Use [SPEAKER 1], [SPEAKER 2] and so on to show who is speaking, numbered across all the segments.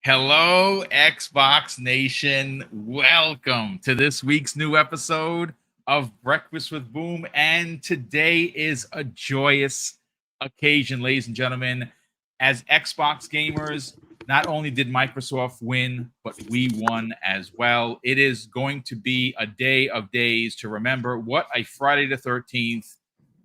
[SPEAKER 1] Hello, Xbox Nation. Welcome to this week's new episode of Breakfast with Boom. And today is a joyous occasion, ladies and gentlemen. As Xbox gamers, not only did Microsoft win, but we won as well. It is going to be a day of days to remember. What a Friday the 13th.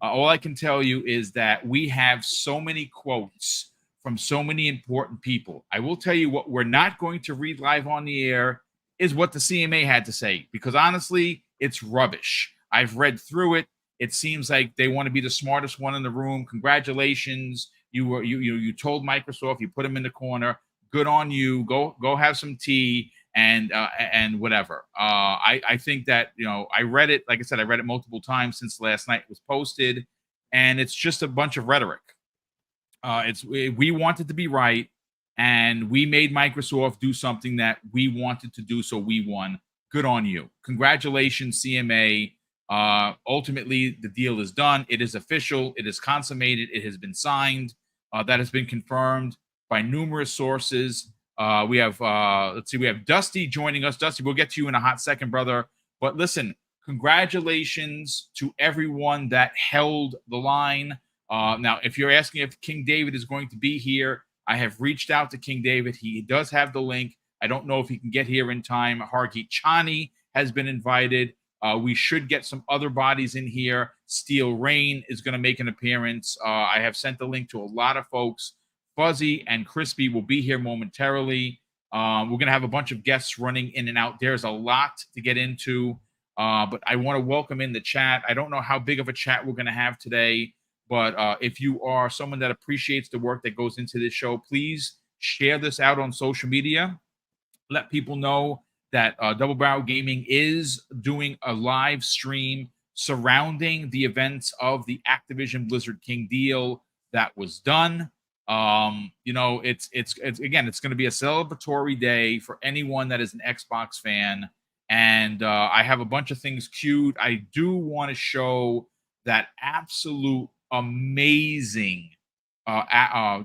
[SPEAKER 1] All I can tell you is that we have so many quotes from so many important people. I will tell you what we're not going to read live on the air is what the CMA had to say, because honestly, it's rubbish. I've read through it. It seems like they want to be the smartest one in the room. Congratulations. You told Microsoft, you put them in the corner. Good on you. Go have some tea and whatever. I think that I read it. Like I said, I read it multiple times since last night it was posted, and it's just a bunch of rhetoric. We wanted to be right, and we made Microsoft do something that we wanted to do, so we won. Good on you. Congratulations, CMA. Ultimately, the deal is done. It is official. It is consummated. It has been signed. That has been confirmed by numerous sources. We have we have Dusty joining us. Dusty, we'll get to you in a hot second, brother. But listen, congratulations to everyone that held the line. Now, if you're asking if King David is going to be here, I have reached out to King David. He does have the link. I don't know if he can get here in time. Hargeet Chani has been invited. We should get some other bodies in here. Steel Rain is going to make an appearance. I have sent the link to a lot of folks. Fuzzy and Crispy will be here momentarily. We're going to have a bunch of guests running in and out. There's a lot to get into, but I want to welcome in the chat. I don't know how big of a chat we're going to have today. But if you are someone that appreciates the work that goes into this show, please share this out on social media. Let people know that Double Barrel Gaming is doing a live stream surrounding the events of the Activision Blizzard King deal that was done. It's again, it's going to be a celebratory day for anyone that is an Xbox fan. And I have a bunch of things queued. I do want to show that absolute amazing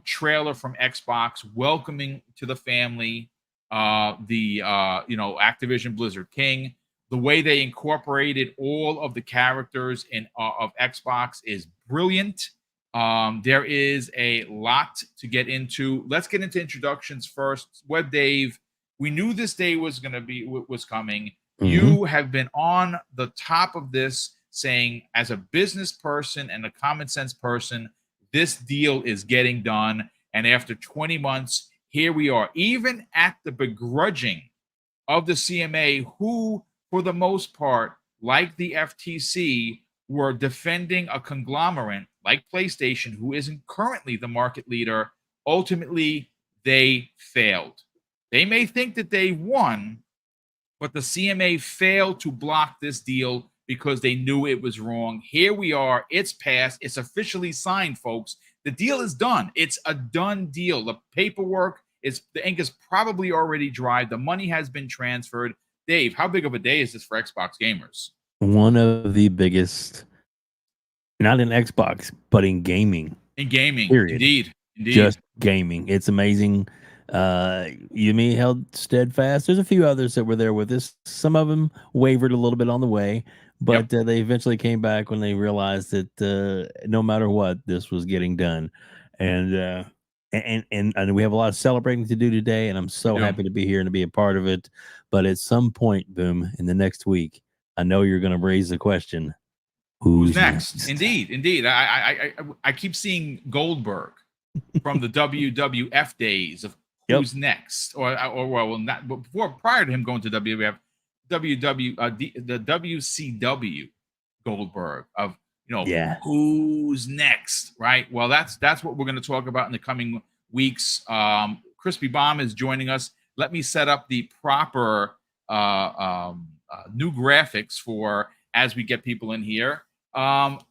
[SPEAKER 1] trailer from Xbox welcoming to the family the Activision Blizzard King. The way they incorporated all of the characters of Xbox is brilliant. There is a lot to get into. Let's get into introductions first. Web Dave, we knew this day was coming. Mm-hmm. You have been on the top of this, saying, as a business person and a common sense person, this deal is getting done. And after 20 months, here we are, even at the begrudging of the CMA, who, for the most part, like the FTC, were defending a conglomerate like PlayStation, who isn't currently the market leader. Ultimately, they failed. They may think that they won, but the CMA failed to block this deal because they knew it was wrong. Here we are. It's passed. It's officially signed, folks. The deal is done. It's a done deal. The paperwork the ink is probably already dry. The money has been transferred. Dave, how big of a day is this for Xbox gamers?
[SPEAKER 2] One of the biggest, not in Xbox, but in gaming.
[SPEAKER 1] In gaming, period. Indeed.
[SPEAKER 2] Just gaming. It's amazing. Yumi held steadfast. There's a few others that were there with us. Some of them wavered a little bit on the way, but they eventually came back when they realized that no matter what, this was getting done. And we have a lot of celebrating to do today, and I'm so happy to be here and to be a part of it. But at some point, Boom, in the next week, I know you're going to raise the question, who's next?
[SPEAKER 1] Indeed. I keep seeing Goldberg from the WWF days of who's next, prior to him going to WWF, the WCW Goldberg of who's next, right? Well, that's what we're going to talk about in the coming weeks. Crispy Bomb is joining us. Let me set up the proper new graphics for as we get people in here.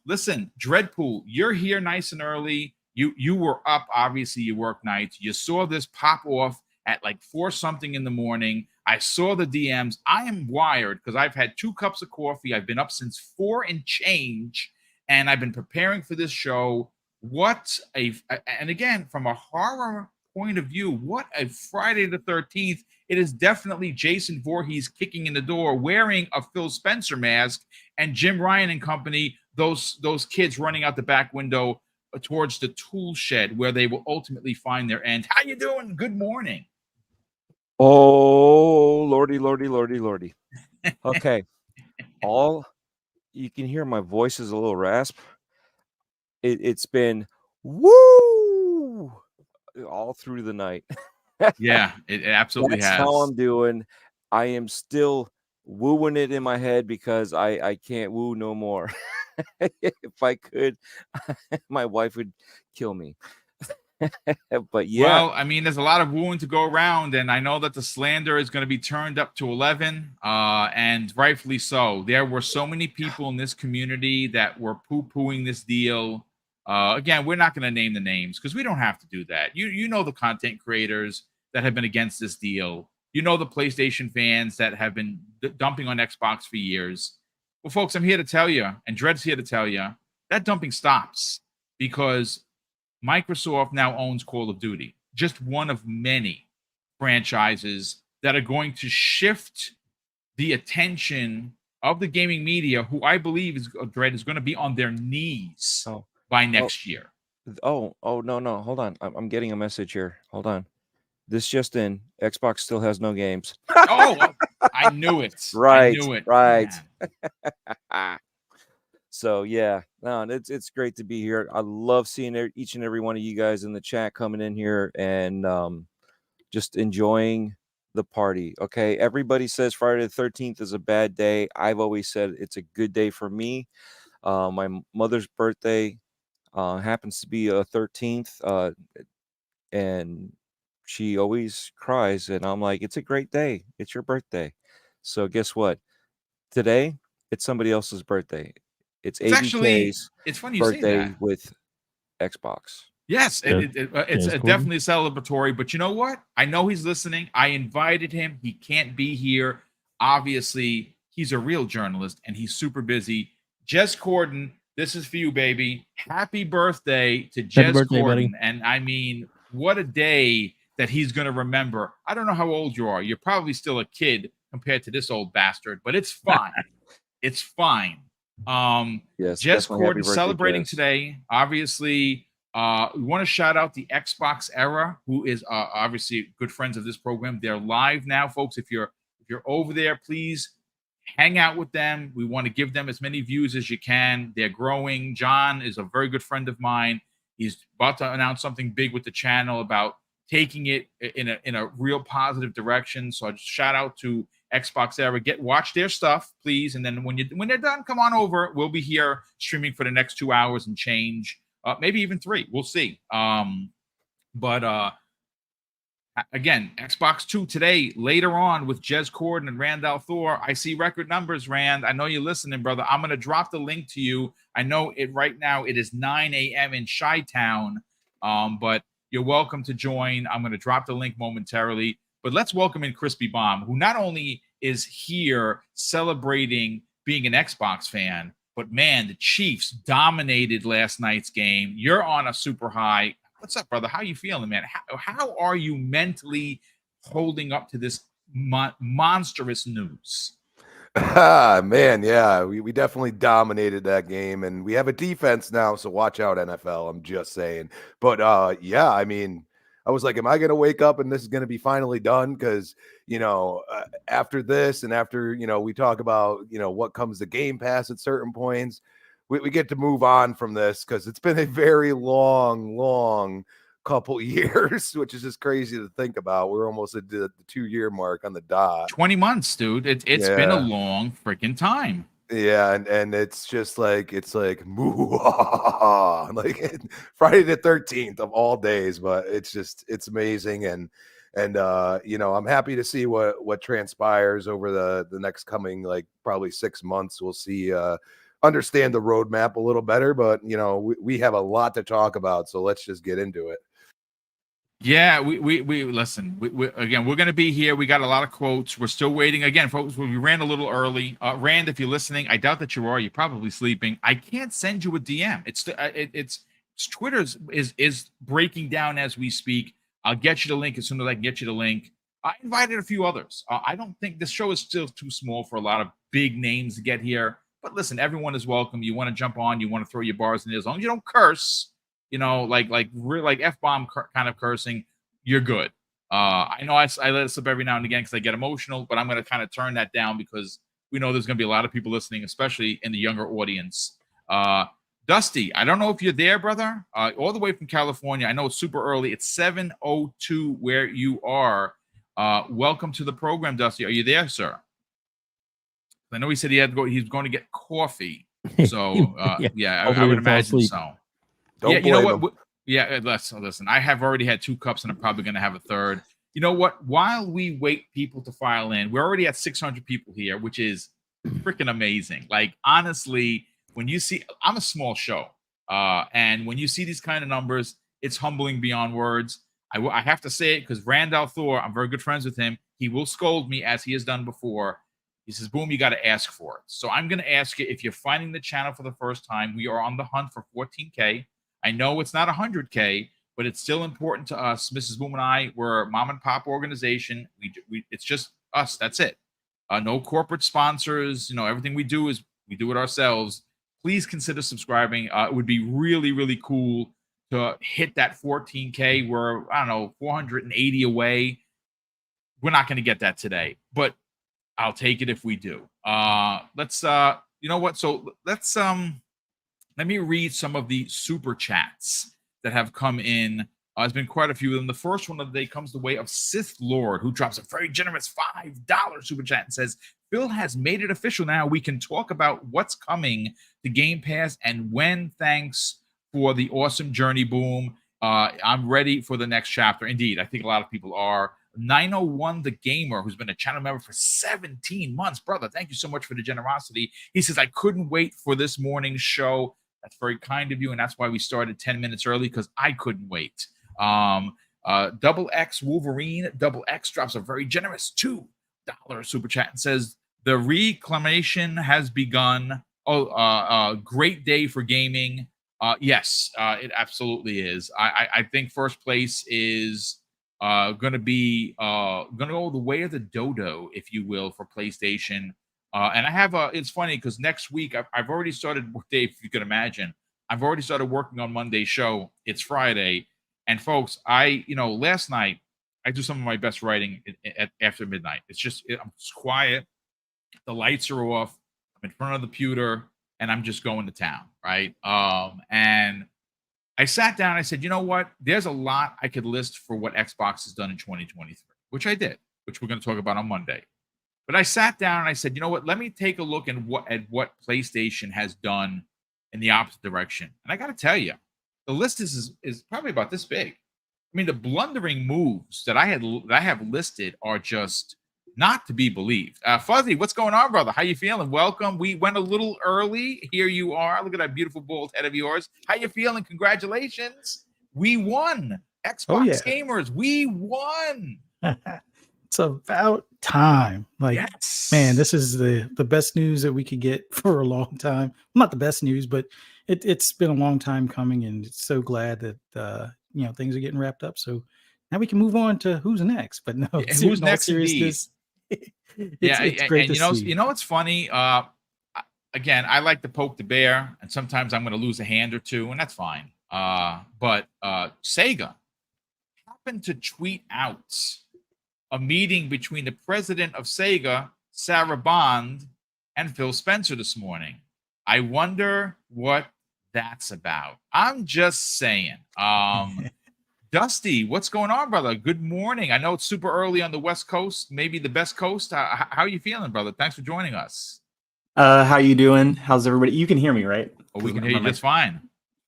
[SPEAKER 1] Listen, Dreadpool, you're here nice and early. You were up, obviously you work nights. You saw this pop off at like 4 something in the morning. I saw the DMs. I am wired because I've had 2 cups of coffee. I've been up since 4 and change, and I've been preparing for this show. And again, from a horror point of view, what a Friday the 13th. It is definitely Jason Voorhees kicking in the door, wearing a Phil Spencer mask, and Jim Ryan and company, those kids running out the back window towards the tool shed where they will ultimately find their end. How you doing? Good morning.
[SPEAKER 3] Oh, lordy, lordy, lordy, lordy. Okay. All you can hear my voice is a little rasp. It's been woo all through the night.
[SPEAKER 1] Yeah, it absolutely
[SPEAKER 3] That's
[SPEAKER 1] has.
[SPEAKER 3] how I'm doing. I am still wooing it in my head because I can't woo no more. If I could, my wife would kill me. But yeah,
[SPEAKER 1] Well, I mean, there's a lot of wooing to go around, and I know that the slander is going to be turned up to 11, and rightfully so. There were so many people in this community that were poo-pooing this deal. Again, we're not going to name the names because we don't have to do that. You know the content creators that have been against this deal. You know the PlayStation fans that have been dumping on Xbox for years. Well, folks, I'm here to tell you, and Dred's here to tell you, that dumping stops because Microsoft now owns Call of Duty, just one of many franchises that are going to shift the attention of the gaming media, who I believe is going to be on their knees by next year.
[SPEAKER 3] Oh, no. Hold on. I'm getting a message here. Hold on. This just in. Xbox still has no games.
[SPEAKER 1] Oh, I knew it.
[SPEAKER 3] Right.
[SPEAKER 1] I knew it.
[SPEAKER 3] Right. So yeah, no, it's great to be here. I love seeing each and every one of you guys in the chat coming in here and just enjoying the party. Okay, everybody says Friday the 13th is a bad day. I've always said it's a good day for me. My mother's birthday happens to be a 13th, and she always cries, and I'm like, it's a great day. It's your birthday. So guess what? Today, it's somebody else's birthday. It's ABK's
[SPEAKER 1] it's funny you say
[SPEAKER 3] birthday
[SPEAKER 1] that.
[SPEAKER 3] with Xbox.
[SPEAKER 1] Yes, it's
[SPEAKER 2] Gordon.
[SPEAKER 1] definitely celebratory. But you know what? I know he's listening. I invited him. He can't be here. Obviously, he's a real journalist and he's super busy. Jez Corden, this is for you, baby. Happy birthday to Jez
[SPEAKER 2] birthday,
[SPEAKER 1] Corden.
[SPEAKER 2] buddy.
[SPEAKER 1] And I mean, what a day that he's going to remember. I don't know how old you are. You're probably still a kid compared to this old bastard, but it's fine. It's fine.
[SPEAKER 3] Yes,
[SPEAKER 1] Jez
[SPEAKER 3] definitely happy
[SPEAKER 1] Corden
[SPEAKER 3] birthday,
[SPEAKER 1] celebrating
[SPEAKER 3] Jez.
[SPEAKER 1] today. Obviously, we want to shout out the Xbox Era, who is obviously good friends of this program. They're live now, folks. If you're over there, please hang out with them. We want to give them as many views as you can. They're growing. John is a very good friend of mine. He's about to announce something big with the channel about taking it in a real positive direction. So I just shout out to Xbox Era. Watch their stuff, please. And then when they're done, come on over. We'll be here streaming for the next 2 hours and change. Maybe even 3. We'll see. But again, Xbox 2 today, later on with Jez Corden and Randall Thor. I see record numbers, Rand. I know you're listening, brother. I'm going to drop the link to you. I know it right now. It is 9 a.m. in Chi-Town, but you're welcome to join. I'm going to drop the link momentarily. But let's welcome in Crispy Bomb, who not only is here celebrating being an Xbox fan, but man, the Chiefs dominated last night's game. You're on a super high. What's up, brother? How you feeling, man? How are you mentally holding up to this monstrous news?
[SPEAKER 4] Man, yeah, we definitely dominated that game, and we have a defense now, so watch out, NFL. I'm just saying. But yeah, I mean, I was like, am I going to wake up and this is going to be finally done? Because, after this and after, we talk about, what comes to Game Pass at certain points, we get to move on from this because it's been a very long couple years, which is just crazy to think about. We're almost at the 2-year mark on the dot.
[SPEAKER 1] 20 months, dude. It's been a long freaking time.
[SPEAKER 4] Yeah, and it's just like like like Friday the 13th of all days, but it's amazing and I'm happy to see what transpires over the next coming probably 6 months. We'll see understand the roadmap a little better, but we have a lot to talk about, so let's just get into it.
[SPEAKER 1] Yeah, we listen. Again, we're going to be here. We got a lot of quotes. We're still waiting. Again, folks, we ran a little early. Rand, if you're listening, I doubt that you are. You're probably sleeping. I can't send you a DM. It's Twitter's is breaking down as we speak. I'll get you the link as soon as I can get you the link. I invited a few others. I don't think this show is still too small for a lot of big names to get here. But listen, everyone is welcome. You want to jump on, you want to throw your bars in there. As long as you don't curse, like F-bomb kind of cursing, you're good. I know I let it slip every now and again because I get emotional, but I'm going to kind of turn that down because we know there's going to be a lot of people listening, especially in the younger audience. Dusty, I don't know if you're there, brother. All the way from California. I know it's super early. It's 7:02 where you are. Welcome to the program, Dusty. Are you there, sir? I know he said he had to go. He's going to get coffee. So yeah, I would imagine so.
[SPEAKER 4] Don't blame him.
[SPEAKER 1] Yeah, listen. I have already had 2 cups, and I'm probably going to have a third. You know what? While we wait people to file in, we're already at 600 people here, which is freaking amazing. Like, honestly, when you see, I'm a small show, and when you see these kind of numbers, it's humbling beyond words. I have to say it because Randall Thor, I'm very good friends with him. He will scold me as he has done before. He says, Boom, you got to ask for it. So I'm going to ask you, if you're finding the channel for the first time, we are on the hunt for 14K. I know it's not 100K, but it's still important to us. Mrs. Boom and I, we're a mom and pop organization. It's just us. That's it. No corporate sponsors. Everything we do is we do it ourselves. Please consider subscribing. It would be really, really cool to hit that 14K. We're, 480 away. We're not going to get that today, but I'll take it if we do. Let's you know what? So let's let me read some of the super chats that have come in. There's been quite a few of them. The first one of the day comes the way of Sith Lord, who drops a very generous $5 super chat and says, Phil has made it official now. We can talk about what's coming to Game Pass and when. Thanks for the awesome journey, Boom. I'm ready for the next chapter. Indeed, I think a lot of people are. 901 the Gamer, who's been a channel member for 17 months. Brother, thank you so much for the generosity. He says, I couldn't wait for this morning's show. That's very kind of you, and that's why we started 10 minutes early, because I couldn't wait. Double X Wolverine, Double X drops a very generous $2 super chat and says, the reclamation has begun. Great day for gaming. Yes, it absolutely is. I think first place is going to go the way of the dodo, if you will, for PlayStation. And I have it's funny because next week I've already started, Dave, if you could imagine, I've already started working on Monday's show. It's Friday. And folks, last night I do some of my best writing after midnight. I'm just quiet. The lights are off. I'm in front of the computer and I'm just going to town. Right. And I sat down and I said, you know what? There's a lot I could list for what Xbox has done in 2023, which I did, which we're going to talk about on Monday. But I sat down and I said, you know what? Let me take a look at what PlayStation has done in the opposite direction. And I got to tell you, the list is probably about this big. I mean, the blundering moves that I have listed are just not to be believed. Fuzzy, what's going on, brother? How you feeling? Welcome. We went a little early. Here you are. Look at that beautiful bald head of yours. How you feeling? Congratulations. We won. Xbox gamers, we won.
[SPEAKER 5] It's about time. Like,
[SPEAKER 1] yes.
[SPEAKER 5] Man, this is the best news that we could get for a long time. Not the best news, but it's been a long time coming, and it's so glad that things are getting wrapped up. So now we can move on to who's next. But no,
[SPEAKER 1] who's next? Seriousness,
[SPEAKER 5] it's great to see.
[SPEAKER 1] You know, it's funny. Again, I like to poke the bear, and sometimes I'm going to lose a hand or two, and that's fine. But Sega happened to tweet out a meeting between the president of Sega, Sarah Bond, and Phil Spencer this morning. I wonder what that's about. I'm just saying. Dusty, what's going on, brother? Good morning. I know it's super early on the West Coast, maybe the best coast. How are you feeling, brother? Thanks for joining us.
[SPEAKER 6] How you doing? How's everybody? You can hear me, right?
[SPEAKER 1] Oh, we can hear you just fine.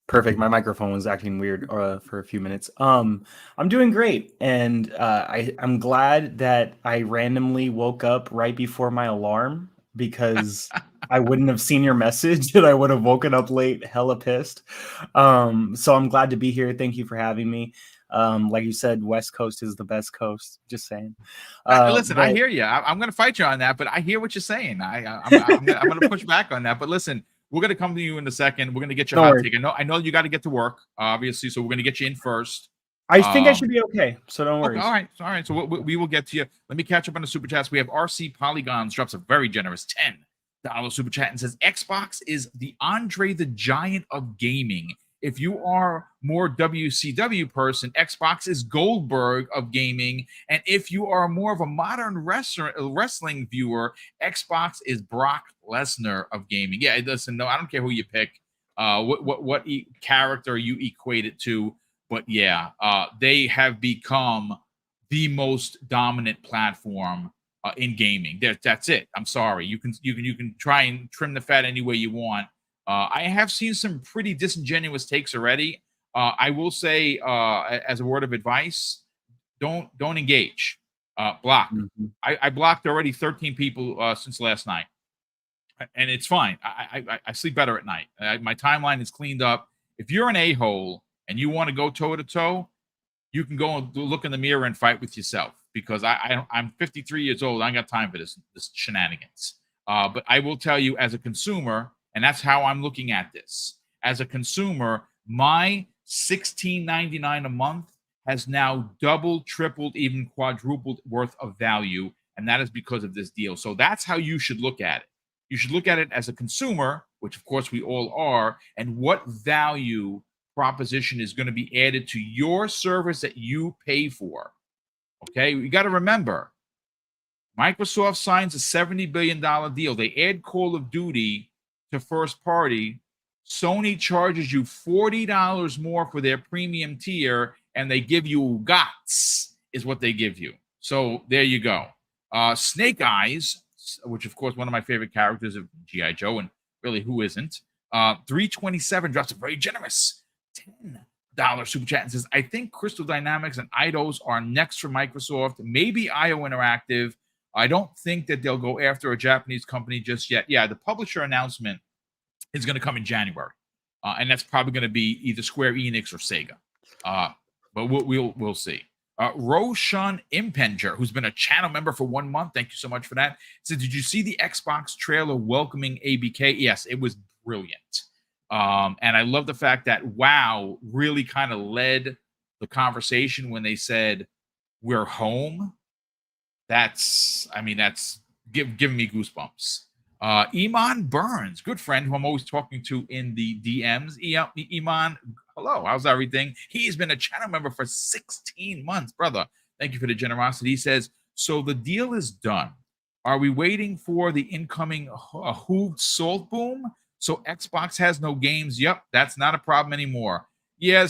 [SPEAKER 6] Perfect. My microphone was acting weird for a few minutes. I'm doing great, and I'm glad that I randomly woke up right before my alarm, because I wouldn't have seen your message and I would have woken up late, hella pissed. So I'm glad to be here. Thank you for having me. Like you said, West Coast is the best coast. Just saying.
[SPEAKER 1] Listen, I hear you. I'm going to fight you on that, but I hear what you're saying. I'm going to push back on that. But listen, we're going to come to you in a second. We're going to get your hot take. I know you got to get to work, obviously, so we're going to get you in first.
[SPEAKER 6] I think I should be okay, so don't worry.
[SPEAKER 1] Okay, all right. So we will get to you. Let me catch up on the super chats. We have RC Polygons drops a very generous $10 super chat and says Xbox is the Andre the Giant of gaming. If you are more WCW person, Xbox is Goldberg of gaming, and if you are more of a modern wrestling viewer, Xbox is Brock Lesnar of gaming. Yeah, it doesn't. No, I don't care who you pick. What character you equate it to. But yeah, they have become the most dominant platform in gaming. That's it. I'm sorry. You can try and trim the fat any way you want. I have seen some pretty disingenuous takes already. I will say, as a word of advice, don't engage. Block.
[SPEAKER 6] Mm-hmm.
[SPEAKER 1] I blocked already 13 people since last night, and it's fine. I sleep better at night. My timeline is cleaned up. If you're an a-hole and you want to go toe to toe, you can go and look in the mirror and fight with yourself, because I'm 53 years old. I ain't got time for this shenanigans. But I will tell you, as a consumer, and that's how I'm looking at this. As a consumer, my $16.99 a month has now doubled, tripled, even quadrupled worth of value, and that is because of this deal. So that's how you should look at it. You should look at it as a consumer, which of course we all are, and what value proposition is going to be added to your service that you pay for. Okay, you got to remember, Microsoft signs a $70 billion deal. They add Call of Duty to first party. Sony charges you $40 more for their premium tier, and they give you GOTS is what they give you. So there you go. Snake Eyes, which of course one of my favorite characters of G.I. Joe, and really who isn't, 327 drops a very generous $10 super chat and says, I think Crystal Dynamics and Eidos are next for Microsoft, maybe IO Interactive. I don't think that they'll go after a Japanese company just yet. Yeah, the publisher announcement is going to come in January, and that's probably going to be either Square Enix or Sega. But we'll see. Roshan Impenger, who's been a channel member for 1 month, thank you so much for that, said, did you see the Xbox trailer welcoming ABK? Yes, it was brilliant. And I love the fact that WoW really kind of led the conversation when they said, we're home. That's giving me goosebumps. Iman Burns, good friend who I'm always talking to in the DMs. Iman, hello, how's everything? He's been a channel member for 16 months, brother. Thank you for the generosity. He says, so the deal is done. Are we waiting for the incoming hooved salt boom? So Xbox has no games. Yep, that's not a problem anymore. Yeah,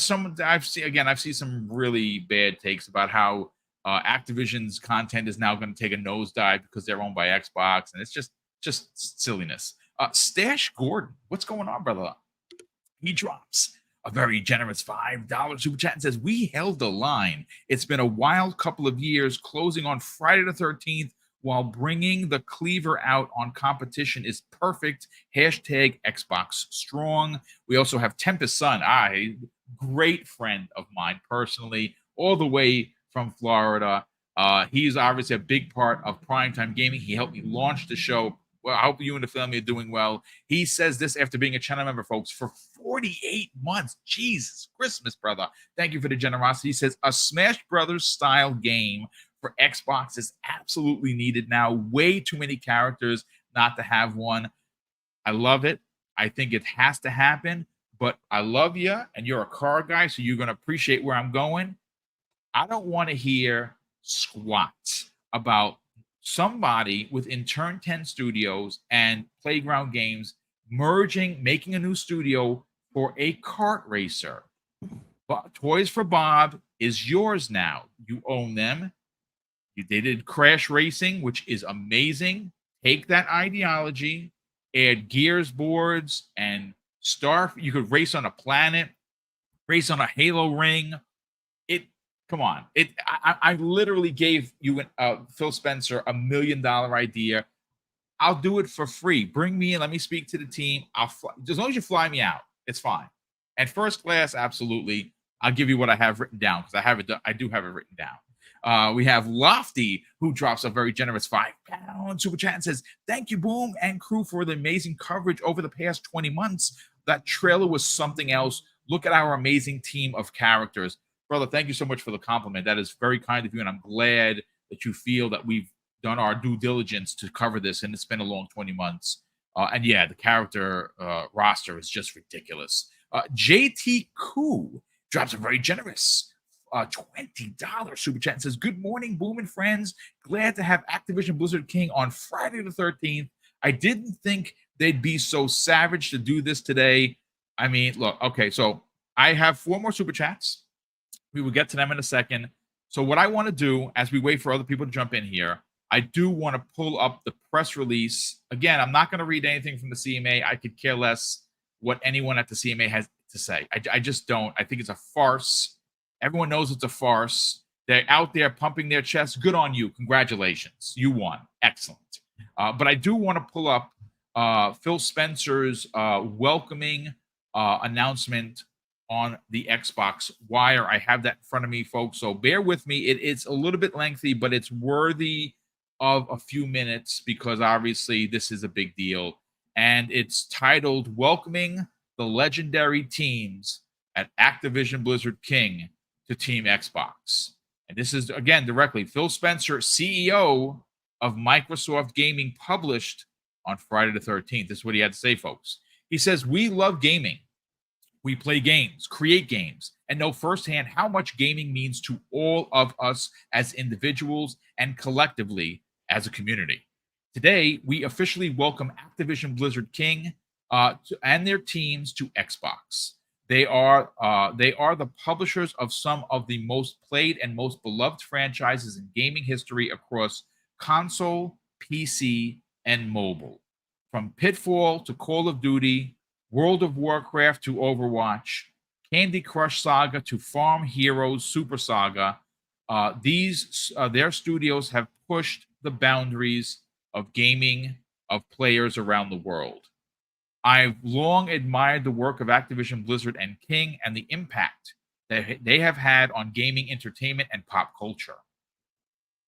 [SPEAKER 1] I've seen some really bad takes about how Activision's content is now going to take a nosedive because they're owned by Xbox, and it's just silliness. Stash Gordon, what's going on, brother? He drops a very generous $5 super chat and says, we held the line. It's been a wild couple of years. Closing on Friday the 13th while bringing the cleaver out on competition is perfect. Hashtag Xbox strong. We also have Tempest Sun, a great friend of mine personally, all the way from Florida. He's obviously a big part of Primetime Gaming. He helped me launch the show. Well, I hope you and the family are doing well. He says this after being a channel member, folks, for 48 months. Jesus Christmas, brother. Thank you for the generosity. He says, a Smash Brothers style game for Xbox is absolutely needed now. Way too many characters not to have one. I love it. I think it has to happen, but I love you, and you're a car guy, so you're going to appreciate where I'm going. I don't want to hear squat about somebody within Turn 10 Studios and Playground Games merging, making a new studio for a kart racer. But Toys for Bob is yours now. You own them. They did Crash Racing, which is amazing. Take that ideology, add Gears boards and you could race on a planet, race on a Halo ring. Come on. I literally gave you Phil Spencer $1 million idea. I'll do it for free. Bring me in. Let me speak to the team. I'll fly. As long as you fly me out, it's fine. And first class, absolutely. I'll give you what I have written down because I do have it written down. We have Lofty, who drops a very generous £5 super chat and says, thank you, Boom and crew, for the amazing coverage over the past 20 months. That trailer was something else. Look at our amazing team of characters. brother, thank you so much for the compliment. That is very kind of you, and I'm glad that you feel that we've done our due diligence to cover this, and it's been a long 20 months. And yeah, the character roster is just ridiculous. JT Koo drops a very generous $20 super chat and says, "Good morning, Boom and friends. Glad to have Activision Blizzard King on Friday the 13th. I didn't think they'd be so savage to do this today." I mean, look, okay, so I have 4 more super chats. We will get to them in a second. So what I want to do as we wait for other people to jump in here, I do want to pull up the press release. Again, I'm not going to read anything from the CMA. I could care less what anyone at the CMA has to say. I just don't. I think it's a farce. Everyone knows it's a farce. They're out there pumping their chests. Good on you. Congratulations. You won. Excellent. But I do want to pull up Phil Spencer's welcoming announcement on the Xbox Wire. I have that in front of me, folks. So bear with me. It's a little bit lengthy, but it's worthy of a few minutes because obviously this is a big deal. And it's titled "Welcoming the Legendary Teams at Activision Blizzard King to Team Xbox." And this is, again, directly Phil Spencer, CEO of Microsoft Gaming, published on Friday the 13th. This is what he had to say, folks. He says, "We love gaming. We play games, create games, and know firsthand how much gaming means to all of us as individuals and collectively as a community. Today, we officially welcome Activision Blizzard King and their teams to Xbox. They are the publishers of some of the most played and most beloved franchises in gaming history across console, PC, and mobile. From Pitfall to Call of Duty, World of Warcraft to Overwatch, Candy Crush Saga to Farm Heroes Super Saga, their studios have pushed the boundaries of gaming of players around the world. I've long admired the work of Activision Blizzard and King and the impact that they have had on gaming entertainment and pop culture.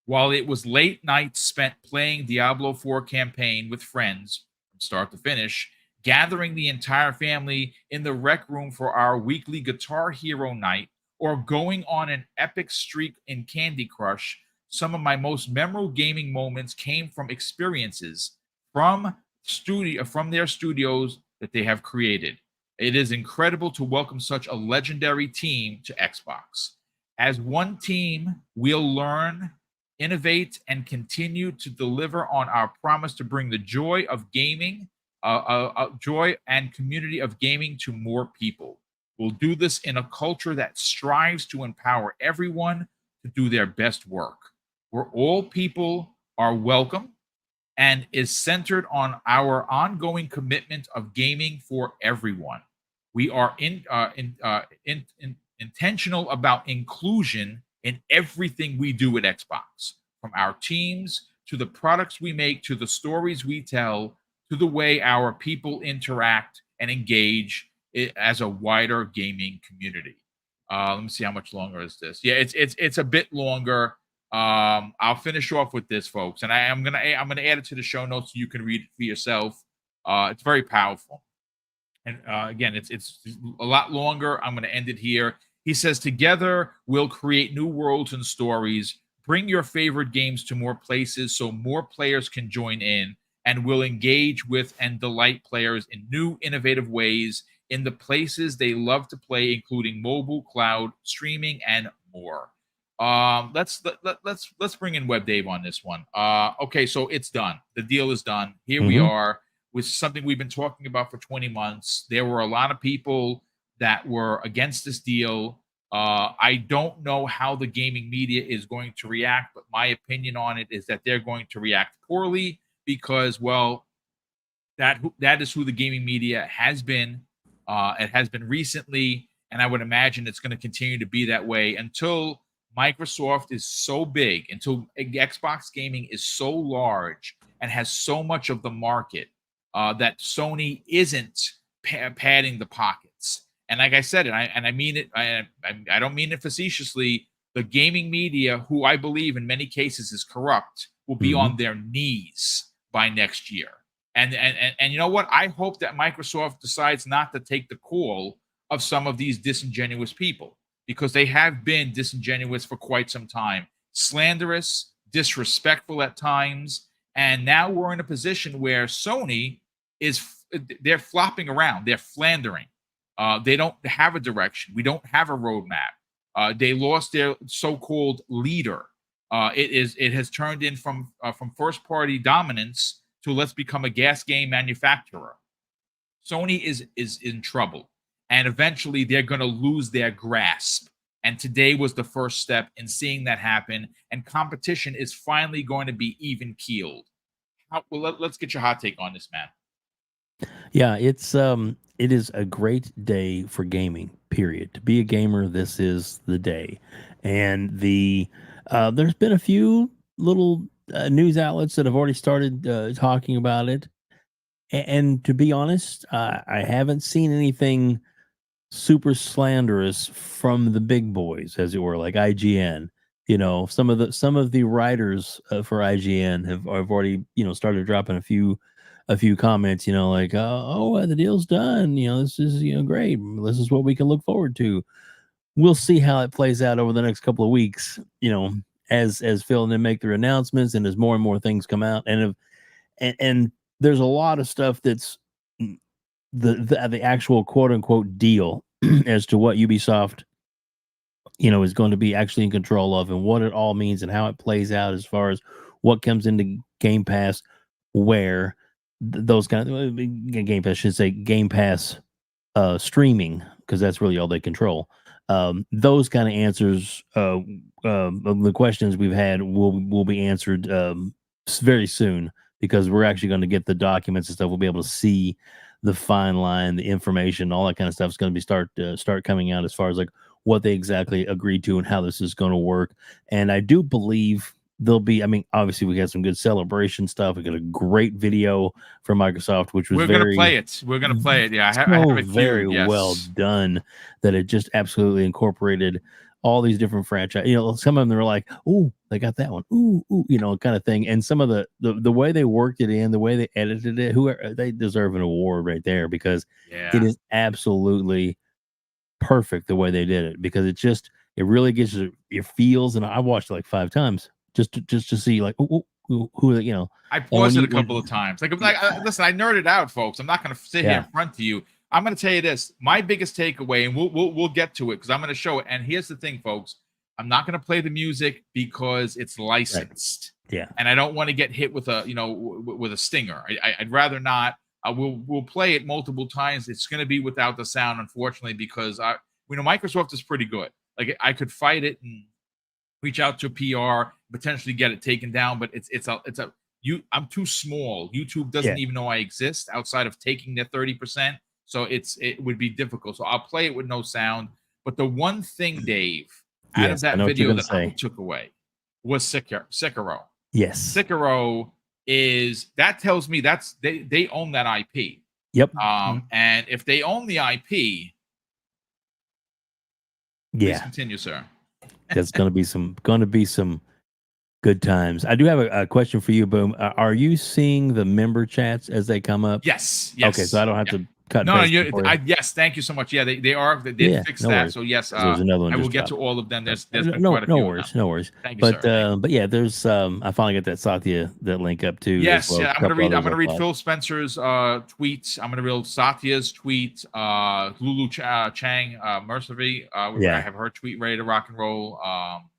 [SPEAKER 1] While it was late nights spent playing Diablo 4 campaign with friends from start to finish, gathering the entire family in the rec room for our weekly Guitar Hero night, or going on an epic streak in Candy Crush, some of my most memorable gaming moments came from experiences from their studios that they have created. It is incredible to welcome such a legendary team to Xbox. As one team, we'll learn, innovate, and continue to deliver on our promise to bring the joy of gaming, joy and community of gaming to more people. We'll do this in a culture that strives to empower everyone to do their best work, where all people are welcome and is centered on our ongoing commitment of gaming for everyone. We are intentional about inclusion in everything we do at Xbox, from our teams to the products we make to the stories we tell to the way our people interact and engage as a wider gaming community. Let me see how much longer is this. Yeah, it's a bit longer. I'll finish off with this, folks, and I'm gonna add it to the show notes so you can read it for yourself. It's very powerful, and again, it's a lot longer. I'm gonna end it here. He says, "Together we'll create new worlds and stories. Bring your favorite games to more places so more players can join in, and will engage with and delight players in new, innovative ways in the places they love to play, including mobile, cloud, streaming, and more." Let's bring in Web Dave on this one. Okay, so it's done. The deal is done. Here we are with something we've been talking about for 20 months. There were a lot of people that were against this deal. I don't know how the gaming media is going to react, but my opinion on it is that they're going to react poorly because, well, that is who the gaming media has been. It has been recently, and I would imagine it's going to continue to be that way until Microsoft is so big, until Xbox gaming is so large and has so much of the market that Sony isn't padding the pockets. And like I said, and I mean it, I don't mean it facetiously, the gaming media, who I believe in many cases is corrupt, will be on their knees by next year. And you know what? I hope that Microsoft decides not to take the call of some of these disingenuous people. because they have been disingenuous for quite some time, slanderous, disrespectful at times, and now we're in a position where Sony they're flopping around, they're flandering. They don't have a direction. We don't have a roadmap. They lost their so-called leader. It has turned in from first-party dominance to let's become a gas game manufacturer. Sony is in trouble, and eventually they're going to lose their grasp. And today was the first step in seeing that happen, and competition is finally going to be even keeled. Let's get your hot take on this, man.
[SPEAKER 2] Yeah, it is a great day for gaming. Period. To be a gamer, this is the day. And there's been a few little news outlets that have already started talking about it. And to be honest, I haven't seen anything super slanderous from the big boys, as it were, like IGN. You know, some of the writers for IGN have already started dropping a few comments. You know, like the deal's done. You know, this is great. This is what we can look forward to. We'll see how it plays out over the next couple of weeks. You know, as Phil and them make their announcements, and as more and more things come out, and there's a lot of stuff that's the actual quote unquote deal as to what Ubisoft is going to be actually in control of, and what it all means, and how it plays out as far as what comes into Game Pass, where those kind of Game Pass should say Game Pass streaming, because that's really all they control. Those kind of answers of the questions we've had will be answered very soon, because we're actually going to get the documents and stuff. We'll be able to see the fine line, the information, all that kind of stuff is going to be start coming out as far as like what they exactly agreed to and how this is going to work. And I do believe there'll be, I mean, obviously we got some good celebration stuff. We got a great video from Microsoft, which was
[SPEAKER 1] going to play it. We're going to play it. Yeah, I have it
[SPEAKER 2] very
[SPEAKER 1] queued, yes.
[SPEAKER 2] well done, that it just absolutely incorporated all these different franchises. You know, some of them they were like, "Ooh, they got that one." Ooh, kind of thing. And some of the way they worked it in, the way they edited it, they deserve an award right there, because it is absolutely perfect the way they did it, because it really gets your feels. And I watched it like 5 times just to see like, who
[SPEAKER 1] I paused it a couple of times. Listen, I nerded out, folks. I'm not going to sit here in front of you. I'm going to tell you this. My biggest takeaway, and we'll get to it because I'm going to show it. And here's the thing, folks. I'm not going to play the music because it's licensed.
[SPEAKER 2] Right. Yeah.
[SPEAKER 1] And I don't want to get hit with a stinger. I'd rather not. We'll play it multiple times. It's going to be without the sound, unfortunately, because Microsoft is pretty good. Like, I could fight it and reach out to PR, potentially get it taken down, but I'm too small. YouTube doesn't even know I exist outside of taking their 30%. So it would be difficult. So I'll play it with no sound. But the one thing, Dave, out of that video that I took away was Sekiro.
[SPEAKER 2] Yes.
[SPEAKER 1] Sekiro tells me they own that IP.
[SPEAKER 2] Yep.
[SPEAKER 1] And if they own the IP, please continue, sir.
[SPEAKER 2] That's going to be some good times. I do have a question for you, Boom. Are you seeing the member chats as they come up?
[SPEAKER 1] Yes.
[SPEAKER 2] Okay, so I don't have to cut.
[SPEAKER 1] Yes, thank you so much. Yeah, they did fix that.
[SPEAKER 2] Worries.
[SPEAKER 1] So yes,
[SPEAKER 2] there's another one.
[SPEAKER 1] I will get to all of them. There's
[SPEAKER 2] no worries.
[SPEAKER 1] Thank you, sir.
[SPEAKER 2] But yeah, there's I finally got that Satya that link up too.
[SPEAKER 1] Yes, I'm gonna read Phil Spencer's tweets. I'm gonna read Satya's tweet. Lulu Chang Mercery. I have her tweet ready to rock and roll.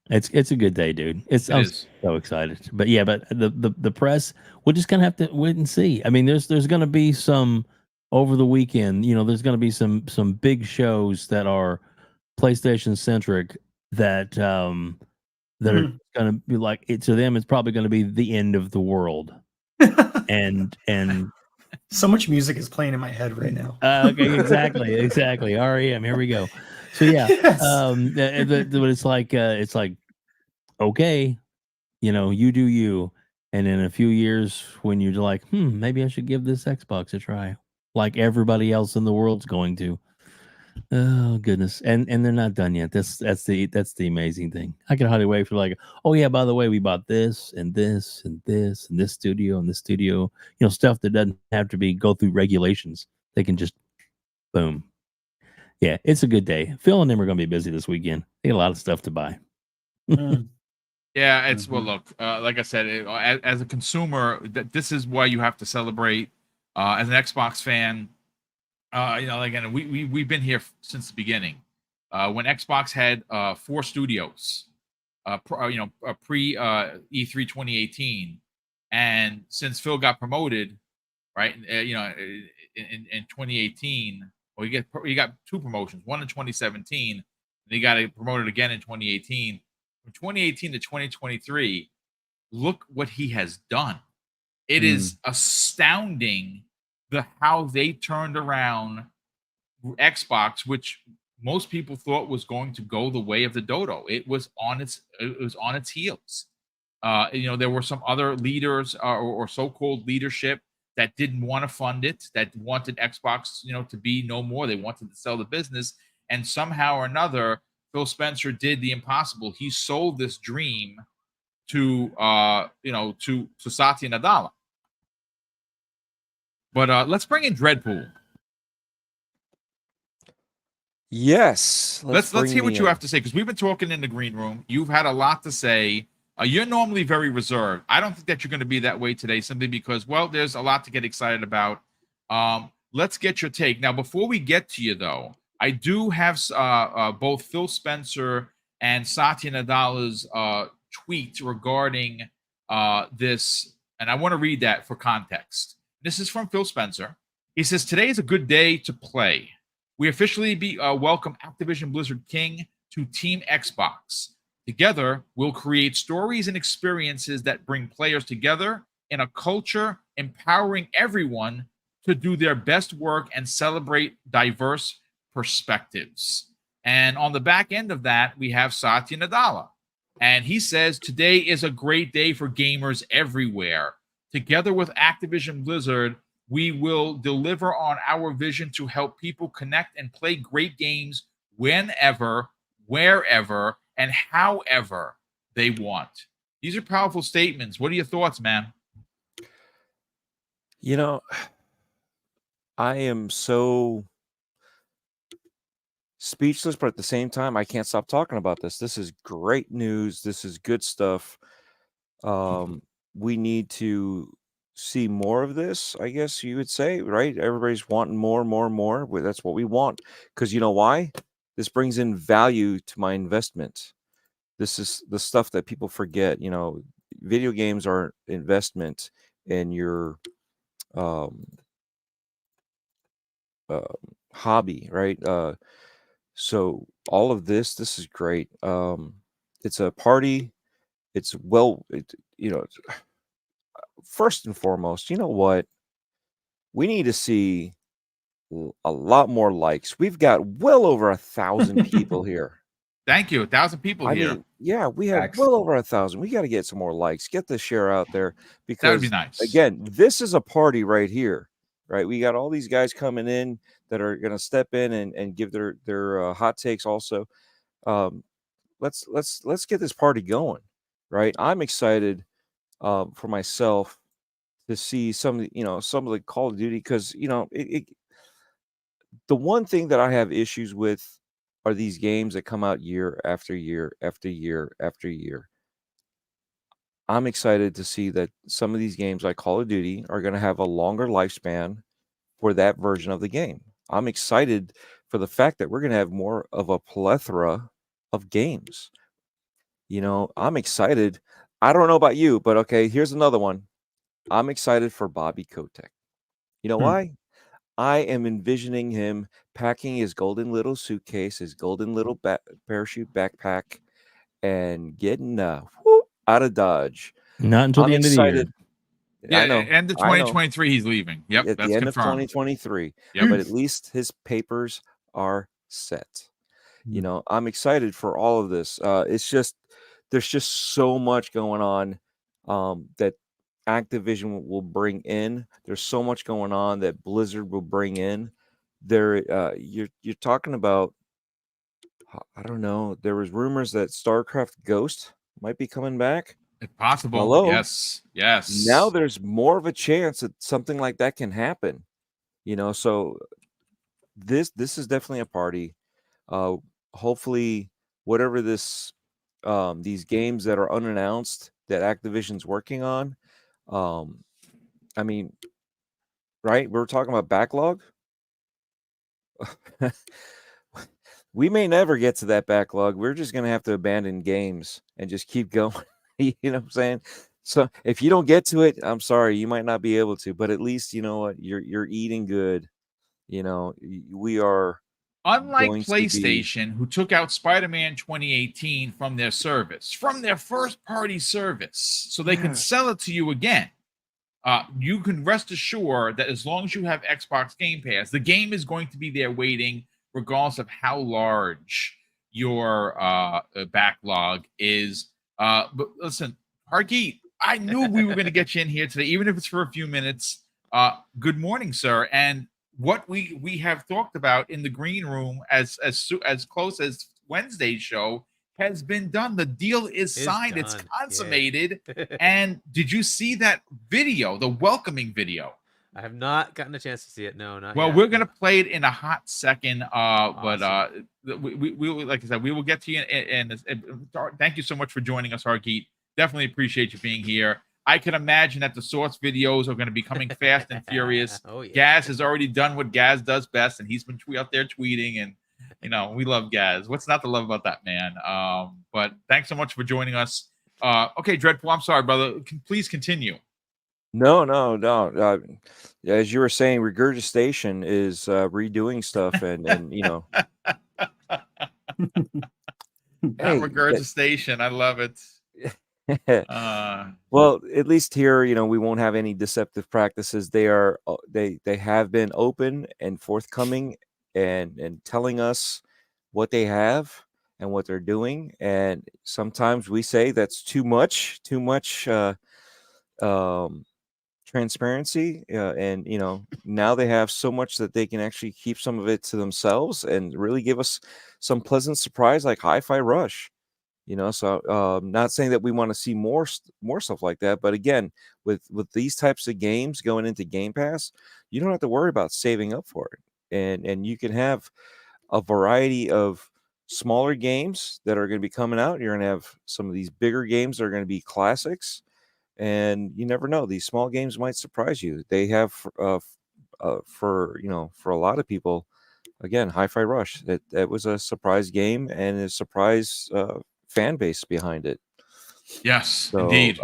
[SPEAKER 2] It's a good day, dude. I'm so excited. But yeah, but the press, we're just gonna have to wait and see. I mean, there's gonna be some over the weekend. There's gonna be some big shows that are PlayStation centric that are gonna be like it to them. It's probably gonna be the end of the world. and
[SPEAKER 6] so much music is playing in my head right now.
[SPEAKER 2] Okay, exactly. REM. Here we go. So yeah, but it's like okay, you do you, and in a few years when you're like, maybe I should give this Xbox a try, like everybody else in the world's going to. Oh goodness, and they're not done yet. That's the amazing thing. I can hardly wait for like, oh yeah, by the way, we bought this and this and this and this studio and this studio. Stuff that doesn't have to go through regulations. They can just boom. Yeah, it's a good day. Phil and them are going to be busy this weekend. They got a lot of stuff to buy.
[SPEAKER 6] Mm.
[SPEAKER 1] Yeah, it's well.
[SPEAKER 6] Mhm.
[SPEAKER 1] Look, like I said, as a consumer, this is why you have to celebrate. As an Xbox fan, again, we've been here since the beginning. When Xbox had 4 studios, pre E3 2018, and since Phil got promoted, right, in 2018, well, he got 2 promotions, one in 2017, and he got promoted again in 2018. From 2018 to 2023, look what he has done. It is astounding how they turned around Xbox, which most people thought was going to go the way of the dodo. It was on its heels. There were some other leaders or so-called leadership that didn't want to fund it, that wanted Xbox, to be no more. They wanted to sell the business, and somehow or another, Phil Spencer did the impossible. He sold this dream to Satya Nadella. But let's bring in Dreadpool.
[SPEAKER 3] Yes.
[SPEAKER 1] Let's hear what you have to say, because we've been talking in the green room. You've had a lot to say. You're normally very reserved. I don't think that you're going to be that way today, simply because, well, there's a lot to get excited about. Let's get your take. Now, before we get to you, though, I do have both Phil Spencer and Satya Nadella's tweet regarding this, and I want to read that for context. This is from Phil Spencer. He says, "Today is a good day to play. We officially welcome Activision Blizzard King to Team Xbox. Together, we'll create stories and experiences that bring players together in a culture empowering everyone to do their best work and celebrate diverse perspectives." And on the back end of that, we have Satya Nadella. And he says, "Today is a great day for gamers everywhere. Together with Activision Blizzard, we will deliver on our vision to help people connect and play great games whenever, wherever, and however they want." These are powerful statements. What are your thoughts, man?
[SPEAKER 3] I am so speechless, but at the same time, I can't stop talking about this. This is great news. This is good stuff. We need to see more of this, I guess you would say, right? Everybody's wanting more. Well, that's what we want. Because you know why? This brings in value to my investment. This is the stuff that people forget. Video games are investment in your hobby, right? So all of this is great. It's a party. It's first and foremost, you know what? We need to see a lot more likes. We've got well over 1,000 people here.
[SPEAKER 1] Thank you. 1,000 people
[SPEAKER 3] I
[SPEAKER 1] here.
[SPEAKER 3] mean, yeah, we have
[SPEAKER 6] Facts.
[SPEAKER 3] well over 1,000. We got to get some more likes. Get the share out there,
[SPEAKER 1] That would
[SPEAKER 3] because
[SPEAKER 1] be nice.
[SPEAKER 3] again, this is a party right here, right? We got all these guys coming in that are going to step in and give their hot takes also. Let's get this party going, right? I'm excited for myself to see some of the Call of Duty, because the one thing that I have issues with are these games that come out year after year after year after year. I'm excited to see that some of these games like Call of Duty are going to have a longer lifespan for that version of the game. I'm excited for the fact that we're going to have more of a plethora of games. I'm excited. I don't know about you, but okay, here's another one. I'm excited for Bobby Kotick. You know why? I am envisioning him packing his golden little suitcase, his golden little parachute backpack, and getting out of Dodge.
[SPEAKER 2] Not until
[SPEAKER 3] I'm
[SPEAKER 2] the end of the year.
[SPEAKER 3] excited.
[SPEAKER 1] Yeah,
[SPEAKER 3] I know.
[SPEAKER 1] end of
[SPEAKER 3] I know.
[SPEAKER 1] 2023, he's leaving. Yep,
[SPEAKER 3] At
[SPEAKER 1] that's
[SPEAKER 3] the end of
[SPEAKER 1] confirmed.
[SPEAKER 3] 2023.
[SPEAKER 1] Yep.
[SPEAKER 3] But at least his papers are set.
[SPEAKER 2] Mm.
[SPEAKER 3] I'm excited for all of this. It's just there's just so much going on that Activision will bring in. There's so much going on that Blizzard will bring in. You're talking about, I don't know. There was rumors that StarCraft Ghost might be coming back.
[SPEAKER 1] If possible.
[SPEAKER 3] Hello?
[SPEAKER 1] Yes.
[SPEAKER 3] Now there's more of a chance that something like that can happen. So this is definitely a party. Hopefully, whatever this these games that are unannounced that Activision's working on, I mean, right? We're talking about backlog. We may never get to that backlog. We're just going to have to abandon games and just keep going. You know what I'm saying? So if you don't get to it, I'm sorry, you might not be able to, but at least you know what, you're eating good. You know, we are
[SPEAKER 1] Unlike
[SPEAKER 3] going to be
[SPEAKER 1] PlayStation, who took out Spider-Man 2018 from their service, from their first-party service, so they can sell it to you again. You can rest assured that as long as you have Xbox Game Pass, the game is going to be there waiting, regardless of how large your backlog is. But listen, Hargeet, I knew we were going to get you in here today, even if it's for a few minutes. Good morning, sir. And what we have talked about in the green room as close as Wednesday's show has been done. The deal is signed. It's
[SPEAKER 7] done.
[SPEAKER 1] consummated.
[SPEAKER 7] Yeah.
[SPEAKER 1] And did you see that video, the welcoming video?
[SPEAKER 7] I have not gotten a chance to see it. No, not
[SPEAKER 1] Well,
[SPEAKER 7] yet.
[SPEAKER 1] we're gonna play it in a hot second.
[SPEAKER 7] Awesome.
[SPEAKER 1] But we like I said, we will get to you. And thank you so much for joining us, Hargeet. Definitely appreciate you being here. I can imagine that the source videos are going to be coming fast and furious.
[SPEAKER 7] Oh, yeah.
[SPEAKER 1] Gaz has already done what Gaz does best, and he's been out there tweeting. And you know, we love Gaz. What's not to love about that man? But thanks so much for joining us. Okay, Dreadful. I'm sorry, brother. Please continue.
[SPEAKER 3] No. As you were saying, regurgitation is redoing stuff, and you know,
[SPEAKER 1] That regurgitation, I love it.
[SPEAKER 3] Well, at least here, you know, we won't have any deceptive practices. They are they have been open and forthcoming and telling us what they have and what they're doing. And sometimes we say that's too much transparency. And you know, now they have so much that they can actually keep some of it to themselves and really give us some pleasant surprise, like Hi-Fi Rush. You know, so not saying that we want to see more stuff like that, but again, with these types of games going into Game Pass, you don't have to worry about saving up for it, and you can have a variety of smaller games that are going to be coming out. You're going to have some of these bigger games that are going to be classics, and you never know, these small games might surprise you. They have for you know, for a lot of people, again, Hi-Fi Rush, that was a surprise game and a surprise fan base behind it.
[SPEAKER 1] Yes,
[SPEAKER 3] So,
[SPEAKER 1] indeed.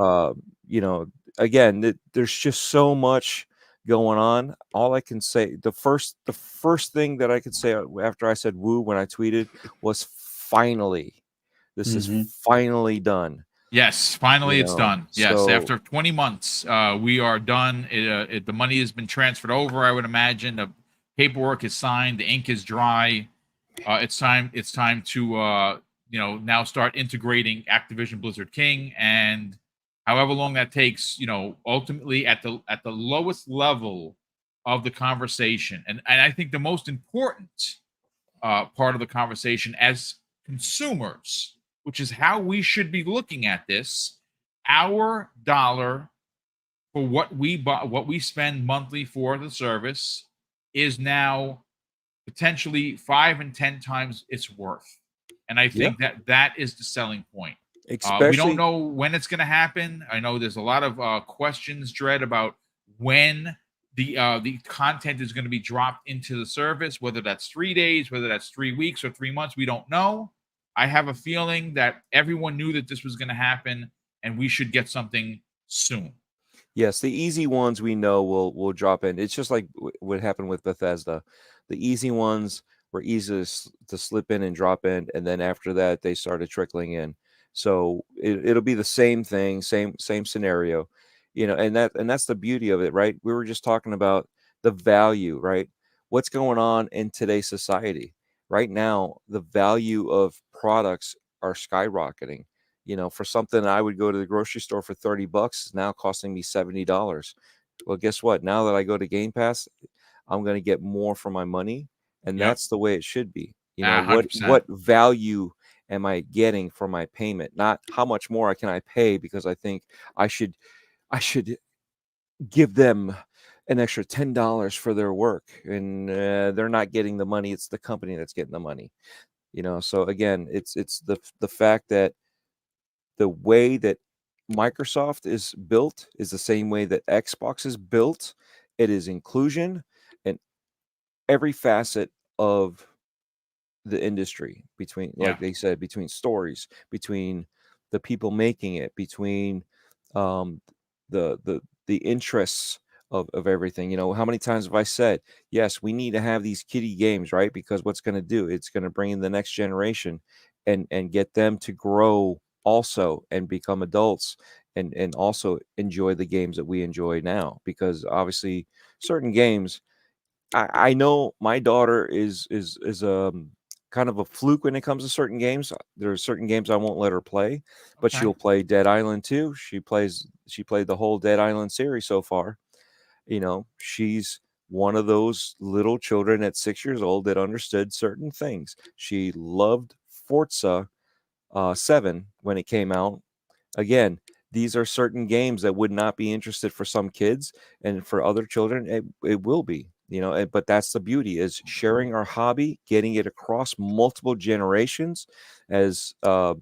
[SPEAKER 3] you know, again, there's just so much going on. All I can say, the first thing that I could say after I said woo when I tweeted was finally, this is finally done.
[SPEAKER 1] Yes, finally
[SPEAKER 3] You
[SPEAKER 1] it's
[SPEAKER 3] know,
[SPEAKER 1] done. Yes,
[SPEAKER 3] so-
[SPEAKER 1] after 20 months, we are done. The money has been transferred over, I would imagine. The paperwork is signed, the ink is dry. It's time to you know, now start integrating Activision Blizzard King, and however long that takes, you know, ultimately at the lowest level of the conversation. And I think the most important part of the conversation as consumers, which is how we should be looking at this, our dollar for what we spend monthly for the service is now potentially 5 and 10 times its worth. And I think that is the selling point. We don't know when it's going to happen. I know there's a lot of questions, Dread, about when the content is going to be dropped into the service, whether that's 3 days, whether that's 3 weeks or 3 months. We don't know. I have a feeling that everyone knew that this was going to happen, and we should get something soon.
[SPEAKER 3] Yes, the easy ones we know will drop in. It's just like what happened with Bethesda. The easy ones were easy to slip in and drop in, and then after that they started trickling in. So it'll be the same thing, same scenario, you know. And that's the beauty of it, right? We were just talking about the value, right? What's going on in today's society right now? The value of products are skyrocketing. You know, for something I would go to the grocery store for $30 is now costing me $70. Well, guess what? Now that I go to Game Pass, I'm going to get more for my money, and that's the way it should be. You know,
[SPEAKER 1] 100%.
[SPEAKER 3] what value am I getting for my payment? Not how much more can I pay because I think I should give them an extra $10 for their work, and they're not getting the money. It's the company that's getting the money. So again, it's the fact that the way that Microsoft is built is the same way that Xbox is built. It is inclusion and every facet of the industry, between,
[SPEAKER 1] Yeah.
[SPEAKER 3] like they said, between stories, between the people making it, between the interests of everything. How many times have I said, yes, we need to have these kiddie games, right? Because what's going to do, it's going to bring in the next generation and get them to grow also and become adults and also enjoy the games that we enjoy now. Because obviously certain games, I know my daughter is kind of a fluke when it comes to certain games. There are certain games I won't let her play, but
[SPEAKER 1] Okay.
[SPEAKER 3] she'll play Dead Island 2. She played the whole Dead Island series so far. She's one of those little children at 6 years old that understood certain things. She loved Forza 7 when it came out. Again, these are certain games that would not be interested for some kids, and for other children it will be. But that's the beauty, is sharing our hobby, getting it across multiple generations. As bad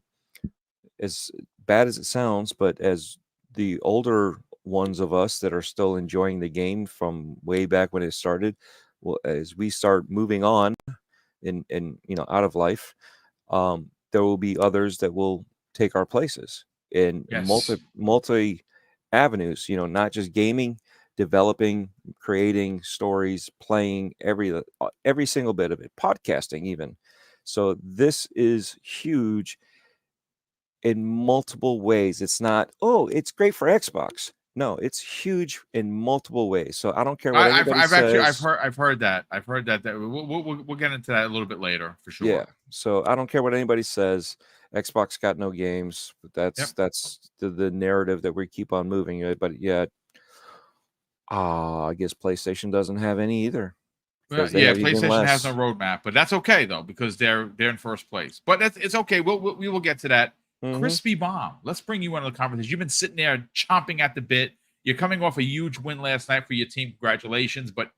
[SPEAKER 3] as it sounds, but as the older ones of us that are still enjoying the game from way back when it started, well, as we start moving on in out of life, there will be others that will take our places in
[SPEAKER 1] Yes.
[SPEAKER 3] multi avenues, not just gaming, developing, creating stories, playing every single bit of it, podcasting even. So this is huge in multiple ways. It's not, oh, it's great for Xbox. No, it's huge in multiple ways. So I don't care what anybody
[SPEAKER 1] I've
[SPEAKER 3] says.
[SPEAKER 1] I've heard that. We'll get into that a little bit later for sure.
[SPEAKER 3] Yeah. So I don't care what anybody says. Xbox got no games. But
[SPEAKER 1] Yep.
[SPEAKER 3] that's the narrative that we keep on moving. But yet, I guess PlayStation doesn't have any either.
[SPEAKER 1] Well,
[SPEAKER 3] Because they
[SPEAKER 1] yeah,
[SPEAKER 3] have even
[SPEAKER 1] PlayStation has no
[SPEAKER 3] less.
[SPEAKER 1] roadmap, but that's okay though, because they're in first place. But it's okay. We will get to that.
[SPEAKER 3] Mhm.
[SPEAKER 1] Crispy Bomb, let's bring you into the conversation. You've been sitting there chomping at the bit. You're coming off a huge win last night for your team. Congratulations. But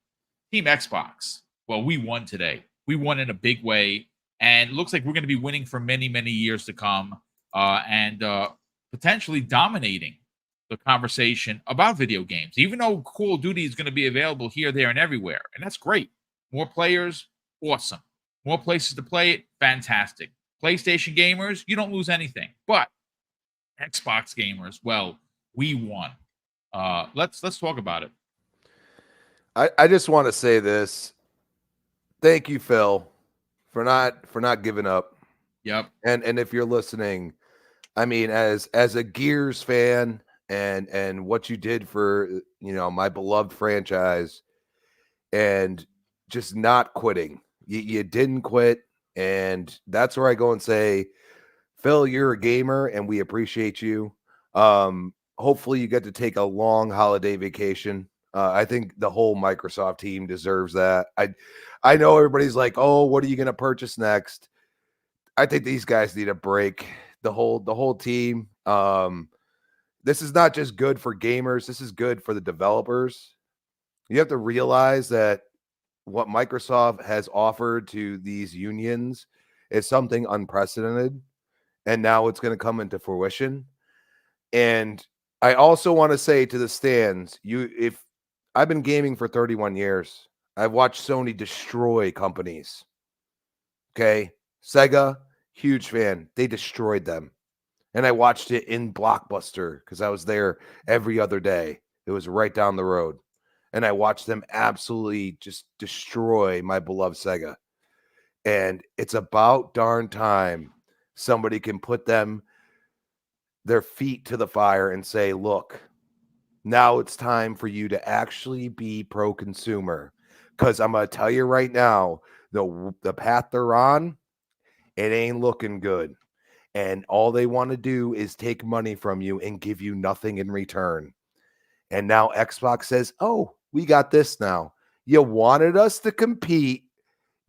[SPEAKER 1] Team Xbox, well, we won today. We won in a big way, and it looks like we're going to be winning for many, many years to come, and potentially dominating the conversation about video games. Even though Call of Duty is going to be available here, there, and everywhere, and that's great. More players, awesome. More places to play it, fantastic. PlayStation gamers, you don't lose anything. But Xbox gamers, well, we won. Let's talk about it.
[SPEAKER 4] I just want to say this. Thank you, Phil, for not giving up.
[SPEAKER 1] Yep.
[SPEAKER 4] And if you're listening, I mean, as a Gears fan and what you did for my beloved franchise, and just not quitting. You didn't quit, and that's where I go and say, Phil, you're a gamer, and we appreciate you. Hopefully, you get to take a long holiday vacation. I think the whole Microsoft team deserves that. I know everybody's like, "Oh, what are you going to purchase next?" I think these guys need a break. The whole team. This is not just good for gamers. This is good for the developers. You have to realize that what Microsoft has offered to these unions is something unprecedented, and now it's going to come into fruition. And I also want to say to the stands, if I've been gaming for 31 years, I've watched Sony destroy companies. Okay, Sega, huge fan. They destroyed them. And I watched it in Blockbuster because I was there every other day. It was right down the road. And I watched them absolutely just destroy my beloved Sega. And it's about darn time somebody can put their feet to the fire and say, look, now it's time for you to actually be pro-consumer. Because I'm going to tell you right now, the path they're on, it ain't looking good. And all they want to do is take money from you and give you nothing in return. And now Xbox says, oh, we got this now. You wanted us to compete.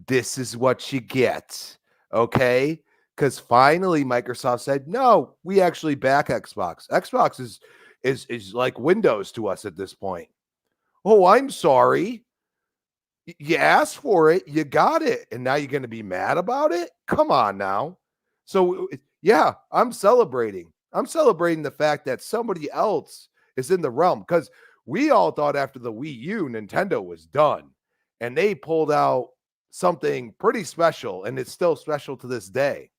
[SPEAKER 4] This is what you get. Okay? Because finally Microsoft said, no, we actually back Xbox. Xbox is like Windows to us at this point. Oh, I'm sorry. You asked for it, you got it, and now you're going to be mad about it? Come on now. So, yeah, I'm celebrating. I'm celebrating the fact that somebody else is in the realm, because we all thought after the Wii U, Nintendo was done, and they pulled out something pretty special, and it's still special to this day.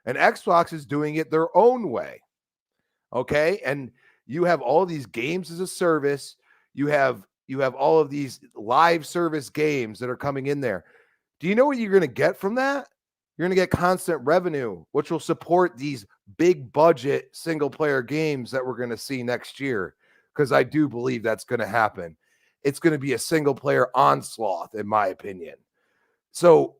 [SPEAKER 4] And Xbox is doing it their own way. Okay. And you have all these games as a service. You have all of these live service games that are coming in there. Do you know what you're going to get from that? You're going to get constant revenue, which will support these big budget single player games that we're going to see next year. Because I do believe that's going to happen. It's going to be a single player onslaught, in my opinion. So,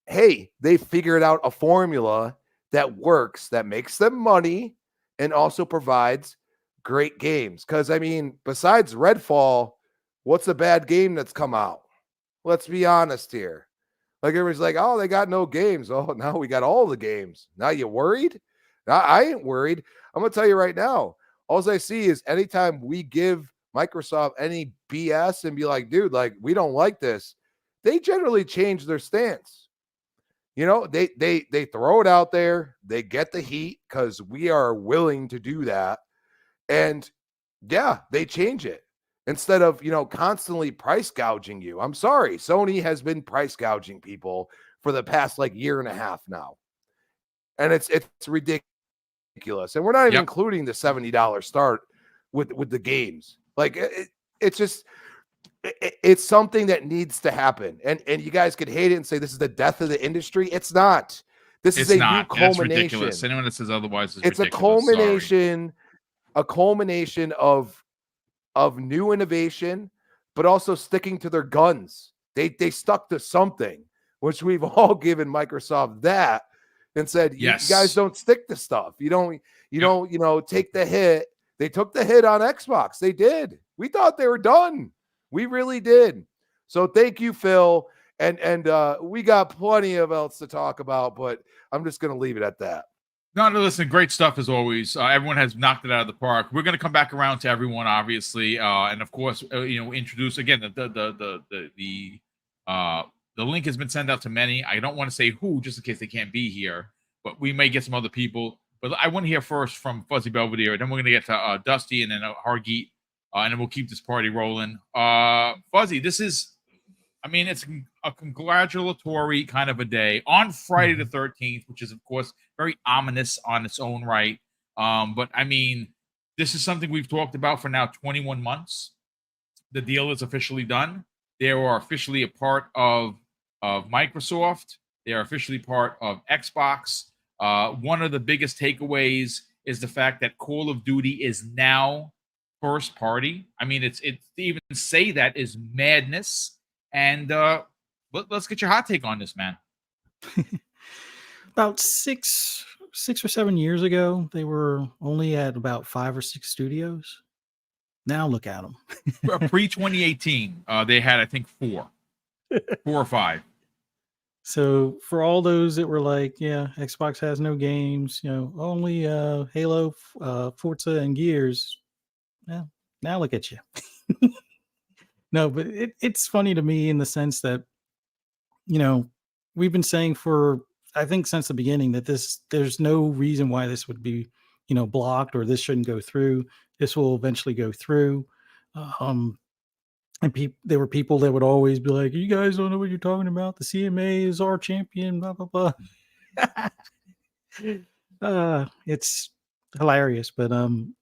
[SPEAKER 4] hey, they figured out a formula that works, that makes them money, and also provides great games. Because, I mean, besides Redfall, what's a bad game that's come out? Let's be honest here. Like, everybody's like, oh, they got no games. Oh, now we got all the games. Now you worried? I ain't worried. I'm going to tell you right now, all I see is anytime we give Microsoft any BS and be like, dude, like, we don't like this, they generally change their stance. You know, they throw it out there. They get the heat because we are willing to do that. And yeah, they change it instead of, constantly price gouging you. I'm sorry. Sony has been price gouging people for the past like year and a half now. And it's ridiculous. And we're not even including the $70 start with the games. Like it's just, it's something that needs to happen. And you guys could hate it and say this is the death of the industry. It's not. This is a new culmination.
[SPEAKER 1] That's ridiculous. Anyone that says otherwise is ridiculous.
[SPEAKER 4] It's a culmination of new innovation, but also sticking to their guns. They stuck to something, which we've all given Microsoft that and said, you guys don't stick to stuff. You don't take the hit. They took the hit on Xbox. They did. We thought they were done. We really did. So thank you, Phil. And we got plenty of else to talk about, but I'm just going to leave it at that.
[SPEAKER 1] No, listen, great stuff as always. Everyone has knocked it out of the park. We're going to come back around to everyone, obviously, and of course, introduce again the link has been sent out to many. I don't want to say who, just in case they can't be here, but we may get some other people. But I want to hear first from Fuzzy Belvedere. Then we're going to get to Dusty and then Hargeet, and then we'll keep this party rolling. Fuzzy, this is, it's a congratulatory kind of a day on Friday the 13th, which is, of course, very ominous on its own right. But this is something we've talked about for now 21 months. The deal is officially done. They are officially a part of Microsoft. They are officially part of Xbox. One of the biggest takeaways is the fact that Call of Duty is now first party. It's to even say that is madness. And let's get your hot take on this, man.
[SPEAKER 5] About six or 7 years ago, they were only at about 5 or 6 studios. Now look at them.
[SPEAKER 1] Pre-2018, they had, I think, 4 or 5.
[SPEAKER 5] So for all those that were like, yeah, Xbox has no games, only Halo, Forza, and Gears. Yeah, now look at you. No, but it's funny to me in the sense that, we've been saying for, I think, since the beginning that there's no reason why this would be, blocked, or this shouldn't go through. This will eventually go through. And there were people that would always be like, you guys don't know what you're talking about. The CMA is our champion, blah, blah, blah. It's hilarious. But I'm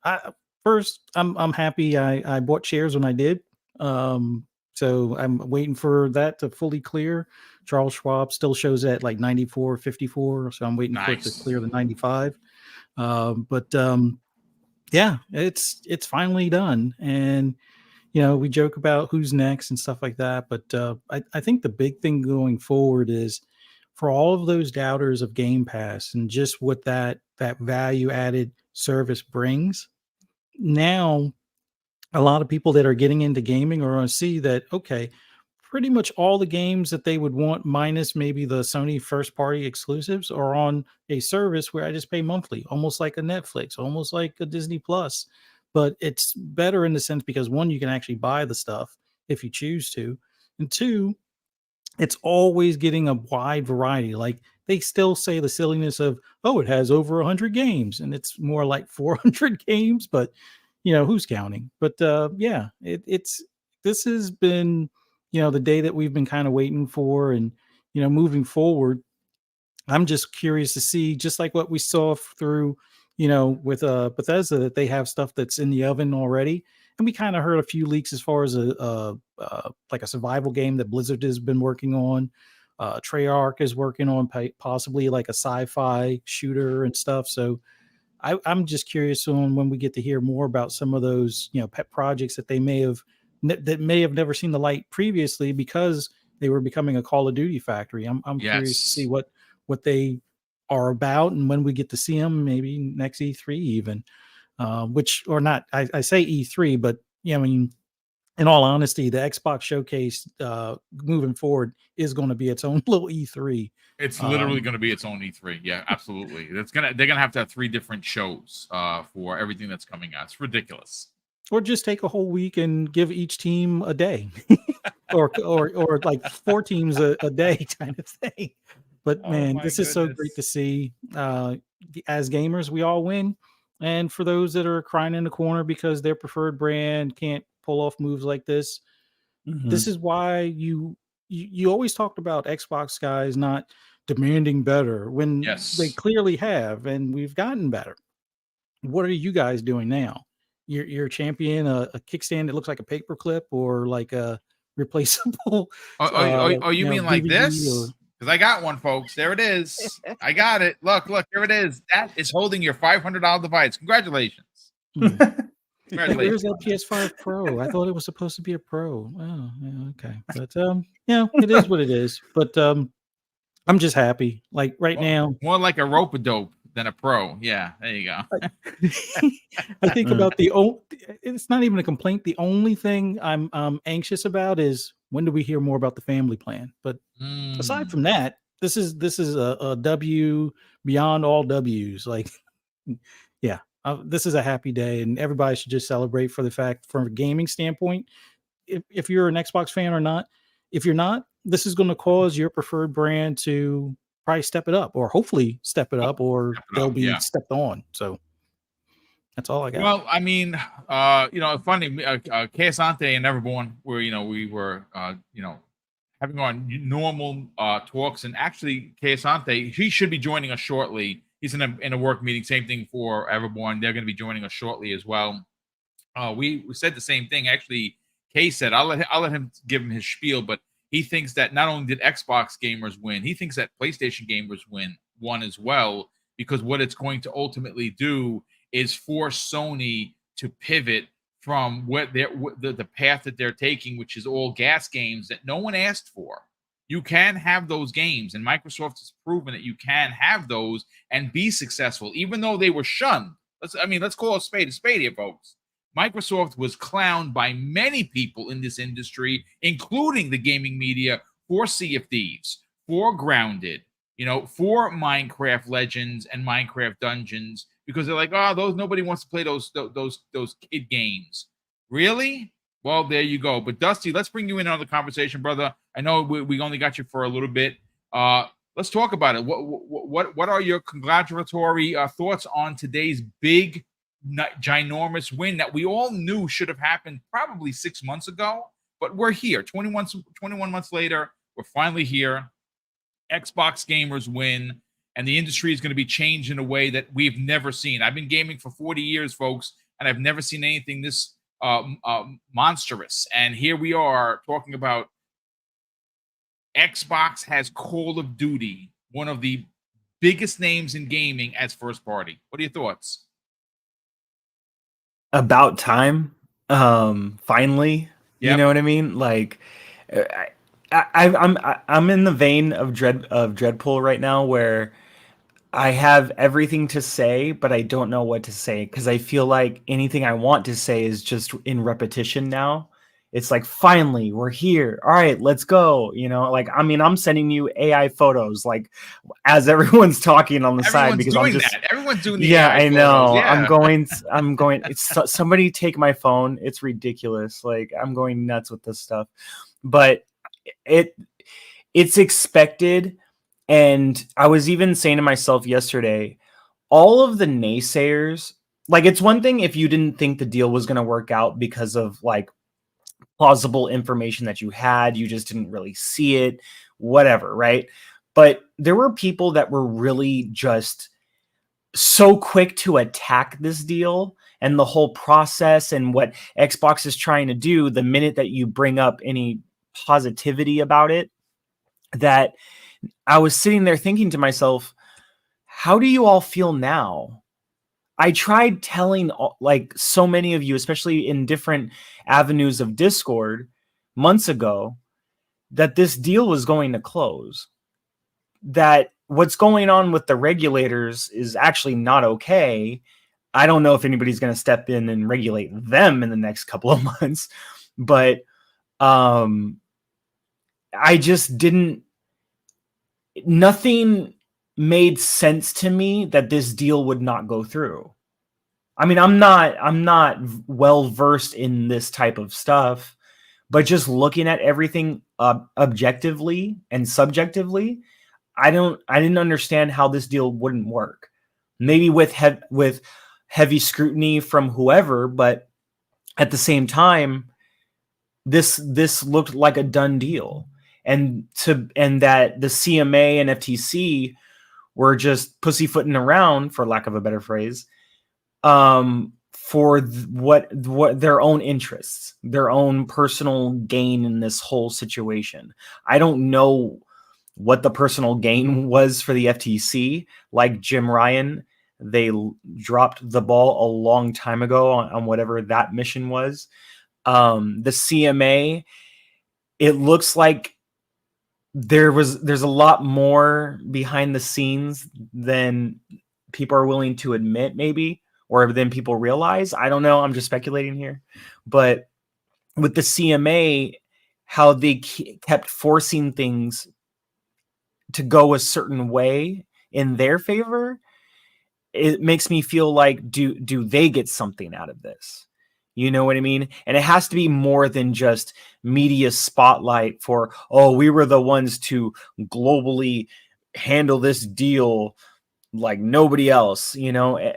[SPEAKER 5] happy I bought shares when I did. So I'm waiting for that to fully clear. Charles Schwab still shows at like 94.54. So I'm waiting for it to clear the 95. Yeah, it's finally done. And, we joke about who's next and stuff like that. But I think the big thing going forward is for all of those doubters of Game Pass and just what that value added service brings. Now, a lot of people that are getting into gaming are going to see that, okay, pretty much all the games that they would want, minus maybe the Sony first party exclusives, are on a service where I just pay monthly, almost like a Netflix, almost like a Disney Plus. but it's better in the sense because one, you can actually buy the stuff if you choose to, and two, it's always getting a wide variety. Like they still say the silliness of, oh, it has over 100 games, and it's more like 400 games, but who's counting? But yeah, it's this has been the day that we've been kind of waiting for, and moving forward, I'm just curious to see, just like what we saw through, with Bethesda, that they have stuff that's in the oven already. And we kind of heard a few leaks as far as like a survival game that Blizzard has been working on. Treyarch is working on possibly like a sci-fi shooter and stuff. So I'm just curious on when we get to hear more about some of those, pet projects that they may have never seen the light previously because they were becoming a Call of Duty factory. I'm curious to see what they are about, and when we get to see them, maybe next E3 even, which or not. I say E3, but I mean, in all honesty, the Xbox showcase moving forward is going to be its own little E3.
[SPEAKER 1] It's literally going to be its own E3. Yeah, absolutely. They're gonna have to have 3 different shows for everything that's coming out. It's ridiculous.
[SPEAKER 5] Or just take a whole week and give each team a day, or like 4 teams a day kind of thing. But man, this is so great to see. As gamers, we all win. And for those that are crying in the corner because their preferred brand can't pull off moves like this, this is why you always talked about Xbox guys not demanding better when they clearly have, and we've gotten better. What are you guys doing now? You're champion a kickstand that looks like a paperclip or like a replaceable.
[SPEAKER 1] You mean like this? Because I got one, folks. There it is. I got it. Look, here it is. That is holding your $500 device. Congratulations.
[SPEAKER 5] Where's that PS5 Pro? I thought it was supposed to be a Pro. Oh, yeah, okay. But it is what it is. But I'm just happy. Like now,
[SPEAKER 1] more like a rope-a-dope than a Pro. Yeah, there you go.
[SPEAKER 5] I think about it's not even a complaint. The only thing I'm anxious about is when do we hear more about the family plan? But aside from that, this is a W beyond all W's. Like, yeah, this is a happy day, and everybody should just celebrate for the fact, from a gaming standpoint, if you're an Xbox fan or not. If you're not, this is going to cause your preferred brand to probably step it up, or hopefully step it up, or they'll be stepped on. So that's all I got.
[SPEAKER 1] Well, I mean, funny, Keasante and Everborn were, we were, having our normal talks, and actually Keasante, he should be joining us shortly. He's in a work meeting. Same thing for Everborn. They're going to be joining us shortly as well. We said the same thing. Actually, Kay said, I'll let him give him his spiel, but he thinks that not only did Xbox gamers win, he thinks that PlayStation gamers won as well, because what it's going to ultimately do is force Sony to pivot from the path that they're taking, which is all gas games that no one asked for. You can have those games, and Microsoft has proven that you can have those and be successful, even though they were shunned. Let's call a spade here, folks. Microsoft was clowned by many people in this industry, including the gaming media, for Sea of Thieves, for Grounded, for Minecraft Legends and Minecraft Dungeons, because they're like, nobody wants to play those kid games. Really? Well, there you go. But Dusty, let's bring you in on the conversation, brother. I know we only got you for a little bit. Let's talk about it. What are your congratulatory thoughts on today's big, ginormous win that we all knew should have happened probably 6 months ago? But we're here, 21 months later. We're finally here. Xbox gamers win, and the industry is going to be changed in a way that we've never seen. I've been gaming for 40 years, folks, and I've never seen anything this monstrous. And here we are talking about Xbox has Call of Duty, one of the biggest names in gaming, as first party. What are your thoughts?
[SPEAKER 6] About time. Finally, you know what I mean? Like, I'm in the vein of Dreadpool right now, where I have everything to say, but I don't know what to say, because I feel like anything I want to say is just in repetition now. It's like, finally, we're here. All right, let's go. You know, like, I mean, I'm sending you AI photos, like, as everyone's talking on the side, because I'm just
[SPEAKER 1] Everyone's doing the
[SPEAKER 6] yeah,
[SPEAKER 1] AI
[SPEAKER 6] I know.
[SPEAKER 1] photos. Yeah.
[SPEAKER 6] I'm going. It's somebody take my phone. It's ridiculous. Like, I'm going nuts with this stuff, but it's expected. And I was even saying to myself yesterday, all of the naysayers, like, it's one thing if you didn't think the deal was going to work out because of like plausible information that you had, you just didn't really see it, whatever, right? But there were people that were really just so quick to attack this deal and the whole process and what Xbox is trying to do the minute that you bring up any positivity about it, that I was sitting there thinking to myself, how do you all feel now? I tried telling like so many of you, especially in different avenues of Discord months ago, that this deal was going to close, that what's going on with the regulators is actually not okay. I don't know if anybody's going to step in and regulate them in the next couple of months, but I just didn't, nothing made sense to me that this deal would not go through. I mean, I'm not well versed in this type of stuff, but just looking at everything objectively and subjectively, I didn't understand how this deal wouldn't work. Maybe with heavy scrutiny from whoever, but at the same time, this looked like a done deal. And that the CMA and FTC were just pussyfooting around, for lack of a better phrase, for what their own interests, their own personal gain in this whole situation. I don't know what the personal gain was for the FTC. Like Jim Ryan, they dropped the ball a long time ago on whatever that mission was. The CMA, it looks like there's a lot more behind the scenes than people are willing to admit, maybe, or than people realize. I don't know. I'm just speculating here. But with the CMA, how they kept forcing things to go a certain way in their favor, it makes me feel like, do they get something out of this? You know what I mean? And it has to be more than just media spotlight for, oh, we were the ones to globally handle this deal like nobody else. You know,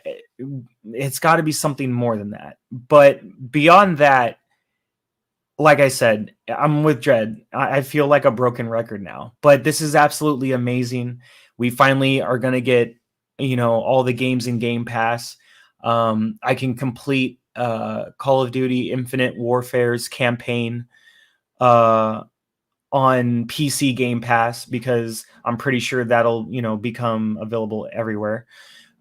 [SPEAKER 6] it's got to be something more than that. But beyond that, like I said, I'm with Jed. I feel like a broken record now, but this is absolutely amazing. We finally are going to get, you know, all the games in Game Pass. I can complete Call of Duty Infinite Warfare's campaign on PC Game Pass, because I'm pretty sure that'll, you know, become available everywhere.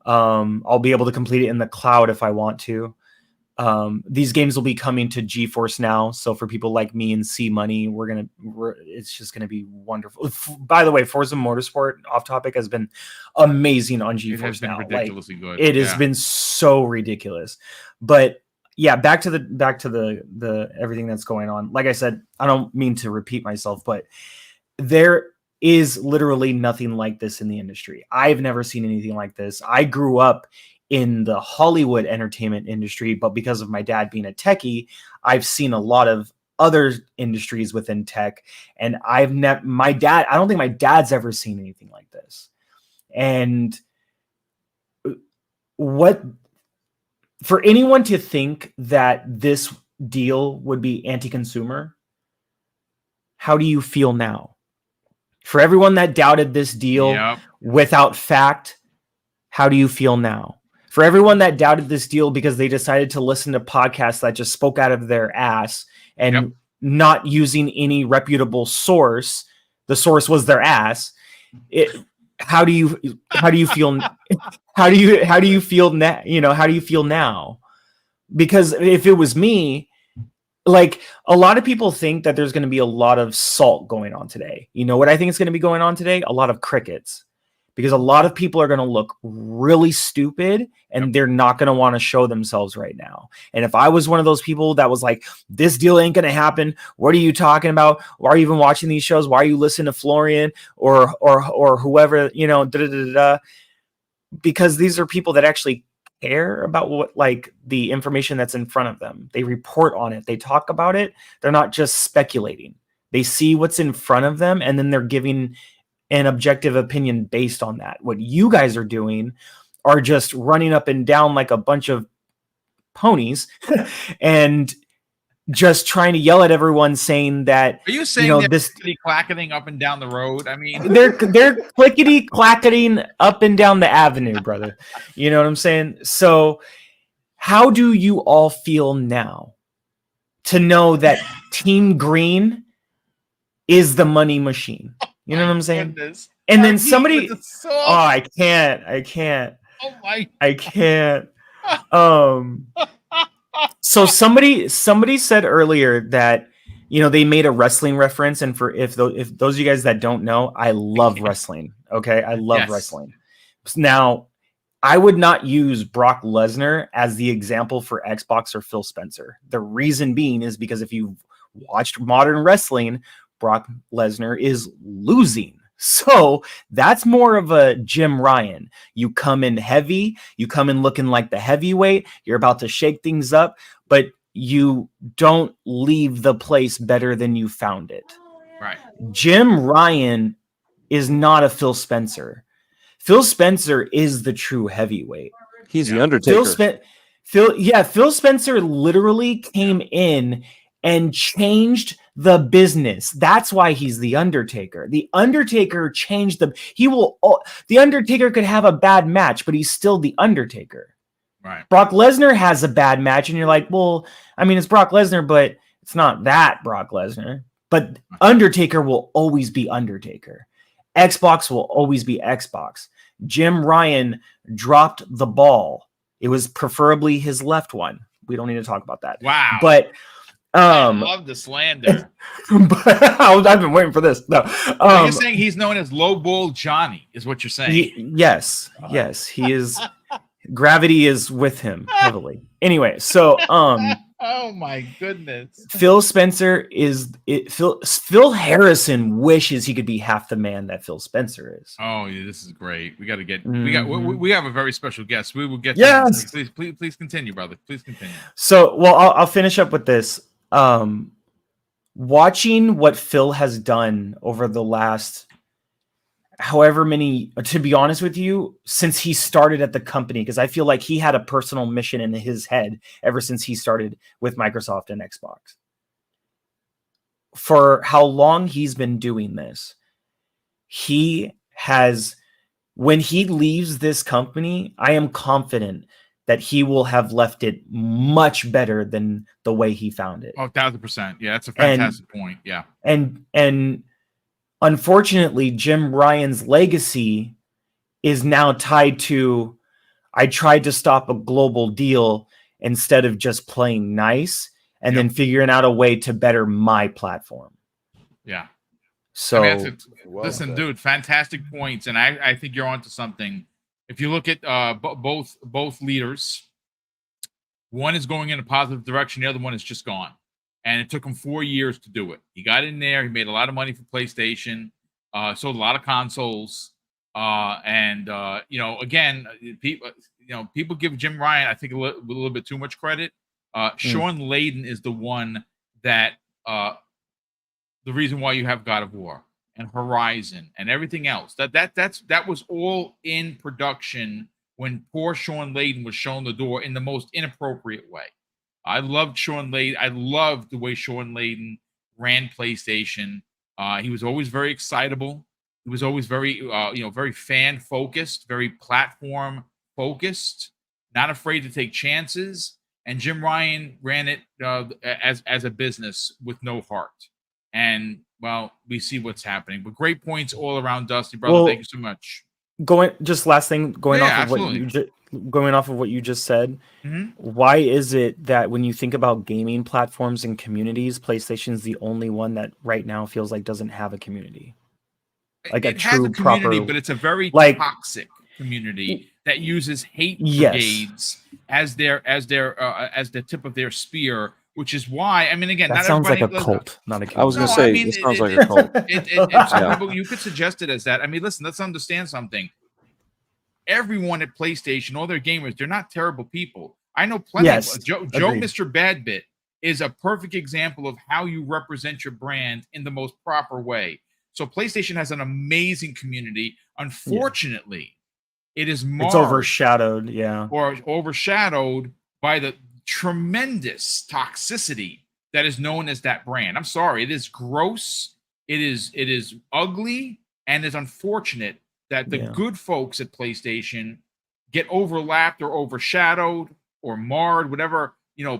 [SPEAKER 6] I'll be able to complete it in the cloud if I want to. These games will be coming to GeForce Now, so for people like me and C Money, it's just gonna be wonderful. By the way, Forza Motorsport, off topic, has been amazing on GeForce Now.
[SPEAKER 1] Ridiculously good.
[SPEAKER 6] It has been so ridiculous. But yeah, back to the everything that's going on. Like I said, I don't mean to repeat myself, but there is literally nothing like this in the industry. I've never seen anything like this. I grew up in the Hollywood entertainment industry, but because of my dad being a techie, I've seen a lot of other industries within tech, and I don't think my dad's ever seen anything like this. And for anyone to think that this deal would be anti-consumer, how do you feel now? For everyone that doubted this deal without fact, how do you feel now? For everyone that doubted this deal because they decided to listen to podcasts that just spoke out of their ass and not using any reputable source, the source was their ass. How do you feel? How do you feel now? You know, how do you feel now? Because if it was me, like, a lot of people think that there's going to be a lot of salt going on today. You know what I think is going to be going on today? A lot of crickets. because a lot of people are going to look really stupid and they're not going to want to show themselves right now. And if I was one of those people that was like, this deal ain't going to happen, what are you talking about? Why are you even watching these shows? Why are you listening to Florian or whoever, you know, because these are people that actually care about what, like, the information that's in front of them. They report on it. They talk about it. They're not just speculating. They see what's in front of them and then they're giving an objective opinion based on that. What you guys are doing are just running up and down like a bunch of ponies and just trying to yell at everyone saying that,
[SPEAKER 1] Are you saying,
[SPEAKER 6] you know,
[SPEAKER 1] they're
[SPEAKER 6] this
[SPEAKER 1] clacketing up and down the road? I mean,
[SPEAKER 6] they're clickety clacketing up and down the avenue, brother. You know what I'm saying? So how do you all feel now to know that Team Green is the money machine? You know what I'm saying?
[SPEAKER 1] goodness.
[SPEAKER 6] And then
[SPEAKER 1] Heat
[SPEAKER 6] somebody,
[SPEAKER 1] with the sauce.
[SPEAKER 6] oh, I can't.
[SPEAKER 1] Oh my.
[SPEAKER 6] I can't. So somebody said earlier that, you know, they made a wrestling reference, and for if those of you guys that don't know, I love wrestling. Okay, I love
[SPEAKER 1] Yes.
[SPEAKER 6] wrestling. Now, I would not use Brock Lesnar as the example for Xbox or Phil Spencer. The reason being is because if you've watched modern wrestling, Brock Lesnar is losing. So that's more of a Jim Ryan. You come in heavy, you come in looking like the heavyweight, you're about to shake things up, but you don't leave the place better than you found it.
[SPEAKER 1] Right.
[SPEAKER 6] Jim Ryan is not a Phil Spencer. Phil Spencer is the true heavyweight.
[SPEAKER 3] He's the Undertaker.
[SPEAKER 6] Phil Spencer literally came in and changed the business. That's why he's the Undertaker. The Undertaker changed the Undertaker could have a bad match, but he's still the Undertaker.
[SPEAKER 1] Right.
[SPEAKER 6] Brock Lesnar has a bad match, and you're like, well, I mean, it's Brock Lesnar, but it's not that Brock Lesnar. But Undertaker will always be Undertaker. Xbox will always be Xbox. Jim Ryan dropped the ball. It was preferably his left one. We don't need to talk about that.
[SPEAKER 1] Wow.
[SPEAKER 6] But
[SPEAKER 1] I love the slander.
[SPEAKER 6] but I've been waiting for this. No.
[SPEAKER 1] You're saying he's known as Low Ball Johnny, is what you're saying.
[SPEAKER 6] Yes, he is. Gravity is with him heavily. Anyway, so
[SPEAKER 1] oh my goodness.
[SPEAKER 6] Phil Spencer Phil Harrison wishes he could be half the man that Phil Spencer is.
[SPEAKER 1] Oh yeah, this is great. We got to get
[SPEAKER 6] Mhm.
[SPEAKER 1] we have a very special guest. We will get
[SPEAKER 6] Yes.
[SPEAKER 1] to please continue, brother. Please continue.
[SPEAKER 6] So, well, I'll finish up with this. Watching what Phil has done over the last however many, to be honest with you, since he started at the company, because I feel like he had a personal mission in his head ever since he started with Microsoft and Xbox. For how long he's been doing this, he has, when he leaves this company, I am confident that he will have left it much better than the way he found it.
[SPEAKER 1] Oh, 1,000%. Yeah, that's a fantastic point. Yeah.
[SPEAKER 6] And unfortunately, Jim Ryan's legacy is now tied to, I tried to stop a global deal instead of just playing nice and then figuring out a way to better my platform.
[SPEAKER 1] Yeah.
[SPEAKER 6] So,
[SPEAKER 1] I mean, listen, dude, fantastic points. And I think you're onto something. If you look at both leaders, one is going in a positive direction. The other one is just gone. And it took him 4 years to do it. He got in there. He made a lot of money for PlayStation, sold a lot of consoles. You know, again, people give Jim Ryan, I think, a little bit too much credit. Sean Layden is the one that the reason why you have God of War and Horizon and everything else. That was all in production when poor Sean Layden was shown the door in the most inappropriate way. I loved Sean Layden. I loved the way Sean Layden ran PlayStation. He was always very excitable. He was always very, very fan focused, very platform focused, not afraid to take chances. And Jim Ryan ran it as a business with no heart. And well, we see what's happening. But great points all around, Dusty, brother.
[SPEAKER 6] Well,
[SPEAKER 1] thank you so much.
[SPEAKER 6] Last thing, going off of what you just said.
[SPEAKER 1] Mm-hmm.
[SPEAKER 6] Why is it that when you think about gaming platforms and communities, PlayStation's the only one that right now feels like doesn't have a community? like
[SPEAKER 1] it
[SPEAKER 6] a
[SPEAKER 1] has
[SPEAKER 6] true
[SPEAKER 1] a community,
[SPEAKER 6] proper,
[SPEAKER 1] but it's a very
[SPEAKER 6] like,
[SPEAKER 1] toxic community that uses hate
[SPEAKER 6] yes.
[SPEAKER 1] brigades as the tip of their spear, which is why, I mean, again,
[SPEAKER 6] That
[SPEAKER 1] not
[SPEAKER 6] sounds like
[SPEAKER 1] everybody.
[SPEAKER 6] a cult, not a
[SPEAKER 3] I was
[SPEAKER 6] community.
[SPEAKER 3] gonna
[SPEAKER 1] No, I
[SPEAKER 3] say
[SPEAKER 1] mean,
[SPEAKER 3] it sounds like a cult.
[SPEAKER 1] some
[SPEAKER 3] Yeah.
[SPEAKER 1] people, you could suggest it as that. I mean, listen, let's understand something. Everyone at PlayStation, all their gamers, they're not terrible people. I know plenty
[SPEAKER 6] Yes,
[SPEAKER 1] of Joe,
[SPEAKER 6] agreed.
[SPEAKER 1] Mr. Badbit is a perfect example of how you represent your brand in the most proper way. So PlayStation has an amazing community. Unfortunately, it is
[SPEAKER 6] It's
[SPEAKER 1] marred
[SPEAKER 6] overshadowed. Yeah.
[SPEAKER 1] or overshadowed by the tremendous toxicity that is known as that brand. I'm sorry, it is gross, it is ugly, and it's unfortunate that the
[SPEAKER 6] Yeah.
[SPEAKER 1] good folks at PlayStation get overlapped or overshadowed or marred, whatever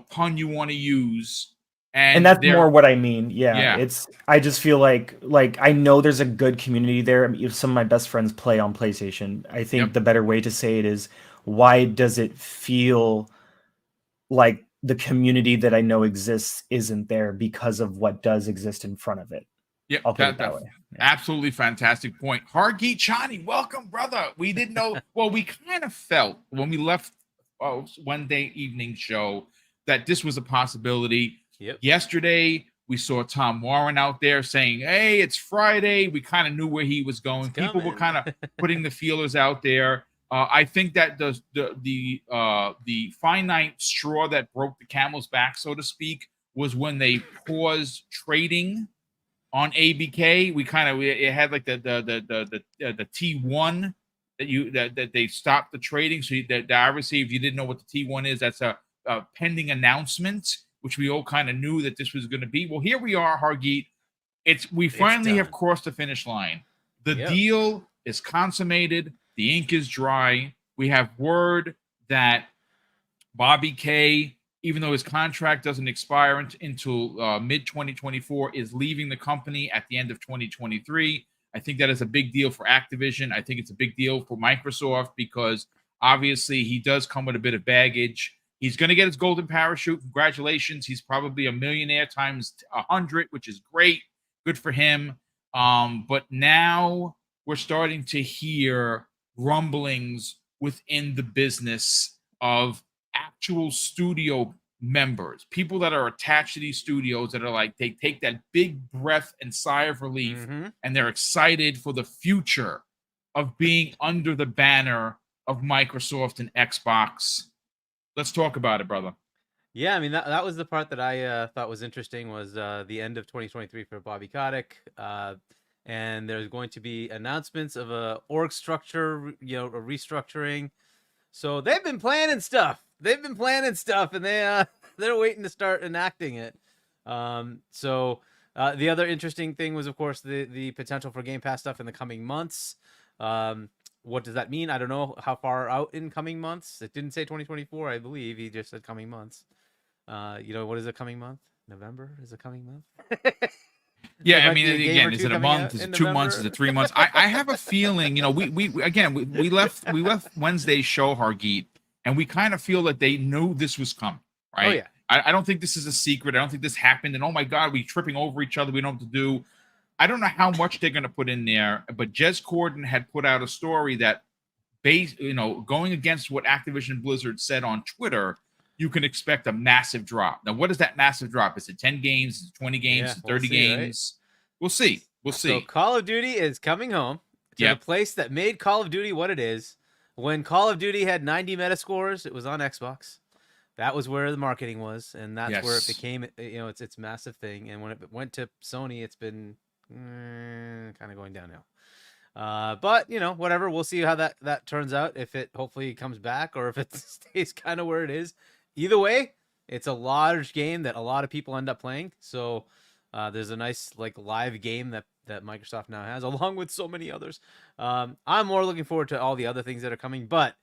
[SPEAKER 1] pun you want to use.
[SPEAKER 6] And that's
[SPEAKER 1] they're
[SPEAKER 6] more what I mean. Yeah,
[SPEAKER 1] Yeah.
[SPEAKER 6] it's. I just feel like I know there's a good community there. I mean, some of my best friends play on PlayStation. I think
[SPEAKER 1] Yep.
[SPEAKER 6] the better way to say it is, why does it feel like the community that I know exists isn't there because of what does exist in front of it?
[SPEAKER 1] Yep,
[SPEAKER 6] I'll put it that way. Yeah.
[SPEAKER 1] Absolutely fantastic point. Hargeet Chani, welcome, brother. We didn't know. Well, we kind of felt when we left Wednesday evening show that this was a possibility.
[SPEAKER 7] Yep.
[SPEAKER 1] Yesterday, we saw Tom Warren out there saying, "Hey, it's Friday." We kind of knew where he was going.
[SPEAKER 7] It's
[SPEAKER 1] People were
[SPEAKER 7] coming.
[SPEAKER 1] kind of putting the feelers out there. I think that the finite straw that broke the camel's back, so to speak, was when they paused trading on ABK. It had like the T1 that they stopped the trading. So that obviously, if you didn't know what the T1 is, that's a pending announcement, which we all kind of knew that this was going to be. Well, here we are, Hargeet. We finally have
[SPEAKER 7] done.
[SPEAKER 1] crossed the finish line. The
[SPEAKER 7] Yep.
[SPEAKER 1] deal is consummated. The ink is dry. We have word that Bobby K, even though his contract doesn't expire until mid 2024, is leaving the company at the end of 2023. I think that is a big deal for Activision. I think it's a big deal for Microsoft because obviously he does come with a bit of baggage. He's going to get his golden parachute. Congratulations. He's probably a millionaire times 100, which is great. Good for him. But now we're starting to hear rumblings within the business of actual studio members, people that are attached to these studios that are like, they take that big breath and sigh of relief and they're excited for the future of being under the banner of Microsoft and Xbox. Let's talk about it, brother.
[SPEAKER 7] Yeah, I mean that was the part that I thought was interesting was the end of 2023 for Bobby Kotick, and there's going to be announcements of a org structure, a restructuring. So they've been planning stuff. And they're waiting to start enacting it. So the other interesting thing was, of course, the potential for Game Pass stuff in the coming months. What does that mean? I don't know how far out in coming months. It didn't say 2024, I believe. He just said coming months. What is a coming month? November is a coming month.
[SPEAKER 1] Yeah, I mean, again, is it a month? Is it 2 months? Is it 3 months? I have a feeling, we left Wednesday's show, Hargeet, and we kind of feel that they knew this was coming, right?
[SPEAKER 7] Oh, yeah.
[SPEAKER 1] I don't think this is a secret. I don't think this happened. And oh my God, we tripping over each other. We don't know what to do. I don't know how much they're going to put in there, but Jez Corden had put out a story that going against what Activision Blizzard said on Twitter, you can expect a massive drop. Now, what is that massive drop? Is it 10 games? Is it 20 games? Is it 30 games? Right? We'll see.
[SPEAKER 7] So Call of Duty is coming home to the place that made Call of Duty what it is. When Call of Duty had 90 Metascores, it was on Xbox. That was where the marketing was, and that's where it became, it's massive thing. And when it went to Sony, it's been kind of going downhill. But whatever, we'll see how that turns out. If it hopefully comes back, or if it stays kind of where it is. Either way, it's a large game that a lot of people end up playing. So there's a nice live game that Microsoft now has, along with so many others. I'm more looking forward to all the other things that are coming, but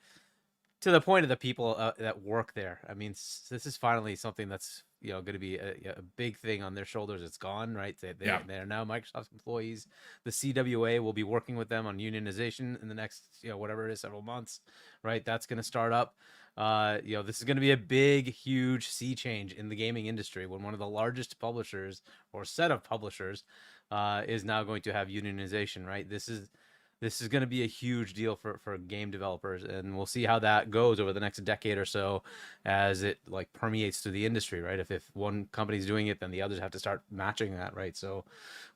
[SPEAKER 7] to the point of the people that work there. I mean, this is finally something that's going to be a big thing on their shoulders. It's gone, right? They are now Microsoft employees. The CWA will be working with them on unionization in the next whatever it is, several months, right? That's going to start up. This is going to be a big, huge sea change in the gaming industry when one of the largest publishers or set of publishers is now going to have unionization, right? This is going to be a huge deal for game developers, and we'll see how that goes over the next decade or so as it like permeates through the industry, right? If one company's doing it, then the others have to start matching that, right? So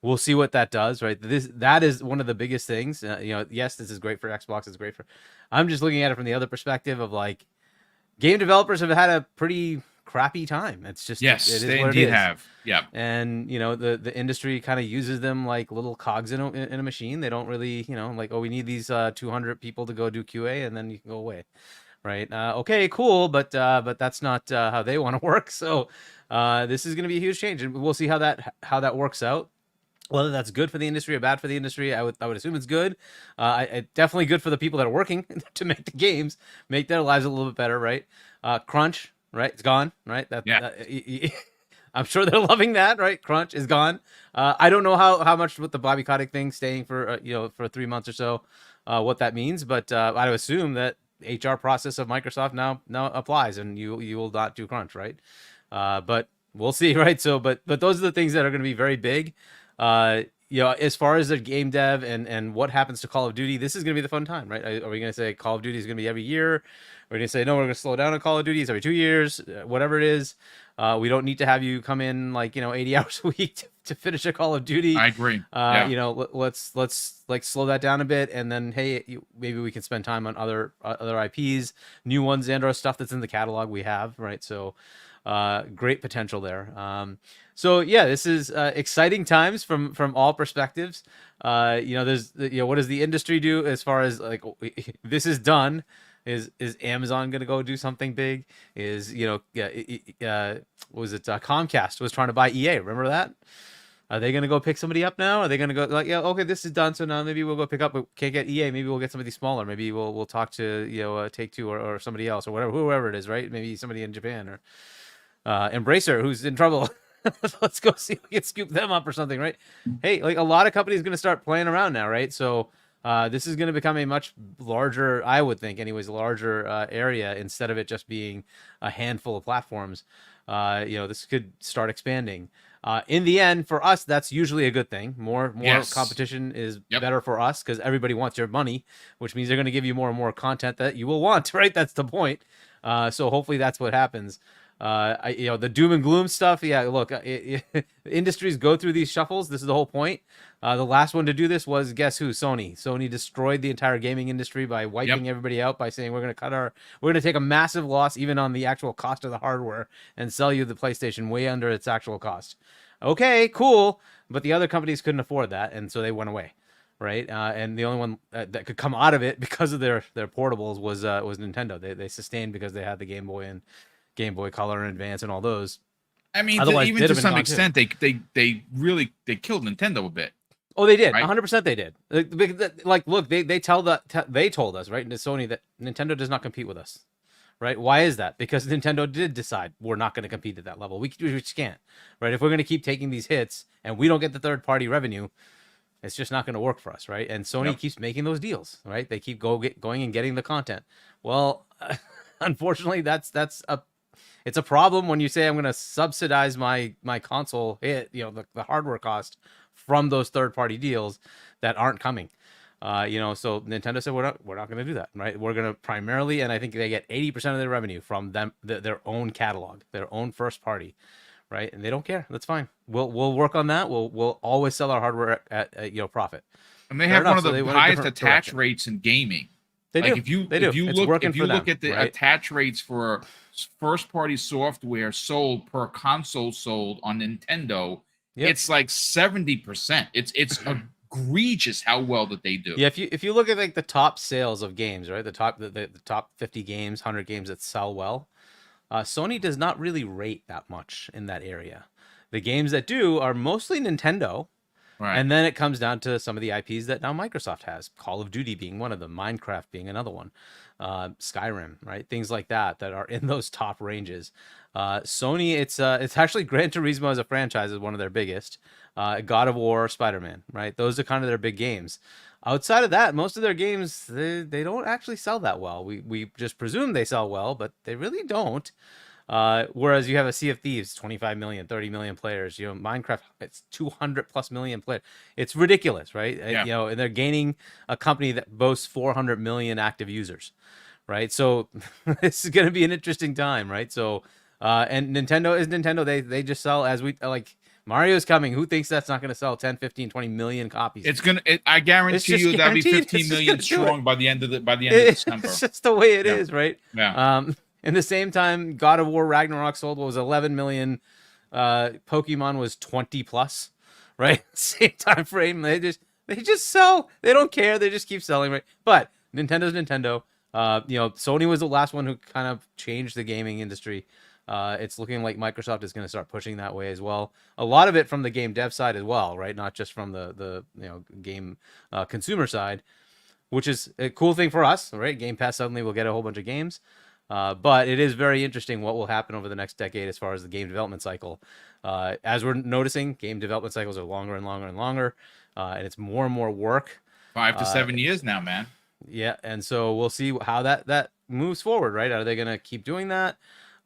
[SPEAKER 7] we'll see what that does, right? That is one of the biggest things. Yes, this is great for Xbox. It's great for. I'm just looking at it from the other perspective of like game developers have had a pretty crappy time. It's just
[SPEAKER 1] Yes,
[SPEAKER 7] it is
[SPEAKER 1] they
[SPEAKER 7] what
[SPEAKER 1] indeed
[SPEAKER 7] it is.
[SPEAKER 1] have. Yeah.
[SPEAKER 7] And the industry kind of uses them like little cogs in a machine. They don't really like, oh, we need these 200 people to go do QA and then you can go away, right? Okay, cool, but that's not how they want to work. So this is going to be a huge change, and we'll see how that works out. Whether that's good for the industry or bad for the industry, I would assume it's good. Definitely good for the people that are working to make the games, make their lives a little bit better, right? Crunch, right? It's gone, right? I'm sure they're loving that, right? Crunch is gone. I don't know how much with the Bobby Kotick thing staying for for 3 months or so, what that means, but I would assume that HR process of Microsoft now applies, and you will not do crunch, right? But we'll see, right? So, but those are the things that are going to be very big. As far as the game dev and what happens to Call of Duty, this is going to be the fun time, right? Are we going to say Call of Duty is going to be every year? We're going to say, no, we're going to slow down on Call of Duty. It's every 2 years, whatever it is. We don't need to have you come in like, 80 hours a week to finish a Call of Duty.
[SPEAKER 1] I agree. Yeah.
[SPEAKER 7] Let's like slow that down a bit. And then, hey, maybe we can spend time on other IPs, new ones, and or stuff that's in the catalog we have, right? So great potential there. So yeah, this is exciting times from all perspectives. There's what does the industry do as far as like this is done? Is Amazon going to go do something big? Is Comcast was trying to buy EA? Remember that? Are they going to go pick somebody up now? Are they going to go like, yeah, okay, this is done, so now maybe we'll go pick up, but can't get EA. Maybe we'll get somebody smaller. Maybe we'll talk to Take-Two or somebody else or whoever it is, right? Maybe somebody in Japan or Embracer who's in trouble. Let's go see if we can scoop them up or something, right? Hey, like a lot of companies going to start playing around now, right? So this is going to become a much larger, I would think anyways, larger area instead of it just being a handful of platforms. This could start expanding. In the end, for us, that's usually a good thing. More
[SPEAKER 1] Yes.
[SPEAKER 7] competition is better for us because everybody wants your money, which means they're going to give you more and more content that you will want, right? That's the point. So hopefully that's what happens. The doom and gloom stuff. Yeah, look, industries go through these shuffles. This is the whole point. The last one to do this was, guess who? Sony. Sony destroyed the entire gaming industry by wiping everybody out by saying we're going to take a massive loss even on the actual cost of the hardware and sell you the PlayStation way under its actual cost. Okay, cool. But the other companies couldn't afford that, and so they went away. Right, and the only one that could come out of it because of their portables was Nintendo. They sustained because they had the Game Boy and Game Boy Color and Advance and all those.
[SPEAKER 1] I mean,
[SPEAKER 7] Otherwise,
[SPEAKER 1] even
[SPEAKER 7] they'd
[SPEAKER 1] to
[SPEAKER 7] have been
[SPEAKER 1] some
[SPEAKER 7] gone
[SPEAKER 1] extent, they really killed Nintendo a bit.
[SPEAKER 7] Oh, they did.
[SPEAKER 1] Right?
[SPEAKER 7] 100% they did. Like, look, they told us, right, to Sony that Nintendo does not compete with us. Right? Why is that? Because Nintendo did decide we're not going to compete at that level. We just can't. Right? If we're going to keep taking these hits and we don't get the third-party revenue, it's just not going to work for us, right? And Sony keeps making those deals, right? They keep going and getting the content. Well, unfortunately, it's a problem when you say I'm going to subsidize my console hit, the hardware cost from those third-party deals that aren't coming. So Nintendo said we're not going to do that, right? We're going to primarily, and I think they get 80% of their revenue from them, their own catalog, their own first party, right? And they don't care. That's fine. We'll work on that. We'll always sell our hardware at profit.
[SPEAKER 1] And they have one of the highest attach rates in gaming.
[SPEAKER 7] They do.
[SPEAKER 1] If you look at the attach rates for first party software sold per console sold on Nintendo, it's like 70%. It's egregious how well that they do.
[SPEAKER 7] Yeah, if you look at like the top sales of games, right? The top 50 games, 100 games that sell well, Sony does not really rate that much in that area. The games that do are mostly Nintendo. Right. And then it comes down to some of the IPs that now Microsoft has, Call of Duty being one of them, Minecraft being another one, Skyrim, right? Things like that are in those top ranges. Sony, it's actually Gran Turismo as a franchise is one of their biggest. God of War, Spider-Man, right? Those are kind of their big games. outside of that, most of their games they don't actually sell that well. We just presume they sell well, but they really don't. Whereas you have a Sea of Thieves, 25 million, 30 million players. You know, Minecraft, it's 200 plus million players. It's ridiculous, right?
[SPEAKER 1] Yeah.
[SPEAKER 7] You know, and they're gaining a company that boasts 400 million active users, right? So this is going to be an interesting time, right? So, and Nintendo is Nintendo. They just sell as we like. Mario's coming. Who thinks that's not going to sell 10, 15, 20 million copies?
[SPEAKER 1] It's gonna. I guarantee you that'll be
[SPEAKER 7] guaranteed.
[SPEAKER 1] 15 million strong by the end of December.
[SPEAKER 7] It's just the way it is, right?
[SPEAKER 1] Yeah.
[SPEAKER 7] In the same time, God of War Ragnarok sold what was 11 million. Pokemon was 20 plus, right? Same time frame. They just sell. They don't care. They just keep selling, right? But Nintendo's Nintendo. You know, Sony was the last one who kind of changed the gaming industry. It's looking like Microsoft is going to start pushing that way as well. A lot of it from the game dev side as well, right? Not just from the you know game consumer side, which is a cool thing for us, right? Game Pass suddenly will get a whole bunch of games. But it is very interesting what will happen over the next decade as far as the game development cycle. As we're noticing, game development cycles are longer and longer and longer, and it's more and more work.
[SPEAKER 1] 5 to 7 years now, man.
[SPEAKER 7] Yeah, and so we'll see how that moves forward, right? Are they going to keep doing that?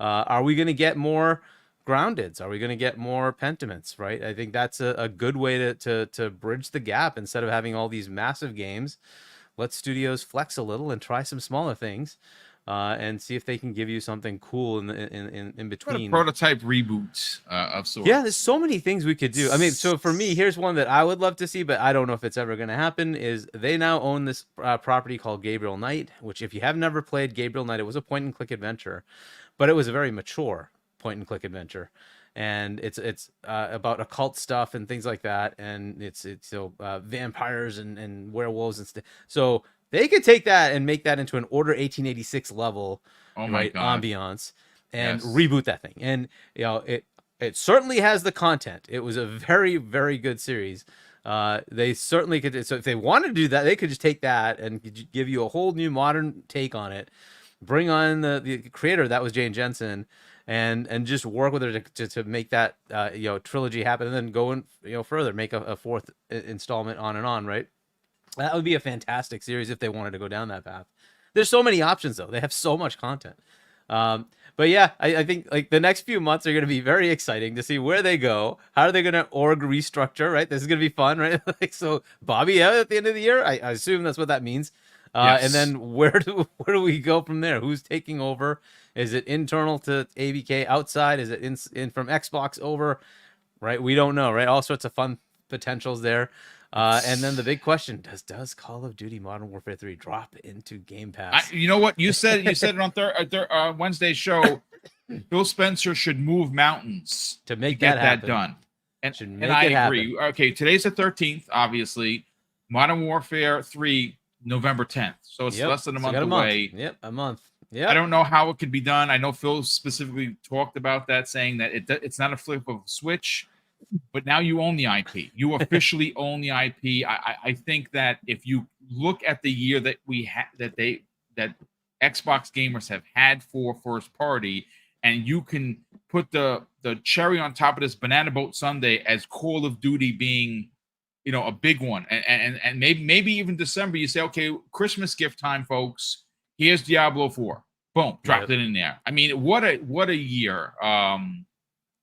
[SPEAKER 7] Are we going to get more groundeds? Are we going to get more pentiments, right? I think that's a good way to bridge the gap. Instead of having all these massive games, let studios flex a little and try some smaller things. And see if they can give you something cool in between.
[SPEAKER 1] Prototype reboots of sorts.
[SPEAKER 7] Yeah, there's so many things we could do. I mean, so for me, here's one that I would love to see, but I don't know if it's ever going to happen, is they now own this property called Gabriel Knight, which if you have never played Gabriel Knight, it was a point-and-click adventure, but it was a very mature point-and-click adventure. And it's about occult stuff and things like that, and it's vampires and werewolves and stuff. So they could take that and make that into an Order 1886 level, ambiance, and reboot that thing. And you know, it certainly has the content. It was a very, very good series. They certainly could. So if they wanted to do that, they could just take that and give you a whole new modern take on it. Bring on the creator, that was Jane Jensen, and just work with her to make that trilogy happen, and then go further, make a fourth installment on and on, right? That would be a fantastic series if they wanted to go down that path. There's so many options, though. They have so much content. But yeah, I think like the next few months are going to be very exciting to see where they go. How are they going to org restructure, right? This is going to be fun, right? Like, so Bobby out at the end of the year, I assume that's what that means. Yes. And then where do we go from there? Who's taking over? Is it internal to ABK, outside? Is it in from Xbox over? Right? We don't know, right? All sorts of fun potentials there. And then the big question: Does Call of Duty Modern Warfare 3 drop into Game Pass?
[SPEAKER 1] You know what you said? You said it on Wednesday's show. Phil Spencer should move mountains
[SPEAKER 7] to make
[SPEAKER 1] get
[SPEAKER 7] that
[SPEAKER 1] done. And I agree.
[SPEAKER 7] Happen.
[SPEAKER 1] Okay, today's the 13th. Obviously, Modern Warfare 3, November 10th. So it's less than a month away.
[SPEAKER 7] Yep, a month. Yeah.
[SPEAKER 1] I don't know how it could be done. I know Phil specifically talked about that, saying that it's not a flip of a switch. But now you own the IP. You officially own the IP. I think that if you look at the year that that Xbox gamers have had for first party, and you can put the cherry on top of this banana boat Sunday as Call of Duty being, a big one, and maybe even December, you say, okay, Christmas gift time, folks. Here's Diablo 4. Boom, dropped it in there. I mean, what a year.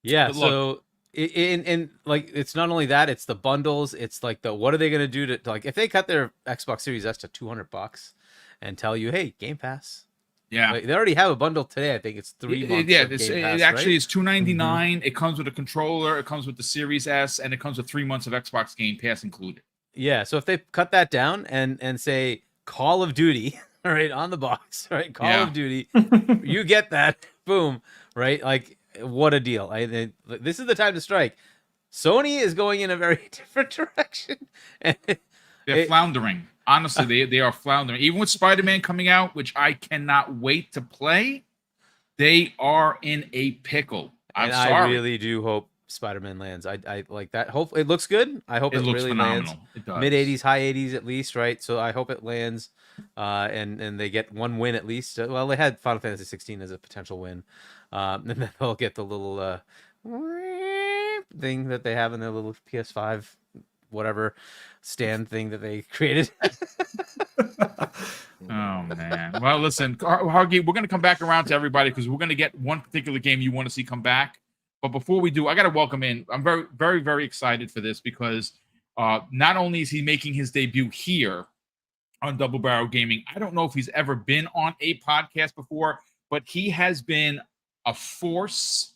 [SPEAKER 7] Yeah. So. And like, it's not only that, it's the bundles. It's like what are they going to do to like, if they cut their Xbox Series S to $200 and tell you, hey, Game Pass.
[SPEAKER 1] Yeah.
[SPEAKER 7] Like, they already have a bundle today. I think it's 3 months.
[SPEAKER 1] Yeah.
[SPEAKER 7] Of Game Pass,
[SPEAKER 1] it actually is $299.
[SPEAKER 7] Mm-hmm.
[SPEAKER 1] It comes with a controller. It comes with the Series S, and it comes with 3 months of Xbox Game Pass included.
[SPEAKER 7] Yeah. So if they cut that down and say Call of Duty, right, on the box, right? Call of Duty, you get that. Boom. Right. Like, what a deal. This is the time to strike. Sony is going in a very different direction.
[SPEAKER 1] They're floundering. Honestly, they are floundering. Even with Spider-Man coming out, which I cannot wait to play, they are in a pickle. I'm sorry.
[SPEAKER 7] I really do hope Spider-Man lands. I like that. Hope it looks good. I hope it
[SPEAKER 1] looks
[SPEAKER 7] really
[SPEAKER 1] phenomenal.
[SPEAKER 7] lands. Mid-80s, high 80s at least, right? So I hope it lands and they get one win at least. Well, they had Final Fantasy 16 as a potential win. And then they'll get the little thing that they have in their little PS5 whatever stand thing that they created.
[SPEAKER 1] Oh man. Well, listen, Hargy, we're gonna come back around to everybody because we're gonna get one particular game you want to see come back. But before we do, I gotta welcome in. I'm very, very, very excited for this because not only is he making his debut here on Double Barrel Gaming, I don't know if he's ever been on a podcast before, but he has been a force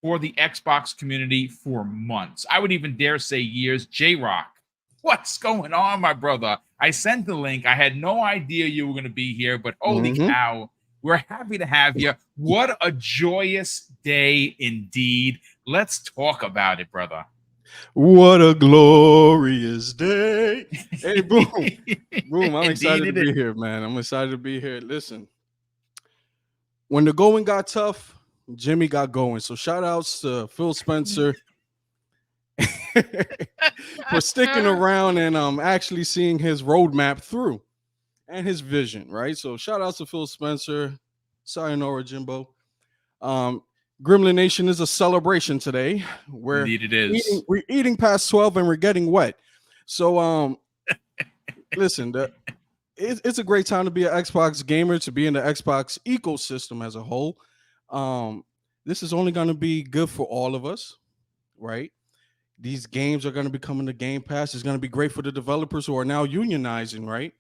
[SPEAKER 1] for the Xbox community for months. I would even dare say years. J-Rock, what's going on, my brother? I sent the link. I had no idea you were going to be here, but holy cow, we're happy to have you. What a joyous day indeed. Let's talk about it, brother.
[SPEAKER 8] What a glorious day. Hey, Boom. Boom, I'm excited to be here, man. I'm excited to be here. Listen, when the going got tough, Jimmy got going. So shout outs to Phil Spencer for sticking around and actually seeing his roadmap through and his vision, right? So shout outs to Phil Spencer. Sayonara, Jimbo. Gremlin Nation is a celebration today.
[SPEAKER 1] Indeed it is.
[SPEAKER 8] We're eating past 12 and we're getting wet. So listen, it's a great time to be an Xbox gamer, to be in the Xbox ecosystem as a whole. This is only going to be good for all of us, right? These games are going to be coming to Game Pass. It's going to be great for the developers who are now unionizing, right?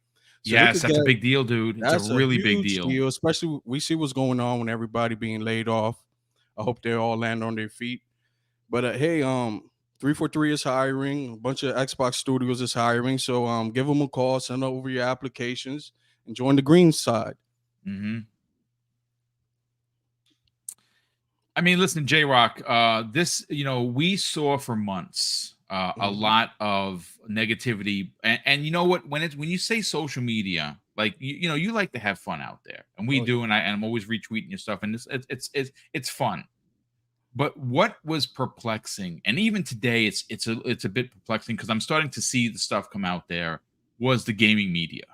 [SPEAKER 8] So
[SPEAKER 1] yes, that's a big deal, dude. It's a really big deal.
[SPEAKER 8] Especially we see what's going on when everybody being laid off. I hope they all land on their feet. But hey, 343 is hiring. A bunch of Xbox studios is hiring. So give them a call, send over your applications, and join the green side.
[SPEAKER 1] Mm-hmm. I mean, listen, J-Rock, this, we saw for months a lot of negativity. And you know what? When you say social media, like, you like to have fun out there. And we do. And I'm always retweeting your stuff. And it's fun. But what was perplexing, and even today it's a bit perplexing because I'm starting to see the stuff come out there, was the gaming media.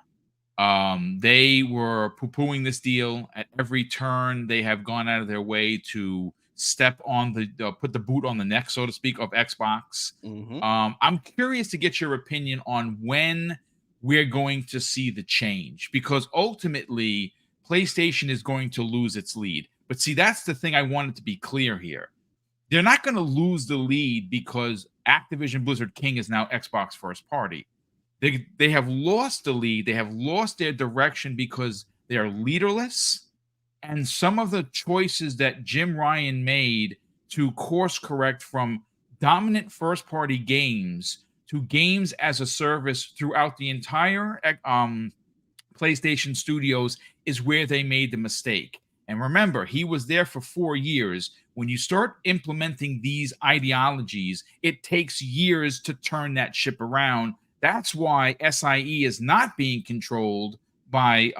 [SPEAKER 1] They were poo-pooing this deal at every turn. They have gone out of their way to step on put the boot on the neck, so to speak, of Xbox. I'm curious to get your opinion on when we're going to see the change, because ultimately PlayStation is going to lose its lead. But see, that's the thing I wanted to be clear here. They're not going to lose the lead because Activision Blizzard King is now Xbox first party. They have lost the lead. They have lost their direction because they are leaderless. And some of the choices that Jim Ryan made to course correct from dominant first party games to games as a service throughout the entire PlayStation Studios is where they made the mistake. And remember, he was there for 4 years. When you start implementing these ideologies, it takes years to turn that ship around. That's why SIE is not being controlled by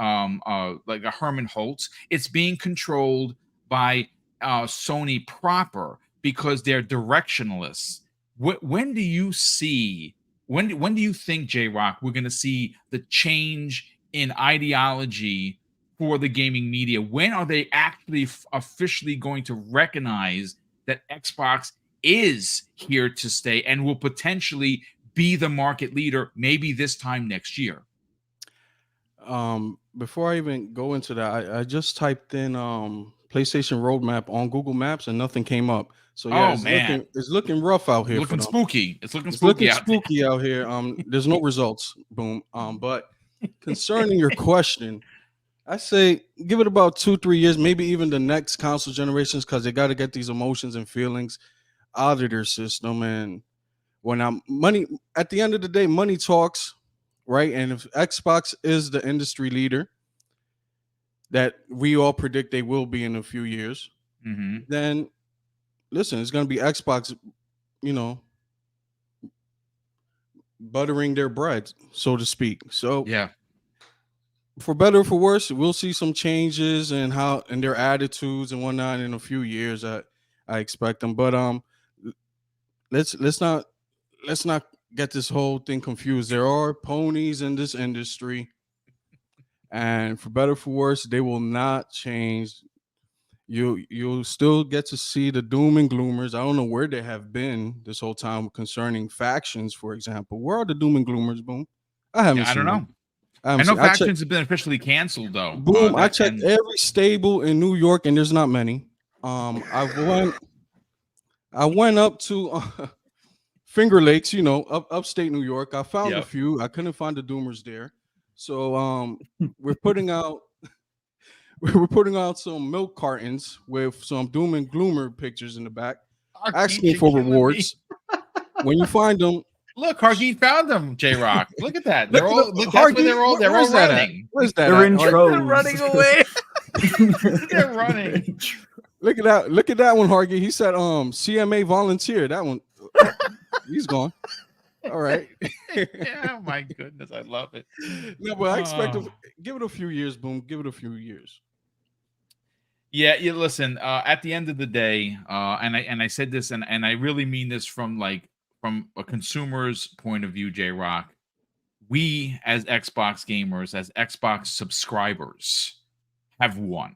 [SPEAKER 1] like a Herman Holtz. It's being controlled by Sony proper because they're directionalists. When do you see? When do you think, J-Rock, we're going to see the change in ideology for the gaming media? When are they actually officially going to recognize that Xbox is here to stay and will potentially be the market leader maybe this time next year?
[SPEAKER 8] Before I even go into that, I just typed in PlayStation roadmap on Google Maps and nothing came up. So yeah, it's looking rough out here.
[SPEAKER 1] Looking spooky. It's looking
[SPEAKER 8] spooky out here. There's no results. Boom. But concerning your question, I say give it about 2-3 years, maybe even the next console generations, because they got to get these emotions and feelings out of their system. And when money, at the end of the day, money talks, right? And if Xbox is the industry leader that we all predict they will be in a few years, then listen, it's going to be Xbox, buttering their bread, so to speak. So
[SPEAKER 1] yeah,
[SPEAKER 8] for better or for worse, we'll see some changes in their attitudes and whatnot in a few years. I expect them, but let's not get this whole thing confused. There are ponies in this industry, and for better or for worse, they will not change. You'll still get to see the doom and gloomers. I don't know where they have been this whole time concerning factions, for example. Where are the doom and gloomers, Boom? I haven't
[SPEAKER 1] Yeah, I
[SPEAKER 8] seen
[SPEAKER 1] don't
[SPEAKER 8] them.
[SPEAKER 1] know. I know factions have been officially canceled though.
[SPEAKER 8] Boom, I checked every stable in New York and there's not many. I went up to Finger Lakes, upstate New York. I found a few. I couldn't find the doomers there. So we're putting out some milk cartons with some doom and gloomer pictures in the back, asking for rewards. When you find them,
[SPEAKER 1] look, Hargeet found them. J Rock, look at that. They're all look, that's where they're all running.
[SPEAKER 8] Where's that?
[SPEAKER 9] They're in
[SPEAKER 7] They're
[SPEAKER 9] troves.
[SPEAKER 7] running away.
[SPEAKER 1] They're running.
[SPEAKER 8] Look at that! Look at that one, Hargeet. He said, CMA volunteer. That one, he's gone. All right.
[SPEAKER 1] Yeah, my goodness, I love it.
[SPEAKER 8] No, but I expect him. Give it a few years, Boom. Give it a few years.
[SPEAKER 1] Yeah, listen, at the end of the day, and I said this, and I really mean this from a consumer's point of view, J Rock, we as Xbox gamers, as Xbox subscribers, have won.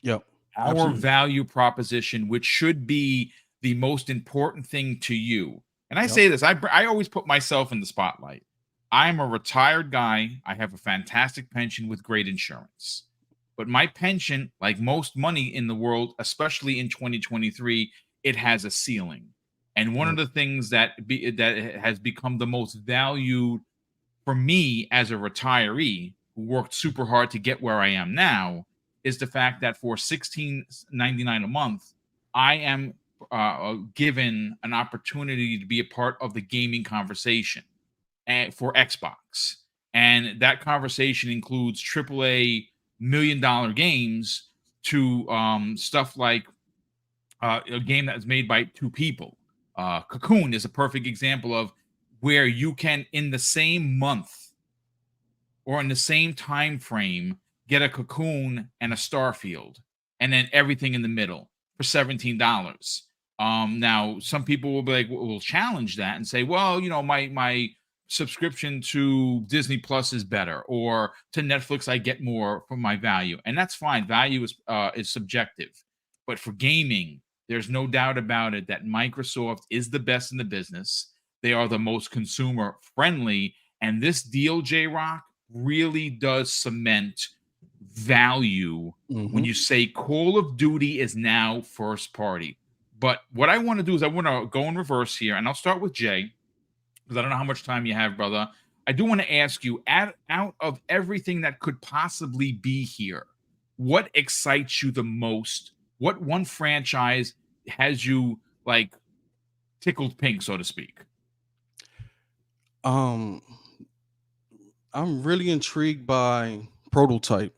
[SPEAKER 8] Yep.
[SPEAKER 1] Our
[SPEAKER 8] Absolutely.
[SPEAKER 1] value proposition, which should be the most important thing to you. And I say this, I always put myself in the spotlight. I'm a retired guy. I have a fantastic pension with great insurance. But my pension, like most money in the world, especially in 2023, it has a ceiling. And one of the things that has become the most valued for me as a retiree who worked super hard to get where I am now is the fact that for $16.99 a month, I am given an opportunity to be a part of the gaming conversation for Xbox. And that conversation includes AAA million-dollar games to stuff like a game that was made by two people. Cocoon is a perfect example of where you can, in the same month or in the same time frame, get a Cocoon and a Starfield, and then everything in the middle for $17. Now, some people will be like, will challenge that and say, well, my subscription to Disney Plus is better, or to Netflix I get more for my value, and that's fine. Value is subjective, but for gaming, there's no doubt about it that Microsoft is the best in the business. They are the most consumer friendly, and this deal, J Rock, really does cement value when you say Call of Duty is now first party. But what I want to do is I want to go in reverse here, and I'll start with Jay, because I don't know how much time you have, brother. I do want to ask you, out of everything that could possibly be here, what excites you the most? What one franchise has you tickled pink, so to speak?
[SPEAKER 8] I'm really intrigued by Prototype.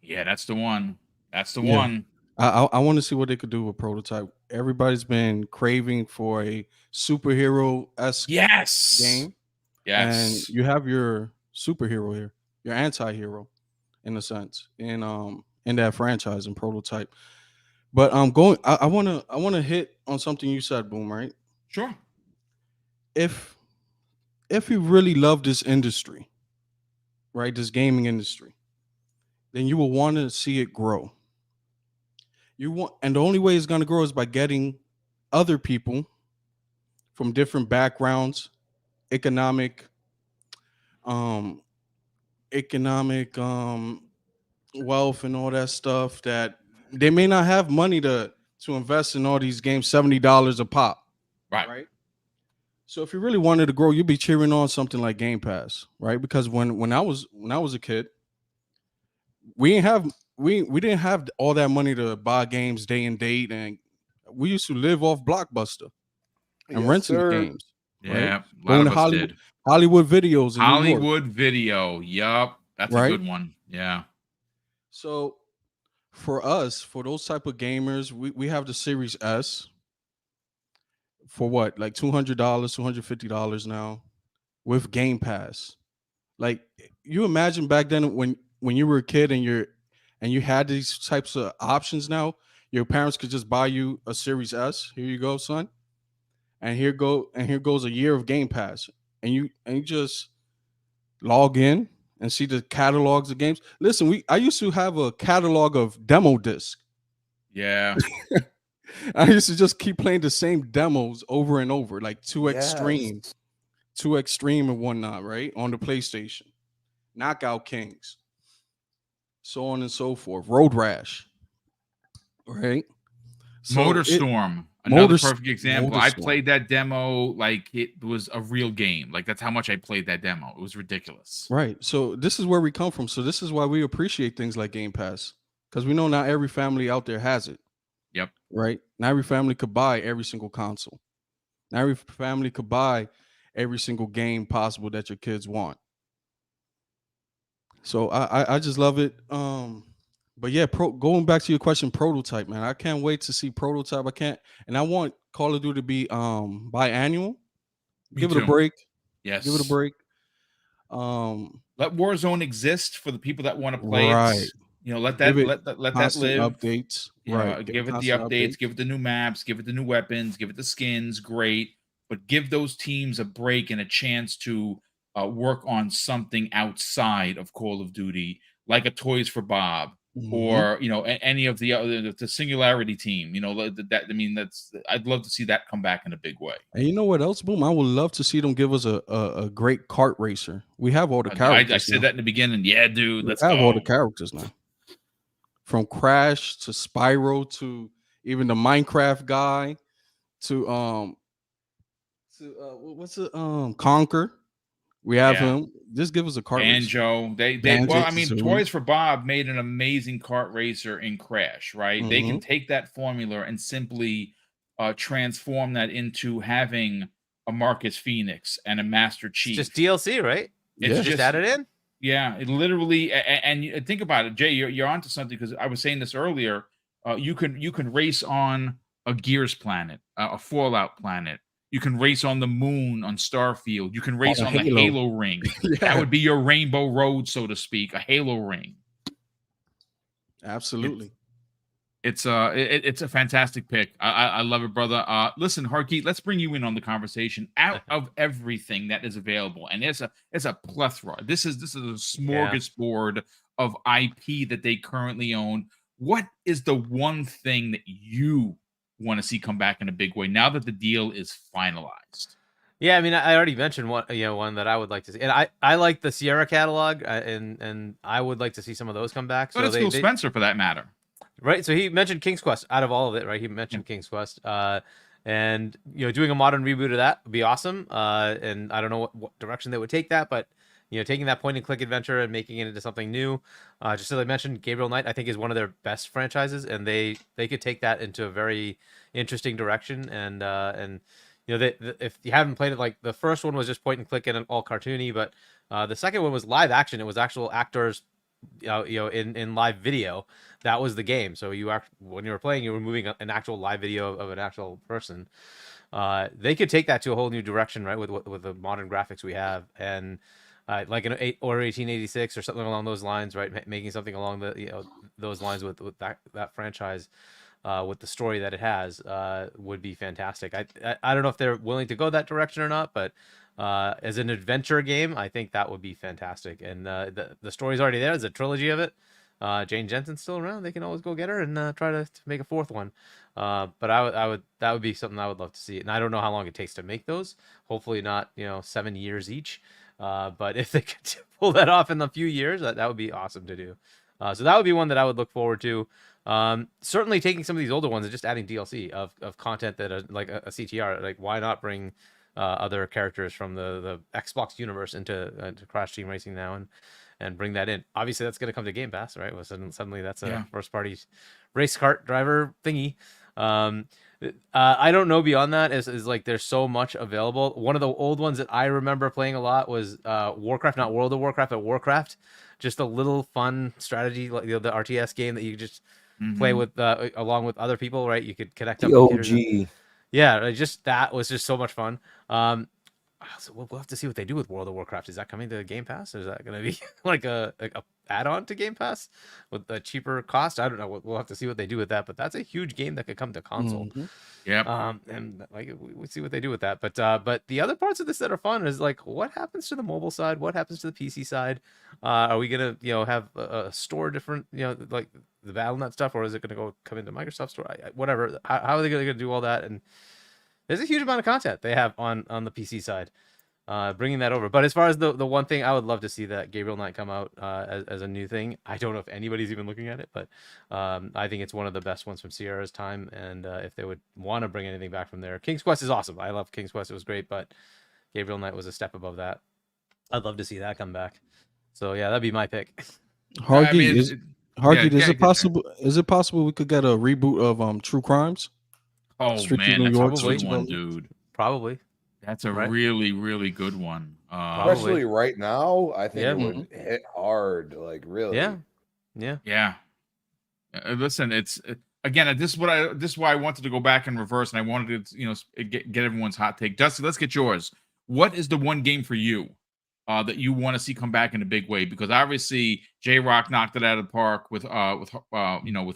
[SPEAKER 1] Yeah, that's the one. That's the one.
[SPEAKER 8] I want to see what they could do with Prototype. Everybody's been craving for a superhero-esque game.
[SPEAKER 1] Yes.
[SPEAKER 8] And you have your superhero here, your anti-hero, in a sense, in that franchise and Prototype. But I wanna hit on something you said, Boom, right?
[SPEAKER 1] Sure.
[SPEAKER 8] If you really love this industry, right, this gaming industry, then you will want to see it grow. And the only way it's going to grow is by getting other people from different backgrounds, economic wealth and all that stuff, that they may not have money to invest in all these games, $70 a pop. Right. So if you really wanted to grow, you'd be cheering on something like Game Pass, right? Because when I was a kid, we didn't have all that money to buy games day and date, and we used to live off Blockbuster and renting games.
[SPEAKER 1] Yeah,
[SPEAKER 8] right?
[SPEAKER 1] a lot of us did.
[SPEAKER 8] Hollywood Videos.
[SPEAKER 1] Hollywood Video. Yup, that's a good one. Yeah.
[SPEAKER 8] So for us, for those type of gamers, we have the Series S for what, like $200, $250 now with Game Pass. Like, you imagine back then when you were a kid and you had these types of options. Now your parents could just buy you a Series S. Here you go, son. And here goes a year of Game Pass. And you just log in and see the catalogs of games. Listen, I used to have a catalog of demo discs.
[SPEAKER 1] Yeah.
[SPEAKER 8] I used to just keep playing the same demos over and over, like Too Extreme,
[SPEAKER 3] Yes.
[SPEAKER 8] Too Extreme and whatnot, right? On the PlayStation. Knockout Kings. So on and so forth. Road Rash. Right?
[SPEAKER 1] Motorstorm, another perfect example. I
[SPEAKER 8] Motorstorm.
[SPEAKER 1] played that demo like it was a real game. Like that's how much I played that demo. It was ridiculous.
[SPEAKER 8] Right. So this is where we come from. So this is why we appreciate things like Game Pass. Because we know not every family out there has it.
[SPEAKER 1] Yep.
[SPEAKER 8] Right? Not every family could buy every single console. Not every family could buy every single game possible that your kids want. So I just love it. But yeah, going back to your question, Prototype, man. I can't wait to see Prototype. I want Call of Duty to be biannual. Give it a break.
[SPEAKER 1] Yes.
[SPEAKER 8] Give it a break.
[SPEAKER 1] Let Warzone exist for the people that want to play
[SPEAKER 8] right.
[SPEAKER 1] it. You know, let that let that live.
[SPEAKER 8] Updates.
[SPEAKER 1] You
[SPEAKER 8] right.
[SPEAKER 1] know, give it the updates, give it the new maps, give it the new weapons, give it the skins, great. But give those teams a break and a chance to work on something outside of Call of Duty, like a Toys for Bob, or you know, any of the other the Singularity team. You know, that I mean, I'd love to see that come back in a big way.
[SPEAKER 8] And you know what else, Boom? I would love to see them give us a great kart racer. We have all the characters.
[SPEAKER 1] I said that in the beginning. Yeah, dude, let's
[SPEAKER 8] have
[SPEAKER 1] go.
[SPEAKER 8] all the characters now. From Crash to Spyro to even the Minecraft guy to what's it Conquer. We have him. Just give us a kart
[SPEAKER 1] Banjo.
[SPEAKER 8] racer.
[SPEAKER 1] Well, I mean, Toys for Bob made an amazing kart racer in Crash, right? They can take that formula and simply transform that into having a Marcus Phoenix and a Master Chief.
[SPEAKER 7] It's just DLC, right? It's just added in.
[SPEAKER 1] Yeah, it literally. And think about it, Jay. You're onto something, because I was saying this earlier. You can race on a Gears planet, a Fallout planet. You can race on the moon on Starfield. You can race on the Halo ring. That would be your Rainbow Road, so to speak, a Halo ring.
[SPEAKER 8] Absolutely.
[SPEAKER 1] It's a fantastic pick. I love it, brother. Listen, Harkeet, let's bring you in on the conversation. Out of everything that is available, and it's a plethora. This is a smorgasbord of IP that they currently own. What is the one thing that you want to see come back in a big way now that the deal is finalized?
[SPEAKER 7] Yeah, I mean, I already mentioned one that I would like to see, and I like the Sierra catalog, and I would like to see some of those come back.
[SPEAKER 1] But it's Phil Spencer, for that matter. Right,
[SPEAKER 7] so he mentioned King's Quest out of all of it, right? He mentioned King's Quest, and doing a modern reboot of that would be awesome. And I don't know what direction they would take that, but taking that point and click adventure and making it into something new. Just as I mentioned, Gabriel Knight, I think, is one of their best franchises, and they could take that into a very interesting direction. And if you haven't played it, like the first one was just point and click and all cartoony, but the second one was live action. It was actual actors. In live video. That was the game. So when you were playing, you were moving an actual live video of an actual person. They could take that to a whole new direction, right? With the modern graphics we have, and like an 1886 or something along those lines, right? Making something along those lines with that franchise, with the story that it has, would be fantastic. I don't know if they're willing to go that direction or not, but as an adventure game, I think that would be fantastic. And the story's already there. There's a trilogy of it. Jane Jensen's still around. They can always go get her and try to make a fourth one. But that would be something I would love to see. And I don't know how long it takes to make those. Hopefully not 7 years each. But if they could pull that off in a few years, that would be awesome to do. So that would be one that I would look forward to. Certainly taking some of these older ones and just adding DLC of content that are like a CTR. Like, why not bring other characters from the Xbox universe into Crash Team Racing now and bring that in? Obviously, that's going to come to Game Pass, right? Well, suddenly that's a first party race kart driver thingy. I don't know beyond that. Is like there's so much available. One of the old ones that I remember playing a lot was Warcraft, not World of Warcraft, but Warcraft. Just a little fun strategy, like the RTS game that you just play with along with other people, right? You could connect up.
[SPEAKER 3] The OG.
[SPEAKER 7] Yeah, that was just so much fun. So we'll have to see what they do with World of Warcraft. Is that coming to Game Pass? Or is that going to be like a add-on to Game Pass with a cheaper cost? I don't know. We'll have to see what they do with that. But that's a huge game that could come to console.
[SPEAKER 1] Yeah.
[SPEAKER 7] And like we'll see what they do with that. But the other parts of this that are fun is like what happens to the mobile side? What happens to the PC side? Are we gonna have a store different like the Battle.net stuff, or is it gonna come into Microsoft Store? Whatever. How are they gonna do all that? And there's a huge amount of content they have on the PC side, bringing that over. But as far as the one thing, I would love to see that Gabriel Knight come out as a new thing. I don't know if anybody's even looking at it, but I think it's one of the best ones from Sierra's time. And if they would want to bring anything back from there, King's Quest is awesome. I love King's Quest; it was great, but Gabriel Knight was a step above that. I'd love to see that come back. So yeah, that'd be my pick.
[SPEAKER 8] Hargy, is it possible? Is it possible we could get a reboot of True Crimes?
[SPEAKER 1] Oh
[SPEAKER 8] Strictly
[SPEAKER 1] man,
[SPEAKER 8] New
[SPEAKER 1] that's
[SPEAKER 8] York,
[SPEAKER 1] a good
[SPEAKER 8] Switch
[SPEAKER 1] one,
[SPEAKER 8] Belt.
[SPEAKER 1] dude.
[SPEAKER 7] Probably.
[SPEAKER 1] That's a
[SPEAKER 7] Right.
[SPEAKER 1] really, really good one.
[SPEAKER 4] Especially right now, I think
[SPEAKER 7] Yeah.
[SPEAKER 4] it would hit hard. Like really.
[SPEAKER 7] Yeah.
[SPEAKER 1] Listen, it's again. This is why I wanted to go back in reverse, and I wanted to get everyone's hot take. Dusty, let's get yours. What is the one game for you that you want to see come back in a big way? Because obviously J-Rock knocked it out of the park with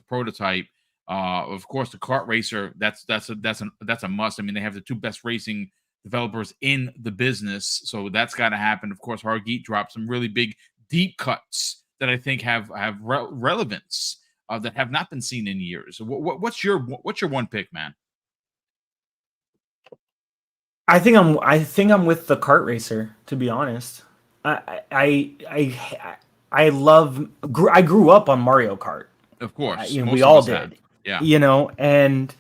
[SPEAKER 1] Prototype. Of course, the kart racer. That's a must. I mean, they have the two best racing developers in the business, so that's got to happen. Of course, Hargeet dropped some really big deep cuts that I think have relevance that have not been seen in years. What's your one pick, man?
[SPEAKER 6] I think I'm with the kart racer, to be honest. I grew up on Mario Kart.
[SPEAKER 1] Of course,
[SPEAKER 6] we all did.
[SPEAKER 1] Yeah.
[SPEAKER 6] And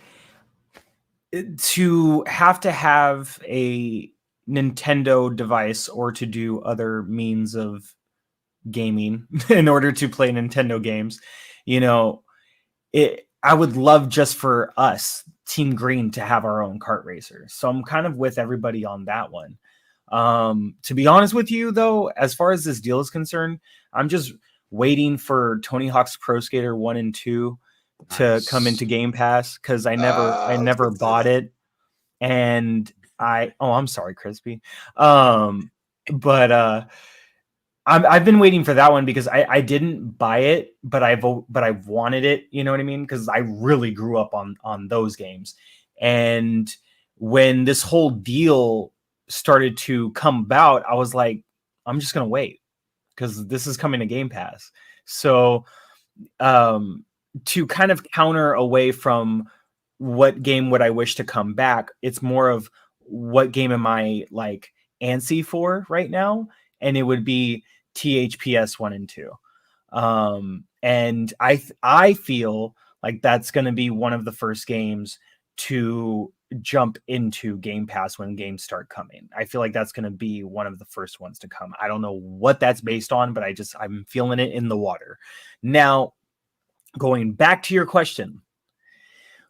[SPEAKER 6] to have a Nintendo device or to do other means of gaming in order to play Nintendo games, I would love just for us, Team Green, to have our own kart racer. So I'm kind of with everybody on that one. To be honest with you, though, as far as this deal is concerned, I'm just waiting for Tony Hawk's Pro Skater 1 and 2 to come into Game Pass, because I never bought it. And I'm sorry, Crispy. But I've been waiting for that one because I didn't buy it, but I wanted it. You know what I mean? Because I really grew up on those games. And when this whole deal started to come about, I was like, I'm just gonna wait because this is coming to Game Pass. So to kind of counter away from what game would I wish to come back, it's more of what game am I like antsy for right now, and it would be THPS 1 and 2. And I feel like that's going to be one of the first games to jump into Game Pass when games start coming. I feel like that's going to be one of the first ones to come. I don't know what that's based on, but I'm feeling it in the water. Now, going back to your question,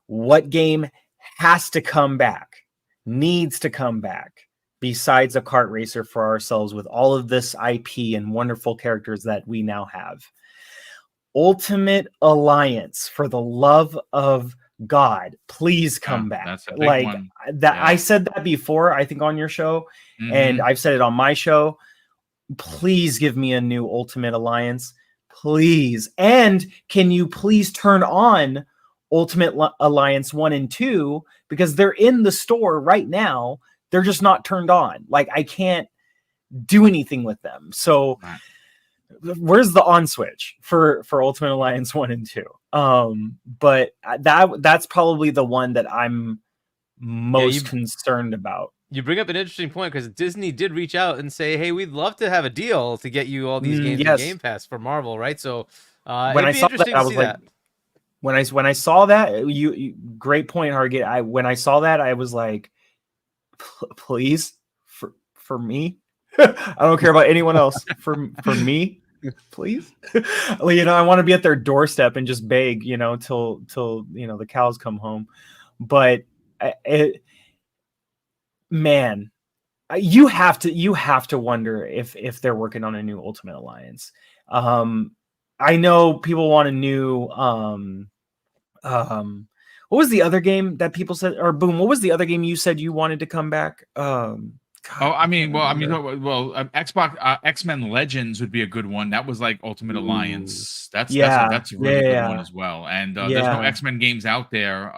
[SPEAKER 6] what game has to come back, needs to come back, besides a kart racer for ourselves with all of this IP and wonderful characters that we now have? Ultimate Alliance, for the love of God, please come back.
[SPEAKER 1] That's a big
[SPEAKER 6] like
[SPEAKER 1] one.
[SPEAKER 6] that. Yeah. I said that before, I think, on your show, and I've said it on my show. Please give me a new Ultimate Alliance, please. And can you please turn on Ultimate Alliance 1 and 2, because they're in the store right now. They're just not turned on. Like, I can't do anything with them. So where's the on switch for Ultimate Alliance 1 and 2? But that's probably the one that I'm most concerned about.
[SPEAKER 7] You bring up an interesting point, because Disney did reach out and say, hey, we'd love to have a deal to get you all these games in Game Pass for Marvel, right? So
[SPEAKER 6] when I saw that, I was like, when I saw that, you great point, Hargit. When I saw that, I was like, please, for me. I don't care about anyone else. For me, please. I want to be at their doorstep and just beg, till the cows come home. But man, you have to wonder if they're working on a new Ultimate Alliance. I know people want a new what was the other game that people said, or Boom, what was the other game you said you wanted to come back?
[SPEAKER 1] Oh, I mean, Xbox X-Men Legends would be a good one. That was like Ultimate Alliance. That's a really good one as well. And there's no X-Men games out there.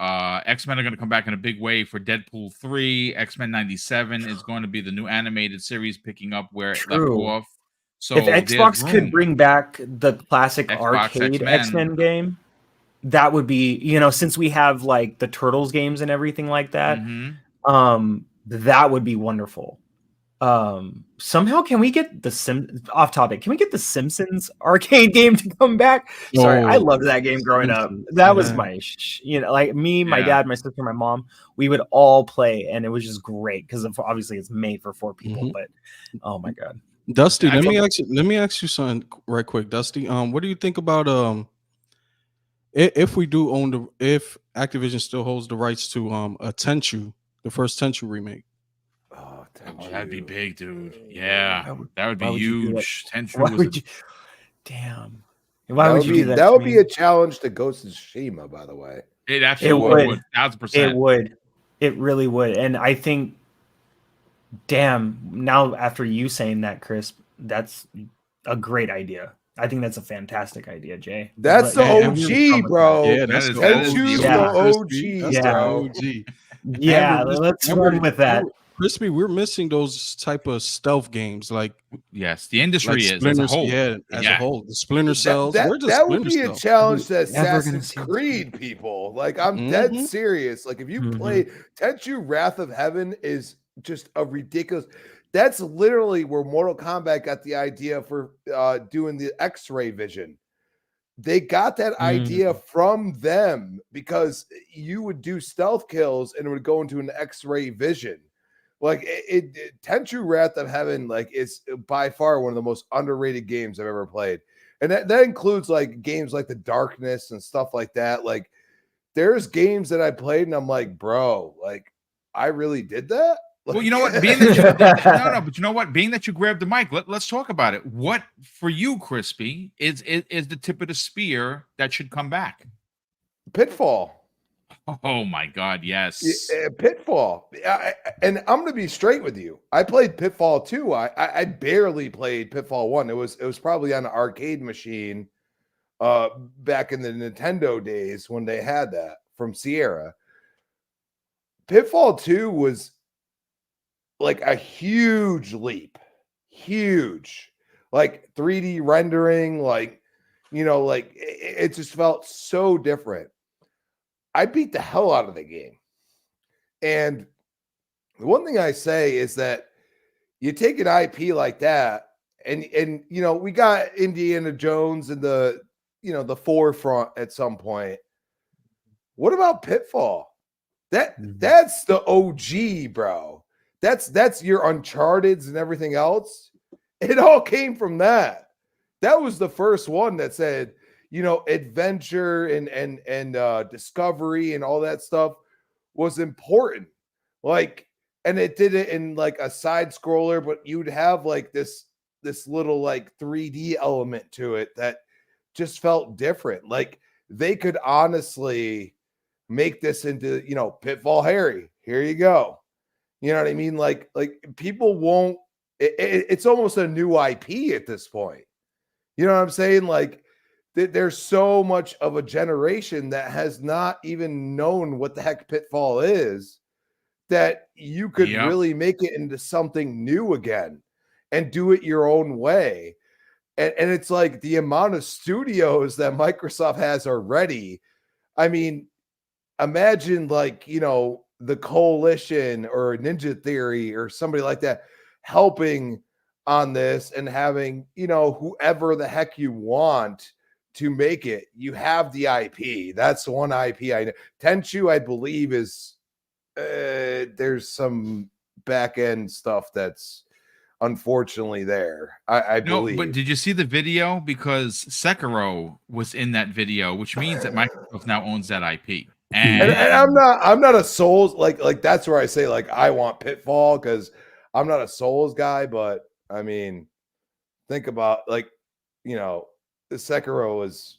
[SPEAKER 1] X-Men are going to come back in a big way for Deadpool 3. X-Men 97 is going to be the new animated series picking up where it left off. So
[SPEAKER 6] if Xbox could bring back the classic
[SPEAKER 1] Xbox
[SPEAKER 6] arcade
[SPEAKER 1] X-Men.
[SPEAKER 6] X-Men game, that would be, since we have like the Turtles games and everything like that, that would be wonderful. Somehow can we get off topic? Can we get the Simpsons arcade game to come back? Sorry, I loved that game growing up. That was my, like me, my dad, my sister, my mom, we would all play, and it was just great because obviously it's made for 4 people. But oh my god,
[SPEAKER 8] Dusty, let me ask you something right quick, Dusty. What do you think about if we do own if Activision still holds the rights to a Tenchu, the first Tenchu remake?
[SPEAKER 1] Oh, that'd be big, dude. Yeah, that would be huge.
[SPEAKER 6] Why would you? Damn. Why would you do that?
[SPEAKER 4] That would be a challenge to Ghost of Tsushima, by the way.
[SPEAKER 1] It absolutely would. 1000%.
[SPEAKER 6] It would. It really would. And I think, damn, now after you saying that, Chris, that's a great idea. I think that's a fantastic idea, Jay.
[SPEAKER 4] That's the OG, bro.
[SPEAKER 8] Yeah, that's the
[SPEAKER 4] OG.
[SPEAKER 6] Yeah, let's run with that.
[SPEAKER 8] Crispy, we're missing those type of stealth games, like
[SPEAKER 1] the industry
[SPEAKER 8] like
[SPEAKER 1] is as a whole.
[SPEAKER 8] As a whole, the Splinter Cells.
[SPEAKER 4] That would be a challenge to Assassin's Creed people. Like, I'm dead serious. Like, if you play Tenchu Wrath of Heaven is just a ridiculous. That's literally where Mortal Kombat got the idea for doing the X-ray vision. They got that idea from them because you would do stealth kills and it would go into an X-ray vision. Like Tenchu Wrath of Heaven, like, is by far one of the most underrated games I've ever played. And that includes like games like The Darkness and stuff like that. Like, there's games that I played and I'm like, bro, like, I really did that? Like,
[SPEAKER 1] well, you know what? Being that but you know what? Being that you grabbed the mic, let's talk about it. What for you, Crispy, is the tip of the spear that should come back?
[SPEAKER 4] Pitfall.
[SPEAKER 1] Oh my God, yes.
[SPEAKER 4] Pitfall. And I'm gonna be straight with you. I played Pitfall 2. I barely played Pitfall 1. It was probably on an arcade machine back in the Nintendo days when they had that from Sierra. Pitfall 2 was like a huge leap. Huge. Like 3D rendering, like, like it just felt so different. I beat the hell out of the game. And the one thing I say is that you take an IP like that, and we got Indiana Jones in the forefront at some point. What about Pitfall? That's the OG, bro. That's your Uncharted's and everything else. It all came from that. That was the first one that said, adventure and discovery and all that stuff was important. Like, and it did it in like a side scroller, but you'd have like this little like 3D element to it that just felt different. Like, they could honestly make this into, Pitfall Harry. Here you go. You know what I mean? Like people won't. It's almost a new IP at this point. You know what I'm saying? Like, there's so much of a generation that has not even known what the heck Pitfall is, that you could really make it into something new again and do it your own way. And it's like the amount of studios that Microsoft has already. I mean, imagine like, the Coalition or Ninja Theory or somebody like that helping on this and having, whoever the heck you want to make it. You have the IP. That's one IP I know. Tenchu, I believe, is there's some back end stuff that's unfortunately there. I believe.
[SPEAKER 1] But did you see the video? Because Sekiro was in that video, which means that Microsoft now owns that IP. And
[SPEAKER 4] I'm not a Souls like that's where I say like I want Pitfall, because I'm not a Souls guy, but I mean, think about like, the Sekiro is,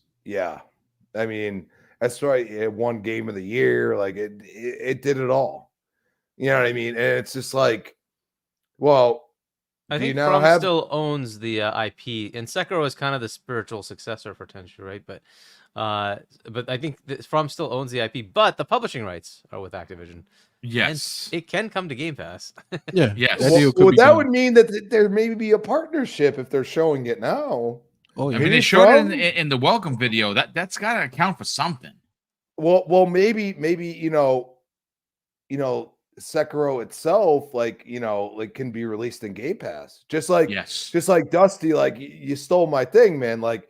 [SPEAKER 4] I mean, that's right. It won Game of the Year. Like it did it all. You know what I mean? And it's just like, Well,
[SPEAKER 7] I
[SPEAKER 4] do you
[SPEAKER 7] think
[SPEAKER 4] now
[SPEAKER 7] From
[SPEAKER 4] have?
[SPEAKER 7] still owns the IP, and Sekiro is kind of the spiritual successor for Tenchu, right? But I think From still owns the IP, but the publishing rights are with Activision.
[SPEAKER 1] Yes.
[SPEAKER 7] And it can come to Game Pass.
[SPEAKER 8] Yeah.
[SPEAKER 1] Yes.
[SPEAKER 8] That deal could
[SPEAKER 4] Well,
[SPEAKER 8] be
[SPEAKER 4] that
[SPEAKER 8] done.
[SPEAKER 4] would mean that there may be a partnership if they're showing it now.
[SPEAKER 8] Oh yeah.
[SPEAKER 1] I mean, they
[SPEAKER 4] Maybe
[SPEAKER 1] showed it
[SPEAKER 4] From?
[SPEAKER 1] in the welcome video. That's got to account for something.
[SPEAKER 4] Well, maybe Sekiro itself, like can be released in Game Pass. Just like
[SPEAKER 1] Yes.
[SPEAKER 4] Dusty, like you stole my thing, man. Like,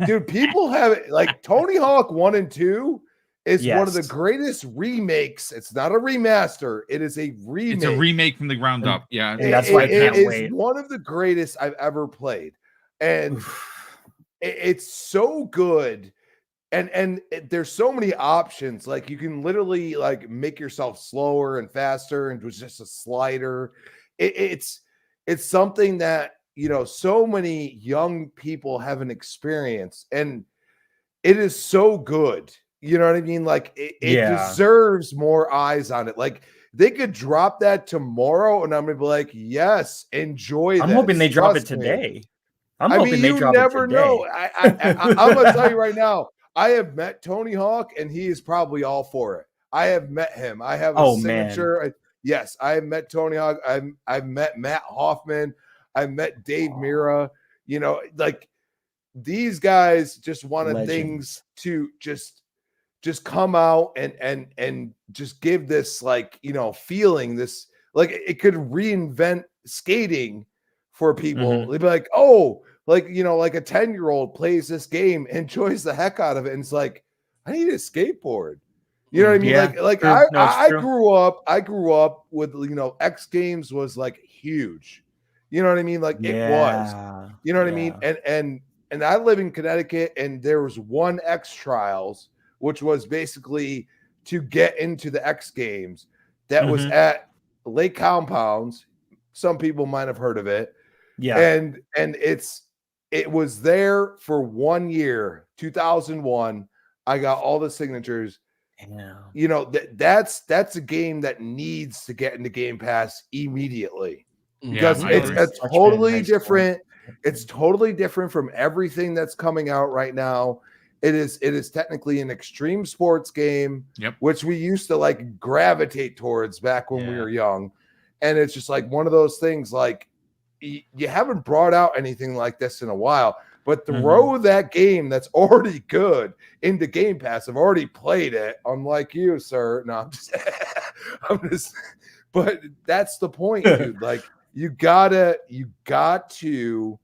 [SPEAKER 4] dude, people have it. Like Tony Hawk 1 and 2 is one of the
[SPEAKER 6] Yes.
[SPEAKER 4] greatest remakes. It's not a remaster. It is a remake.
[SPEAKER 1] It's a remake from the ground up. Yeah.
[SPEAKER 6] And that's why I can't
[SPEAKER 4] It
[SPEAKER 6] wait.
[SPEAKER 4] is one of the greatest I've ever played, and it's so good. And there's so many options. Like you can literally like make yourself slower and faster, and it was just a slider. It's something that so many young people haven't experienced, and it is so good. You know what I mean? Like it deserves more eyes on it. Like they could drop that tomorrow, and I'm gonna be like, yes, enjoy.
[SPEAKER 6] I'm hoping they drop it
[SPEAKER 4] Trust me.
[SPEAKER 6] today. I'm
[SPEAKER 4] I
[SPEAKER 6] hoping
[SPEAKER 4] mean,
[SPEAKER 6] they
[SPEAKER 4] you
[SPEAKER 6] drop it
[SPEAKER 4] never
[SPEAKER 6] today.
[SPEAKER 4] know. I'm gonna tell you right now. I have met Tony Hawk, and he is probably all for it. I have met him. I have a signature. Yes, I have met Tony Hawk. I've met Matt Hoffman. I've met Dave Mira. Like these guys just wanted things to just come out and just give this feeling, this like it could reinvent skating for people. They'd be like, oh, like a 10-year-old plays this game, enjoys the heck out of it, and it's like, I need a skateboard. You know what I mean? I grew up with X Games was like huge. You know what I mean? Like it was. You know what I mean? And I live in Connecticut, and there was one X Trials, which was basically to get into the X Games that was at Lake Compounds. Some people might have heard of it.
[SPEAKER 6] Yeah.
[SPEAKER 4] And it was there for 1 year, 2001. I got all the signatures.
[SPEAKER 6] Yeah.
[SPEAKER 4] That's a game that needs to get into Game Pass immediately.
[SPEAKER 1] Yeah,
[SPEAKER 4] Because it's totally different. It's totally different from everything that's coming out right now. It is technically an extreme sports game, which we used to like gravitate towards back when we were young. And it's just like one of those things, like you haven't brought out anything like this in a while, but throw that game that's already good into Game Pass. I've already played it, unlike you, sir. No, I'm just, but that's the point, dude. Like you got to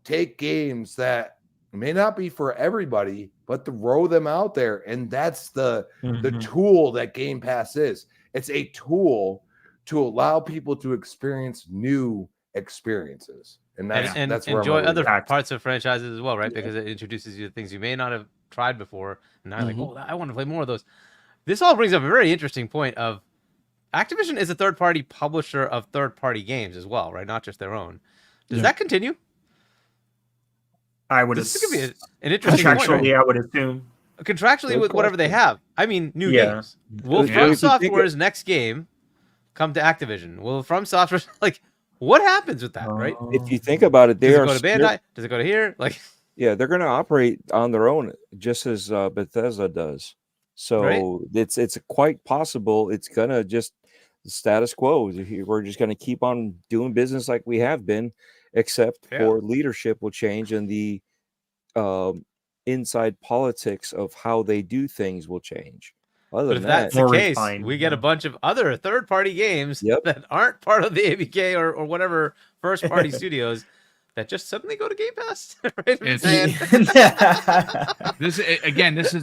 [SPEAKER 4] take games that may not be for everybody, but throw them out there. And that's the tool that Game Pass is. It's a tool to allow people to experience new experiences. And that's where
[SPEAKER 7] enjoy other parts of franchises as well, right? Because it introduces you to things you may not have tried before. And now you're like, oh, I want to play more of those. This all brings up a very interesting point of Activision is a third-party publisher of third-party games as well, right? Not just their own. Does that continue?
[SPEAKER 6] I would
[SPEAKER 7] This could be an interesting point, right?
[SPEAKER 6] I would assume.
[SPEAKER 7] Contractually with whatever they have. I mean, new games. Will From Software's next game come to Activision? Will From Software, like, what happens with that, right?
[SPEAKER 3] If you think about it,
[SPEAKER 7] does it go to Bandai? Does it go to here? Like,
[SPEAKER 3] yeah, they're going to operate on their own, just as Bethesda does. So it's quite possible it's going to just the status quo. We're just going to keep on doing business like we have been, except for leadership will change and the inside politics of how they do things will change.
[SPEAKER 7] But if that's the case, we get a bunch of other third-party games that aren't part of the ABK or whatever first-party studios that just suddenly go to Game Pass. Right?
[SPEAKER 1] This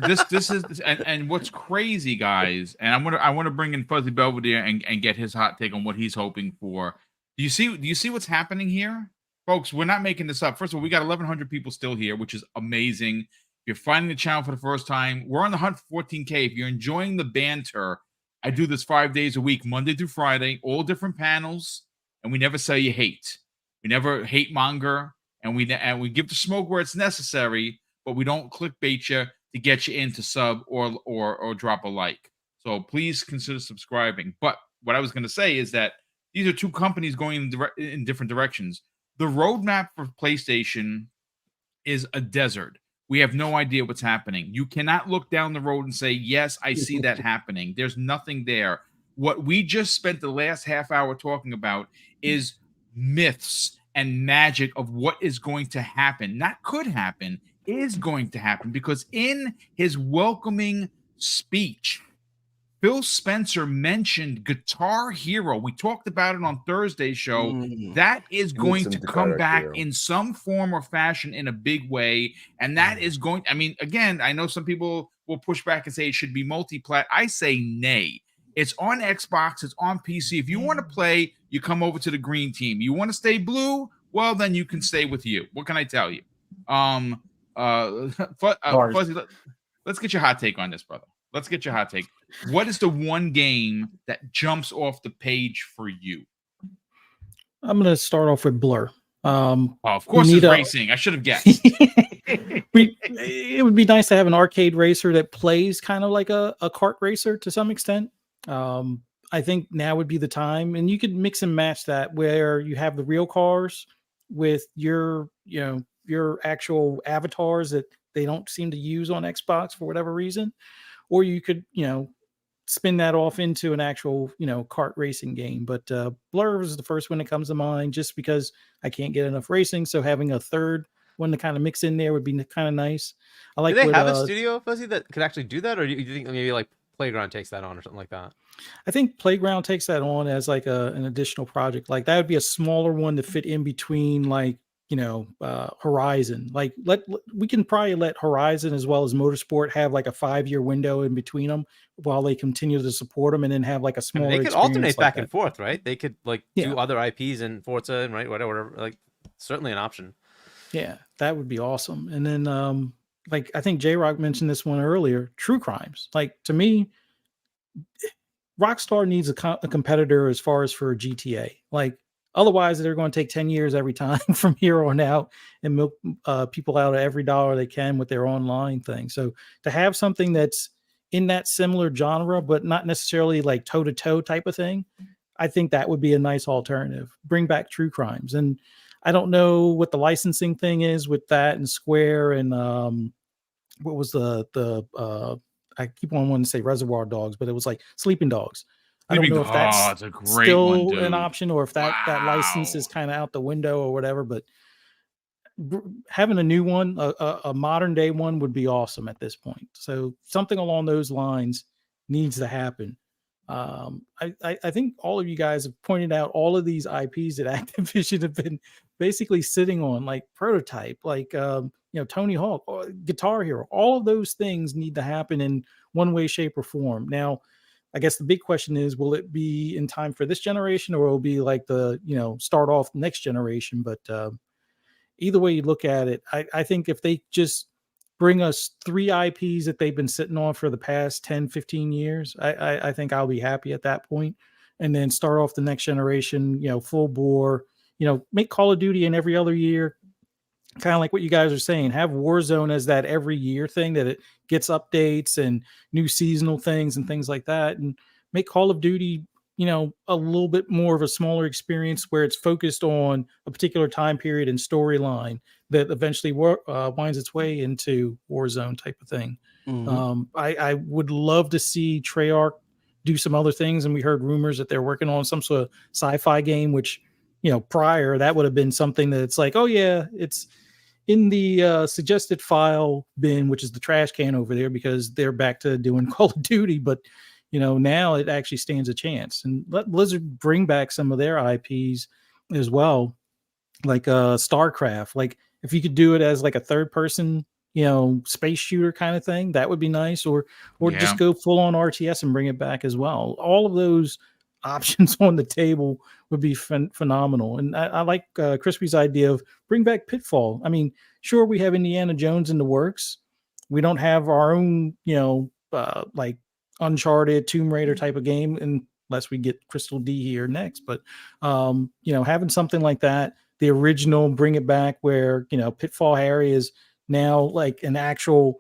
[SPEAKER 1] is and what's crazy, guys. And I want to bring in Fuzzy Belvedere and get his hot take on what he's hoping for. Do you see what's happening here, folks? We're not making this up. First of all, we got 1,100 people still here, which is amazing. If you're finding the channel for the first time, we're on the hunt for 14K. If you're enjoying the banter, I do this 5 days a week, Monday through Friday, all different panels, and we never say you hate. We never hate monger, and we give the smoke where it's necessary, but we don't clickbait you to get you in to sub or drop a like. So please consider subscribing. But what I was going to say is that these are two companies going in different directions. The roadmap for PlayStation is a desert. We have no idea what's happening. You cannot look down the road and say, yes, I see that happening. There's nothing there. What we just spent the last half hour talking about is myths and magic of what is going to happen. Not could happen, is going to happen. Because in his welcoming speech, Phil Spencer mentioned Guitar Hero. We talked about it on Thursday's show. That is going to come back in some form or fashion in a big way. And that is going, I mean, again, I know some people will push back and say it should be multi-plat. I say nay. It's on Xbox. It's on PC. If you want to play, you come over to the green team. You want to stay blue? Well, then you can stay with you. What can I tell you? Fuzzy, let's get your hot take on this, brother. Let's get your hot take. What is the one game that jumps off the page for you?
[SPEAKER 5] I'm going to start off with Blur.
[SPEAKER 1] Of course, it's racing. I should have guessed.
[SPEAKER 5] It would be nice to have an arcade racer that plays kind of like a kart racer to some extent. I think now would be the time, and you could mix and match that where you have the real cars with your actual avatars that they don't seem to use on Xbox for whatever reason. Or you could, spin that off into an actual, kart racing game. But Blur is the first one that comes to mind just because I can't get enough racing. So having a third one to kind of mix in there would be kind of nice. I like.
[SPEAKER 7] Do they have a studio, Fuzzy, that could actually do that? Or do you think maybe like Playground takes that on or something like that?
[SPEAKER 5] I think Playground takes that on as like an additional project. Like that would be a smaller one to fit in between like, Horizon. Like we can probably let Horizon as well as Motorsport have like a 5-year window in between them while they continue to support them, and then have like a smaller.
[SPEAKER 7] They could alternate back and forth, right? They could do other IPs in Forza and whatever. Like certainly an option.
[SPEAKER 5] Yeah, that would be awesome. And then I think J-Rock mentioned this one earlier. True Crimes. Like to me, Rockstar needs a competitor as far as for GTA. Like. Otherwise, they're going to take 10 years every time from here on out and milk people out of every dollar they can with their online thing. So to have something that's in that similar genre, but not necessarily like toe-to-toe type of thing, I think that would be a nice alternative. Bring back True Crimes. And I don't know what the licensing thing is with that and Square and what was the I keep on wanting to say Reservoir Dogs, but it was like Sleeping Dogs. I don't know if that's still an option or if that license is kind of out the window or whatever, but having a new one, a modern day one would be awesome at this point. So something along those lines needs to happen. I think all of you guys have pointed out all of these IPs that Activision have been basically sitting on, like Prototype, like Tony Hawk, Guitar Hero. All of those things need to happen in one way, shape, or form. Now, I guess the big question is, will it be in time for this generation, or will it be like the, start off next generation? But either way you look at it, I think if they just bring us 3 IPs that they've been sitting on for the past 10, 15 years, I think I'll be happy at that point. And then start off the next generation, full bore, make Call of Duty in every other year. Kind of like what you guys are saying, have Warzone as that every year thing, that it gets updates and new seasonal things and things like that, and make Call of Duty, a little bit more of a smaller experience where it's focused on a particular time period and storyline that eventually winds its way into Warzone type of thing. I would love to see Treyarch do some other things, and we heard rumors that they're working on some sort of sci-fi game, which, prior that would have been something that it's like, oh yeah, it's in the suggested file bin, which is the trash can over there, because they're back to doing Call of Duty. But, now it actually stands a chance. And let Blizzard bring back some of their IPs as well, like StarCraft. Like if you could do it as like a third person, space shooter kind of thing, that would be nice. Or just go full on RTS and bring it back as well. All of those options on the table would be phenomenal. And I like Crispy's idea of bring back Pitfall. I mean, sure, we have Indiana Jones in the works. We don't have our own, like Uncharted, Tomb Raider type of game, unless we get Crystal D here next. But, having something like that, the original, bring it back where, Pitfall Harry is now like an actual,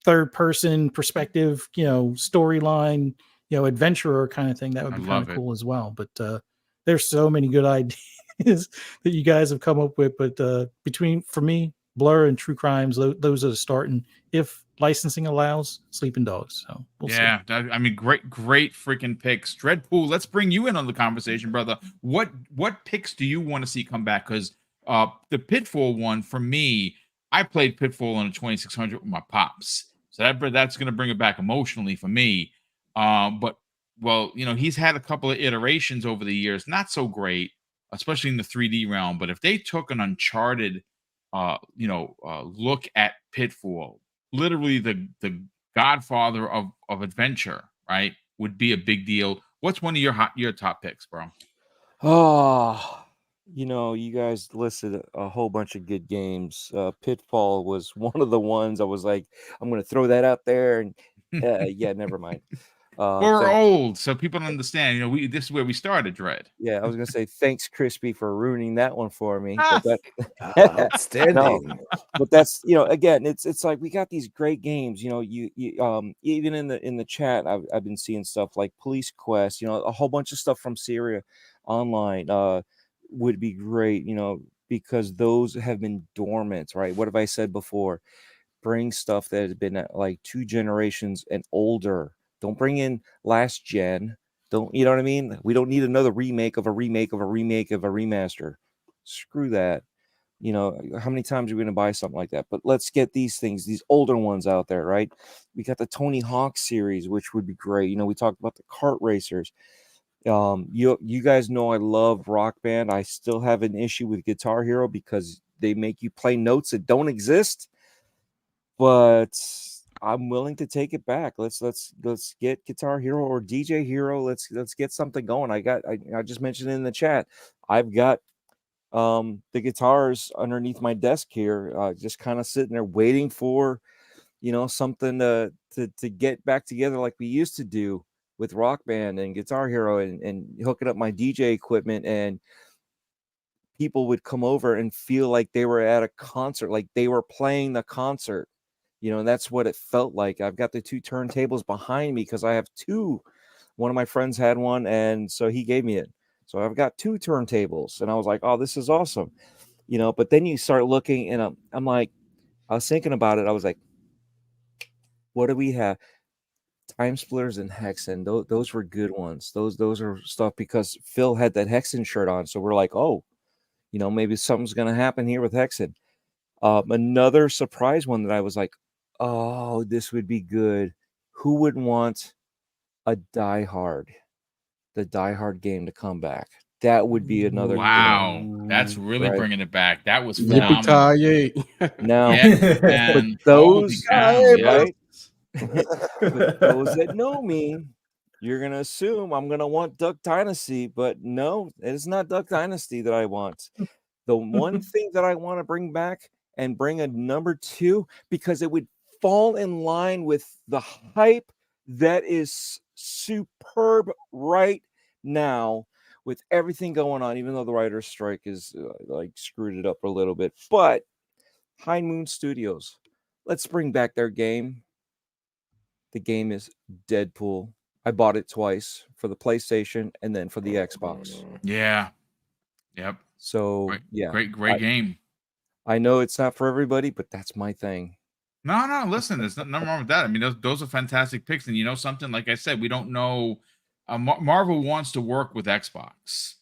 [SPEAKER 5] third person perspective, storyline, adventurer kind of thing, that would
[SPEAKER 1] I
[SPEAKER 5] be kind
[SPEAKER 1] love
[SPEAKER 5] of
[SPEAKER 1] it.
[SPEAKER 5] cool as well. But there's so many good ideas that you guys have come up with. But between, for me, Blur and True Crimes, those are the start. And if licensing allows, Sleeping Dogs. So we'll see.
[SPEAKER 1] Yeah, I mean, great freaking picks. Dreadpool, let's bring you in on the conversation, brother. What picks do you want to see come back? Because the Pitfall one, for me, I played Pitfall on a 2600 with my pops, so that's going to bring it back emotionally for me. But well, he's had a couple of iterations over the years, not so great, especially in the 3D realm. But if they took an Uncharted, look at Pitfall, literally the godfather of adventure, right, would be a big deal. What's one of your top picks, bro?
[SPEAKER 3] Oh, you guys listed a whole bunch of good games. Pitfall was one of the ones I was like, I'm going to throw that out there. And yeah, never mind.
[SPEAKER 1] Well, we're old, so people don't understand. This is where we started, Dread.
[SPEAKER 3] Yeah, I was going to say, thanks, Crispy, for ruining that one for me.
[SPEAKER 4] Outstanding.
[SPEAKER 3] No, but that's, again, it's like we got these great games. You even in the chat, I've been seeing stuff like Police Quest. A whole bunch of stuff from Syria online would be great. Because those have been dormant, right? What have I said before? Bring stuff that has been like 2 generations and older. Don't bring in last gen. Don't, you know what I mean? We don't need another remake of a remake of a remake of a remaster. Screw that. How many times are we going to buy something like that? But let's get these things, these older ones out there, right? We got the Tony Hawk series, which would be great. We talked about the kart racers. You guys know I love Rock Band. I still have an issue with Guitar Hero because they make you play notes that don't exist. But I'm willing to take it back. Let's get Guitar Hero or DJ Hero. Let's get something going. I just mentioned in the chat, I've got the guitars underneath my desk here, just kind of sitting there waiting for something to get back together like we used to do with Rock Band and Guitar Hero, and hooking up my DJ equipment, and people would come over and feel like they were at a concert, like they were playing the concert. And that's what it felt like. I've got the 2 turntables behind me because I have 2. One of my friends had one, and so he gave me it. So I've got 2 turntables, and I was like, oh, this is awesome. But then you start looking, and I'm like, I was thinking about it. I was like, what do we have? Time Splitters and Hexen. Those were good ones. Those are stuff because Phil had that Hexen shirt on. So we're like, oh, maybe something's going to happen here with Hexen. Another surprise one that I was like, oh, this would be good. Who would want the Die Hard game to come back? That would be another.
[SPEAKER 1] Wow, that's really bringing it back. That was
[SPEAKER 8] phenomenal.
[SPEAKER 3] Now,
[SPEAKER 1] yeah,
[SPEAKER 3] those
[SPEAKER 1] right?
[SPEAKER 3] But those that know me, you're gonna assume I'm gonna want Duck Dynasty, but no, it is not Duck Dynasty that I want. The one thing that I want to bring back and bring a number 2, because it would fall in line with the hype that is superb right now with everything going on, even though the writer's strike is screwed it up a little bit. But High Moon Studios, let's bring back their game. The game is Deadpool. I bought it twice, for the PlayStation and then for the Xbox.
[SPEAKER 1] Yeah. Yep.
[SPEAKER 3] So
[SPEAKER 1] great game.
[SPEAKER 3] I know it's not for everybody, but that's my thing.
[SPEAKER 1] No, listen, there's nothing wrong with that. I mean, those are fantastic picks. And something, like I said, we don't know. Marvel wants to work with Xbox,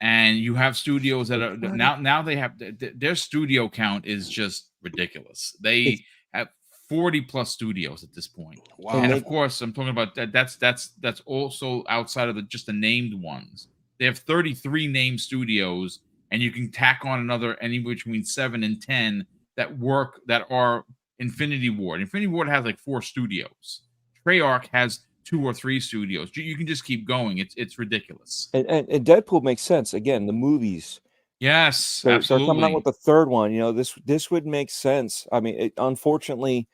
[SPEAKER 1] and you have studios that are now they have their studio count is just ridiculous. They have 40 plus studios at this point. Wow. And of course, I'm talking about that. That's also outside of just the named ones. They have 33 named studios, and you can tack on anywhere between 7 and 10 that are Infinity Ward. Infinity Ward has like 4 studios. Treyarch has 2 or 3 studios. You can just keep going. It's ridiculous.
[SPEAKER 3] And Deadpool makes sense. Again, the movies.
[SPEAKER 1] Yes,
[SPEAKER 3] They're
[SPEAKER 1] absolutely.
[SPEAKER 3] coming out with the 3rd one. This would make sense. I mean, unfortunately,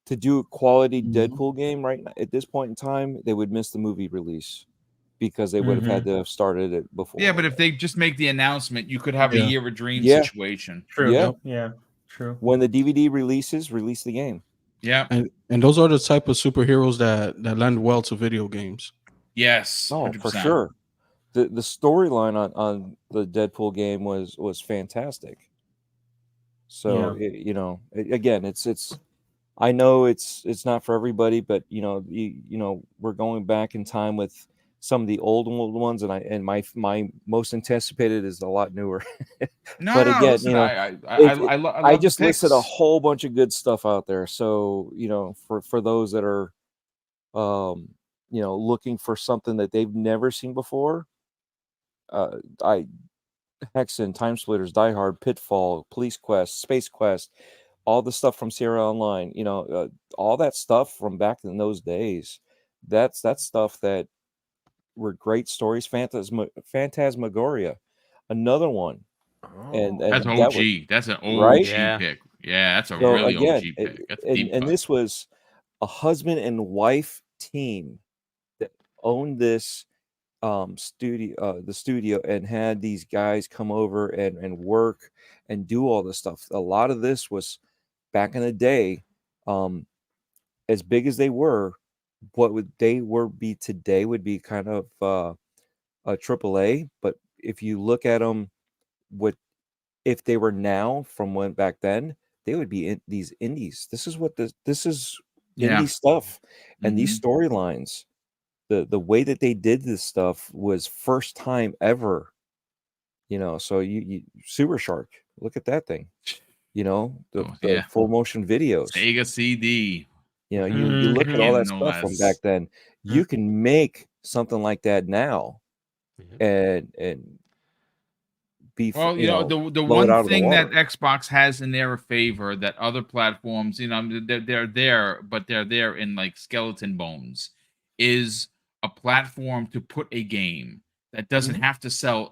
[SPEAKER 3] to do a quality Deadpool game right now, at this point in time, they would miss the movie release because they would have had to have started it before.
[SPEAKER 1] Yeah, but if they just make the announcement, you could have a Year of Dreams situation.
[SPEAKER 6] True. Yeah. True.
[SPEAKER 3] When the DVD release the game.
[SPEAKER 1] Yeah.
[SPEAKER 8] And those are the type of superheroes that lend well to video games.
[SPEAKER 1] Yes,
[SPEAKER 3] Oh,
[SPEAKER 1] 100%.
[SPEAKER 3] for sure. The storyline on the Deadpool game was fantastic. So again, it's I know it's not for everybody, but we're going back in time with some of the old ones, and my most anticipated is a lot newer.
[SPEAKER 1] No,
[SPEAKER 3] But
[SPEAKER 1] no,
[SPEAKER 3] again,
[SPEAKER 1] listen, I
[SPEAKER 3] I
[SPEAKER 1] love
[SPEAKER 3] just
[SPEAKER 1] the
[SPEAKER 3] listed a
[SPEAKER 1] picks.
[SPEAKER 3] whole bunch of good stuff out there. So for those that are looking for something that they've never seen before, I Hexen, Time Splitters, Die Hard, Pitfall, Police Quest, Space Quest, all the stuff from Sierra Online, all that stuff from back in those days. That's stuff that were great stories. Phantasmagoria, another one, and
[SPEAKER 1] That's
[SPEAKER 3] that was
[SPEAKER 1] OG. That's an OG
[SPEAKER 3] right.
[SPEAKER 7] Yeah.
[SPEAKER 1] pick. Yeah, that's a
[SPEAKER 3] So
[SPEAKER 1] really OG
[SPEAKER 3] again,
[SPEAKER 1] pick. That's a
[SPEAKER 3] and
[SPEAKER 1] deep cut.
[SPEAKER 3] this was a husband and wife team that owned this the studio, and had these guys come over and work and do all this stuff. A lot of this was back in the day, as big as they were, what would they were be today would be kind of a AAA. But if you look at them, what if they were now from when back then, they would be in these indies. This is what this is
[SPEAKER 1] Yeah.
[SPEAKER 3] indie stuff, and these
[SPEAKER 1] Mhm.
[SPEAKER 3] storylines. The way that they did this stuff was first time ever. So you Super Shark, look at that thing. The
[SPEAKER 1] Oh, yeah.
[SPEAKER 3] full motion videos.
[SPEAKER 1] Sega CD.
[SPEAKER 3] You look at all that
[SPEAKER 1] No
[SPEAKER 3] stuff from back
[SPEAKER 1] less.
[SPEAKER 3] then. You can make something like that now, and be
[SPEAKER 1] Well, the
[SPEAKER 3] blow it
[SPEAKER 1] one
[SPEAKER 3] out of the
[SPEAKER 1] thing that
[SPEAKER 3] water.
[SPEAKER 1] Xbox has in their favor that other platforms, they're there, but they're there in like skeleton bones, is a platform to put a game that doesn't have to sell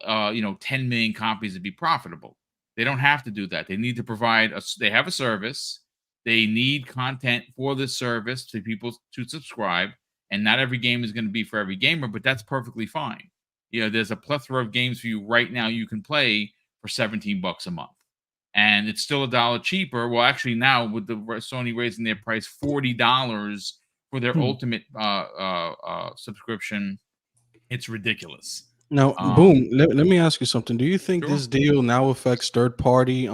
[SPEAKER 1] 10 million copies to be profitable. They don't have to do that. They need to provide they have a service. They need content for this service to people to subscribe, and not every game is going to be for every gamer, but that's perfectly fine. There's a plethora of games for you right now you can play for $17 a month. And it's still $1 cheaper. Well, actually, now with the Sony raising their price $40 for their ultimate subscription, it's ridiculous.
[SPEAKER 8] Now,
[SPEAKER 1] Um,
[SPEAKER 8] boom. Let me ask you something. Do you think
[SPEAKER 1] Sure.
[SPEAKER 8] this deal now affects third party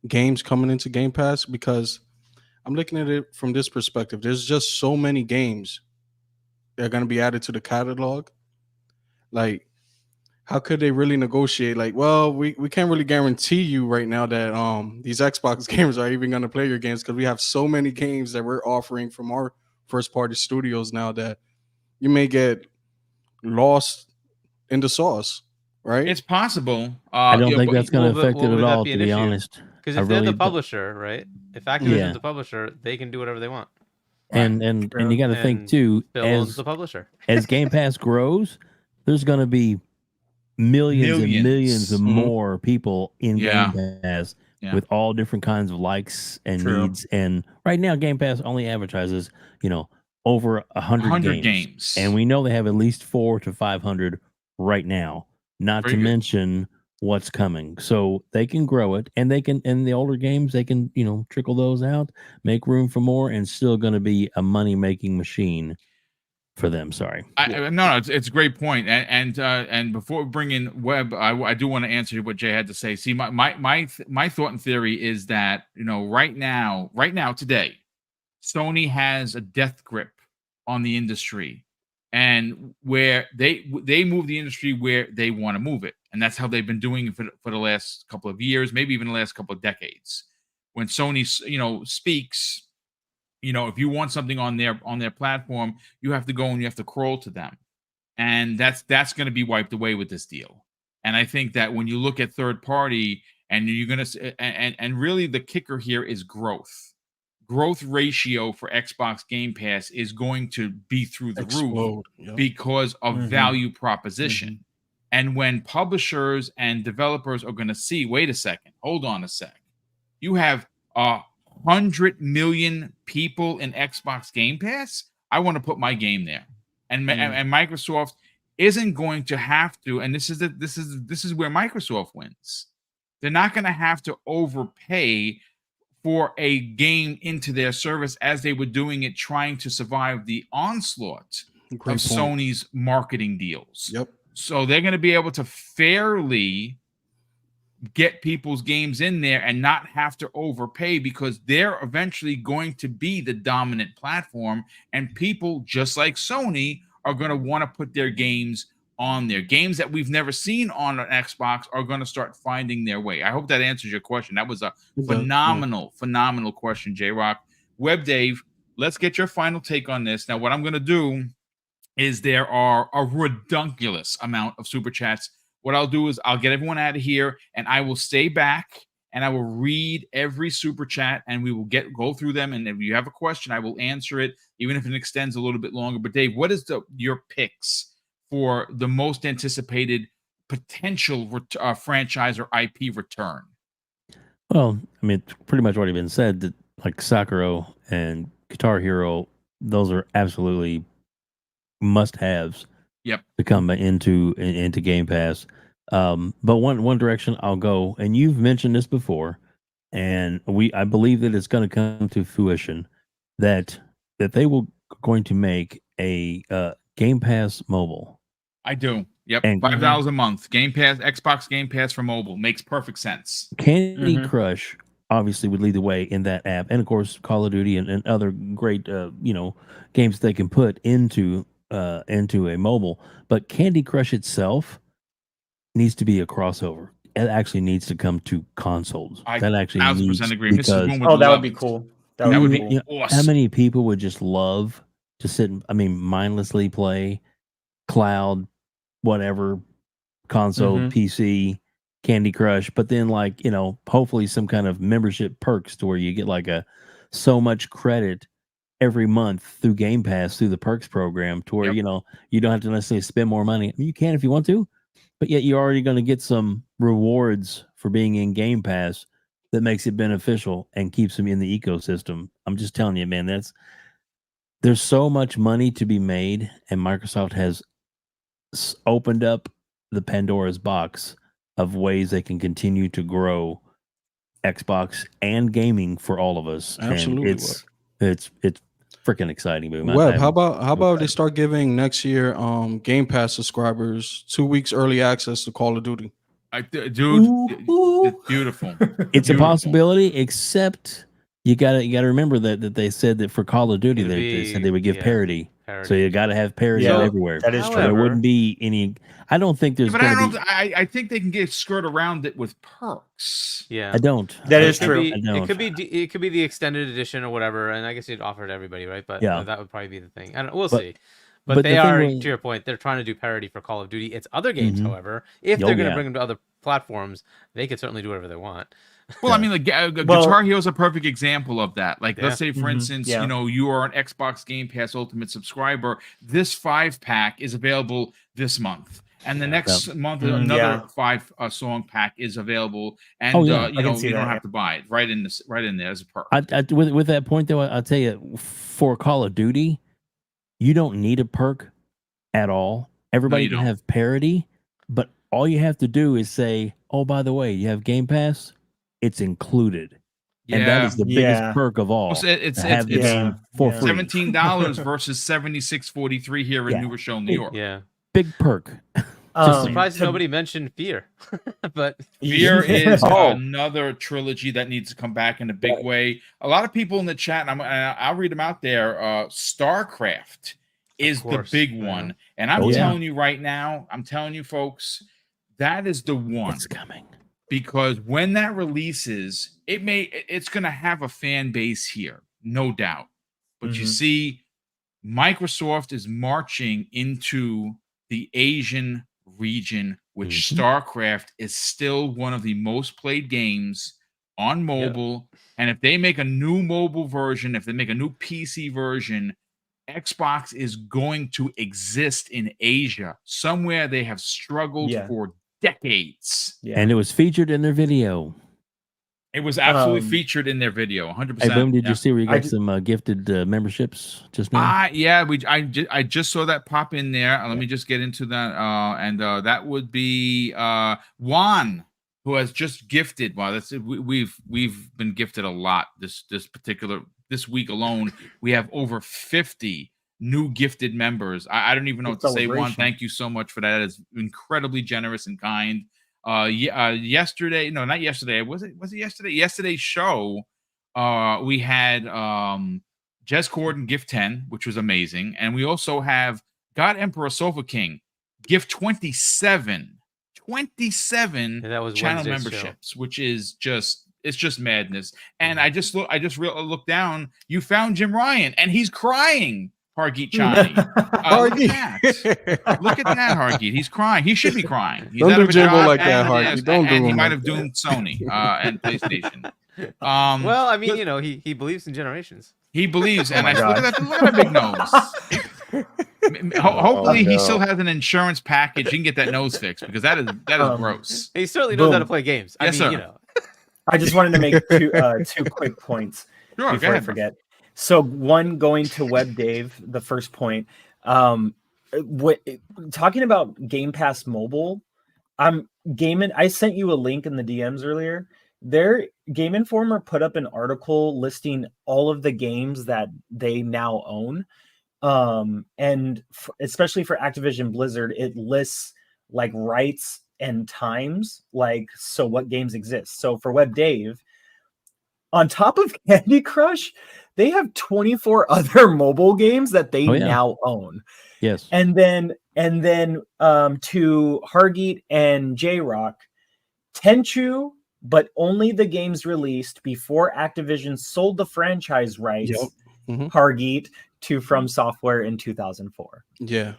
[SPEAKER 8] games coming into Game Pass? Because I'm looking at it from this perspective. There's just so many games that are going to be added to the catalog. Like, how could they really negotiate? Like, well, we can't really guarantee you right now that these Xbox games are even going to play your games, because we have so many games that we're offering from our first party studios now that you may get lost in the sauce, right?
[SPEAKER 1] it's possible.
[SPEAKER 2] I don't think
[SPEAKER 1] But
[SPEAKER 2] that's going to affect it
[SPEAKER 7] would
[SPEAKER 2] at
[SPEAKER 7] that
[SPEAKER 2] all,
[SPEAKER 7] be
[SPEAKER 2] to
[SPEAKER 7] an
[SPEAKER 2] be
[SPEAKER 7] issue?
[SPEAKER 2] honest.
[SPEAKER 7] Because
[SPEAKER 2] I
[SPEAKER 7] if they're
[SPEAKER 2] really
[SPEAKER 7] the
[SPEAKER 2] don't.
[SPEAKER 7] publisher, right? If Activision's
[SPEAKER 2] Yeah.
[SPEAKER 7] the publisher, they can do whatever they want.
[SPEAKER 2] And you got to think
[SPEAKER 7] And
[SPEAKER 2] too,
[SPEAKER 7] Phil owns the publisher.
[SPEAKER 2] as Game Pass grows, there's going to be millions and millions of
[SPEAKER 8] Mhm.
[SPEAKER 2] more people in
[SPEAKER 1] Yeah.
[SPEAKER 2] Game Pass
[SPEAKER 1] Yeah.
[SPEAKER 2] with all different kinds of likes and
[SPEAKER 6] True.
[SPEAKER 2] needs. And right now, Game Pass only advertises, over 100
[SPEAKER 1] 100
[SPEAKER 2] games.
[SPEAKER 1] games.
[SPEAKER 2] And we know they have at least 400 to 500 right now, not
[SPEAKER 1] Very
[SPEAKER 2] to
[SPEAKER 1] good.
[SPEAKER 2] mention what's coming. So they can grow it, and they can, in the older games, they can, trickle those out, make room for more, and still going to be a money-making machine for them. Sorry.
[SPEAKER 1] No, it's a great point. And before we bring in Webb, I do want to answer what Jay had to say. See, my thought and theory is that right now today, Sony has a death grip on the industry, and where they move the industry where they want to move it, and that's how they've been doing it for the last couple of years, maybe even the last couple of decades. When Sony speaks, if you want something on their platform, you have to go and you have to crawl to them, and that's going to be wiped away with this deal. And I think that when you look at third party, and you're going to and really the kicker here is growth ratio for Xbox Game Pass is going to be through the roof
[SPEAKER 8] Explode. Yep.
[SPEAKER 1] because of
[SPEAKER 6] Mhm.
[SPEAKER 1] value proposition. And when publishers and developers are going to see, wait a second, hold on a sec, you have 100 million people in Xbox Game Pass, I want to put my game there. And Microsoft isn't going to have to, and this is where Microsoft wins. They're not going to have to overpay for a game into their service as they were doing it, trying to survive the onslaught
[SPEAKER 8] Great
[SPEAKER 1] of
[SPEAKER 8] point.
[SPEAKER 1] Sony's marketing deals.
[SPEAKER 8] Yep.
[SPEAKER 1] So they're going to be able to fairly get people's games in there and not have to overpay, because they're eventually going to be the dominant platform, and people just like Sony are going to want to put their games on there. Games that we've never seen on an Xbox are going to start finding their way. I hope that answers your question. That was a phenomenal question, J-Rock. Web Dave, let's get your final take on this. Now, what I'm going to do is there are a redunculous amount of super chats. What I'll do is I'll get everyone out of here, and I will stay back and I will read every super chat, and we will go through them. And if you have a question, I will answer it, even if it extends a little bit longer. But Dave, what is your picks for the most anticipated potential franchise or IP return?
[SPEAKER 2] Well, I mean, it's pretty much already been said that like Sakura and Guitar Hero, those are absolutely must-haves.
[SPEAKER 1] Yep.
[SPEAKER 2] To come into Game Pass. But one direction I'll go, and you've mentioned this before, and I believe that it's going to come to fruition that they will going to make a Game Pass mobile.
[SPEAKER 1] I do. Yep.
[SPEAKER 2] And
[SPEAKER 1] $5 a month. Game Pass, Xbox Game Pass for mobile makes perfect sense.
[SPEAKER 2] Candy Crush obviously would lead the way in that app, and of course Call of Duty and other great games they can put into a mobile. But Candy Crush itself needs to be a crossover. It actually needs to come to consoles.
[SPEAKER 1] That actually 1,000% agree.
[SPEAKER 2] Because
[SPEAKER 6] that would be cool. That would be cool.
[SPEAKER 1] Awesome.
[SPEAKER 2] How many people would just love to sit and, mindlessly play cloud, whatever, console, PC, Candy Crush, but then hopefully some kind of membership perks to where you get so much credit every month through Game Pass, through the perks program, to where you don't have to necessarily spend more money. I mean, you can if you want to, but yet you're already going to get some rewards for being in Game Pass that makes it beneficial and keeps them in the ecosystem. I'm just telling you, man, there's so much money to be made, and Microsoft has opened up the Pandora's box of ways they can continue to grow Xbox and gaming for all of us.
[SPEAKER 8] Absolutely,
[SPEAKER 2] and it's freaking exciting, boom.
[SPEAKER 8] Web, how about they start giving next year Game Pass subscribers 2 weeks early access to Call of Duty?
[SPEAKER 1] It's beautiful.
[SPEAKER 2] It's a possibility, except you gotta remember that they said that for Call of Duty they said they would give parity. So you got to have parity everywhere.
[SPEAKER 6] That is true.
[SPEAKER 2] There wouldn't be any. I don't think there's.
[SPEAKER 1] But I think they can get skirt around it with perks.
[SPEAKER 7] Yeah,
[SPEAKER 2] I don't.
[SPEAKER 6] That is true.
[SPEAKER 7] It could be the extended edition or whatever, and I guess you'd offer it to everybody, right? But that would probably be the thing. We'll see. But they are, to your point, they're trying to do parity for Call of Duty. It's other games, however. If they're going to bring them to other platforms, they could certainly do whatever they want.
[SPEAKER 1] Well, I mean, Guitar Hero is a perfect example of that. Let's say, for instance, you are an Xbox Game Pass Ultimate subscriber. This 5-pack is available this month, and the next month another 5-song pack is available, and you don't have to buy it right in there as a perk.
[SPEAKER 2] With that point though, I'll tell you, for Call of Duty, you don't need a perk at all. Everybody can have parity, but all you have to do is say, "Oh, by the way, you have Game Pass." It's included, and that is the biggest perk of all.
[SPEAKER 1] It's
[SPEAKER 2] for free.
[SPEAKER 1] $17 versus $76.43 here in New Rochelle, New York.
[SPEAKER 7] Yeah,
[SPEAKER 2] big perk.
[SPEAKER 7] Surprised nobody mentioned Fear, but
[SPEAKER 1] Fear is another trilogy that needs to come back in a big way. A lot of people in the chat, and I'll read them out there. StarCraft is the big one, and I'm telling you right now, I'm telling you folks, that is the one.
[SPEAKER 2] It's coming.
[SPEAKER 1] Because when that releases, it's going to have a fan base here, no doubt. But you see, Microsoft is marching into the Asian region, which StarCraft is still one of the most played games on mobile. And if they make a new mobile version, if they make a new PC version, Xbox is going to exist in Asia. Somewhere they have struggled for decades.
[SPEAKER 2] And it was featured in their video.
[SPEAKER 1] It was absolutely featured in their video, 100%.
[SPEAKER 2] Hey, Boom, did you see where you got some gifted memberships just now?
[SPEAKER 1] I just saw that pop in there. Let me just get into that. And that would be Juan, who has just gifted. Wow, we've been gifted a lot this week alone. We have over 50 new gifted members. I don't even know what to say. Juan,
[SPEAKER 6] Celebration.
[SPEAKER 1] thank you so much for that. It's incredibly generous and kind. Yesterday, no, not yesterday. Was it yesterday? Yesterday's show, we had Jez Corden gift 10, which was amazing, and we also have God Emperor Sofa King gift 27
[SPEAKER 7] And that was
[SPEAKER 1] channel
[SPEAKER 7] Wednesday's
[SPEAKER 1] memberships, which is just madness. And I just looked down. You found Jim Ryan, and he's crying. Hargeet Chani. Look at that, Hargeet. He's crying. He should be crying. He's
[SPEAKER 8] Don't
[SPEAKER 1] out
[SPEAKER 8] do
[SPEAKER 1] of a
[SPEAKER 8] Jimbo
[SPEAKER 1] job,
[SPEAKER 8] like that,
[SPEAKER 1] and-
[SPEAKER 8] Hargeet. Don't do
[SPEAKER 1] and he
[SPEAKER 8] him
[SPEAKER 1] might
[SPEAKER 8] like
[SPEAKER 1] have
[SPEAKER 8] that.
[SPEAKER 1] doomed Sony and PlayStation.
[SPEAKER 7] Well, I mean, he believes in generations.
[SPEAKER 1] He believes, and
[SPEAKER 6] my
[SPEAKER 1] look at that big nose. Hopefully, he
[SPEAKER 3] no.
[SPEAKER 1] still has an insurance package. He can get that nose fixed because that is gross.
[SPEAKER 7] He certainly knows how to
[SPEAKER 6] Boom.
[SPEAKER 7] play games.
[SPEAKER 1] Yes,
[SPEAKER 7] I mean,
[SPEAKER 1] sir.
[SPEAKER 6] I just wanted to make two quick points
[SPEAKER 1] Sure, go
[SPEAKER 6] before I
[SPEAKER 1] ahead.
[SPEAKER 6] forget. So one, going to Web Dave, the first point. Talking about Game Pass Mobile, I sent you a link in the DMs earlier. Their Game Informer put up an article listing all of the games that they now own. And especially for Activision Blizzard, it lists like rights and times, so what games exist. So for Web Dave, on top of Candy Crush, they have 24 other mobile games that they now own.
[SPEAKER 2] Yes.
[SPEAKER 6] And then to Hargeet and J-Rock, Tenchu, but only the games released before Activision sold the franchise rights, Hargeet, to From Software in 2004.
[SPEAKER 8] Yeah.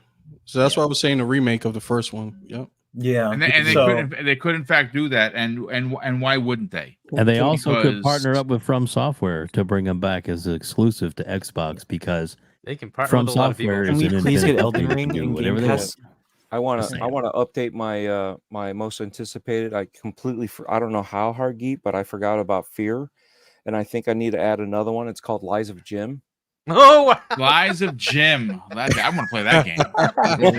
[SPEAKER 8] So that's why I was saying the remake of the first one. Yep.
[SPEAKER 6] Yeah.
[SPEAKER 1] And they could in fact do that, and why wouldn't they?
[SPEAKER 2] And they also could
[SPEAKER 1] Because-
[SPEAKER 2] partner up with From Software to bring them back as an exclusive to Xbox, because
[SPEAKER 7] They can partner
[SPEAKER 2] From
[SPEAKER 7] with a lot of people.
[SPEAKER 2] Software
[SPEAKER 3] Can
[SPEAKER 2] is
[SPEAKER 3] we
[SPEAKER 2] an
[SPEAKER 3] please get
[SPEAKER 2] independent
[SPEAKER 3] Elden
[SPEAKER 2] company
[SPEAKER 3] Ring
[SPEAKER 2] to do
[SPEAKER 3] in
[SPEAKER 2] whatever
[SPEAKER 3] Game
[SPEAKER 2] they
[SPEAKER 3] Pass?
[SPEAKER 2] want.
[SPEAKER 3] I want to update my most anticipated. I completely I don't know how, Hargeet, but I forgot about Fear, and I think I need to add another one. It's called Lies of Jim.
[SPEAKER 7] Oh, wow.
[SPEAKER 1] Lies of Jim. I want to play that game.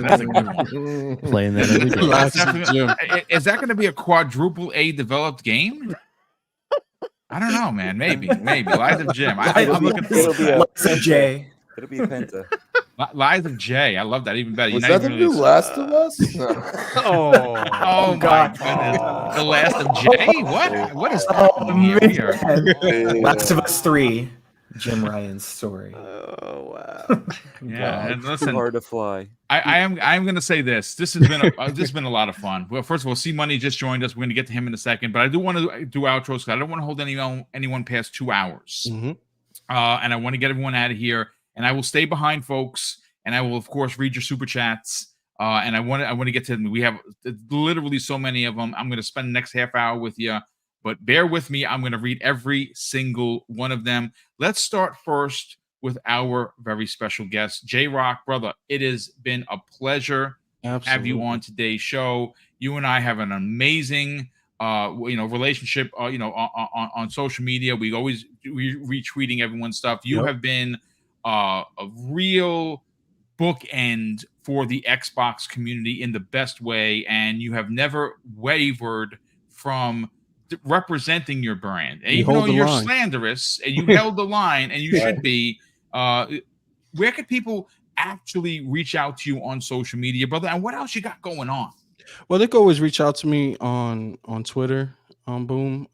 [SPEAKER 1] That's a good one.
[SPEAKER 2] Playing that every day.
[SPEAKER 8] Lies of Jim.
[SPEAKER 1] Is that going to be a quadruple A developed game? I don't know, man. Maybe. Lies of Jim. I'm looking
[SPEAKER 3] It'll be a
[SPEAKER 6] Lies of J.
[SPEAKER 3] It'll be a Penta.
[SPEAKER 1] Lies of J. I love that even better.
[SPEAKER 4] Was
[SPEAKER 1] You're not
[SPEAKER 4] that the
[SPEAKER 1] even
[SPEAKER 4] new
[SPEAKER 1] really-
[SPEAKER 4] Last of Us? No.
[SPEAKER 1] Oh my
[SPEAKER 6] God.
[SPEAKER 1] goodness. The Last of J? What is happening here?
[SPEAKER 6] Last of Us 3, Jim Ryan's story.
[SPEAKER 7] Oh, wow.
[SPEAKER 1] Yeah, and
[SPEAKER 3] Too
[SPEAKER 1] listen,
[SPEAKER 3] hard to fly.
[SPEAKER 1] I'm going to say this. This has been a lot of fun. Well, first of all, C Money just joined us. We're going to get to him in a second, but I do want to do outros because I don't want to hold anyone past 2 hours.
[SPEAKER 8] Mhm.
[SPEAKER 1] And I want to get everyone out of here. And I will stay behind, folks. And I will, of course, read your super chats. And I want to get to them. We have literally so many of them. I'm going to spend the next half hour with you, but bear with me. I'm going to read every single one of them. Let's start first with our very special guest, J-Rock. Brother, it has been a pleasure to have you on today's show. You and I have an amazing relationship, on social media. We always retweeting everyone's stuff. You have been a real bookend for the Xbox community in the best way, and you have never wavered from representing your brand. And even though you're slanderous, and you held the line, and you should be, where could people actually reach out to you on social media, brother? And what else you got going on?
[SPEAKER 8] Well, they can always reach out to me on Twitter, on Boom.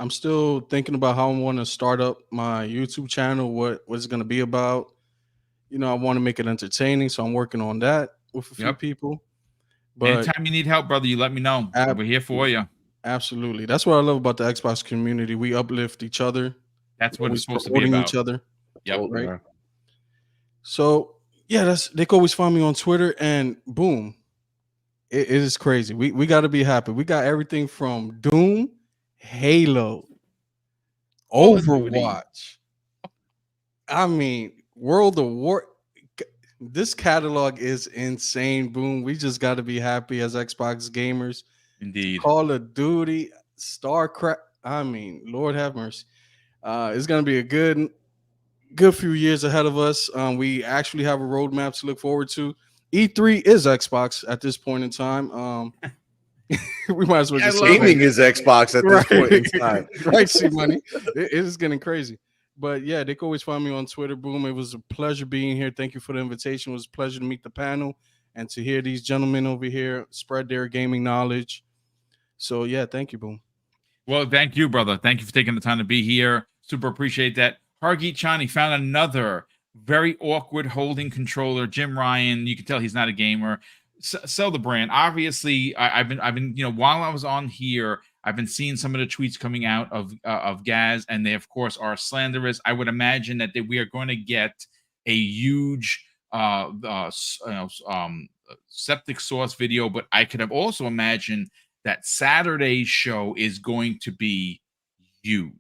[SPEAKER 8] I'm still thinking about how I want to start up my YouTube channel, what it's going to be about. I want to make it entertaining, so I'm working on that with a few people. But
[SPEAKER 1] anytime you need help, brother, you let me know. We're here for you.
[SPEAKER 8] Absolutely. That's what I love about the Xbox community. We uplift each other.
[SPEAKER 1] That's what it's supposed to be about.
[SPEAKER 8] Each other.
[SPEAKER 1] Yep.
[SPEAKER 8] Right. So yeah, they can always find me on Twitter, and boom. It is crazy. We got to be happy. We got everything from Doom, Halo, Overwatch. I mean, World of War. This catalog is insane. Boom. We just got to be happy as Xbox gamers.
[SPEAKER 1] Indeed.
[SPEAKER 8] Call of Duty, StarCraft. I mean, Lord have mercy. It's going to be a good few years ahead of us. We actually have a roadmap to look forward to. E3 is Xbox at this point in time. We might as well just
[SPEAKER 4] gaming is Xbox at this point in time.
[SPEAKER 8] Right, see money. It is getting crazy. But yeah, they can always find me on Twitter. Boom. It was a pleasure being here. Thank you for the invitation. It was a pleasure to meet the panel and to hear these gentlemen over here spread their gaming knowledge. So yeah, thank you, Boom.
[SPEAKER 1] Well, thank you, brother. Thank you for taking the time to be here. Super appreciate that. Hargeet Chani found another very awkward holding controller. Jim Ryan, you can tell he's not a gamer. Sell the brand. Obviously, I've been, while I was on here, I've been seeing some of the tweets coming out of Gaz, and they of course are slanderous. I would imagine that we are going to get a huge septic sauce video, but I could have also imagined that Saturday's show is going to be huge.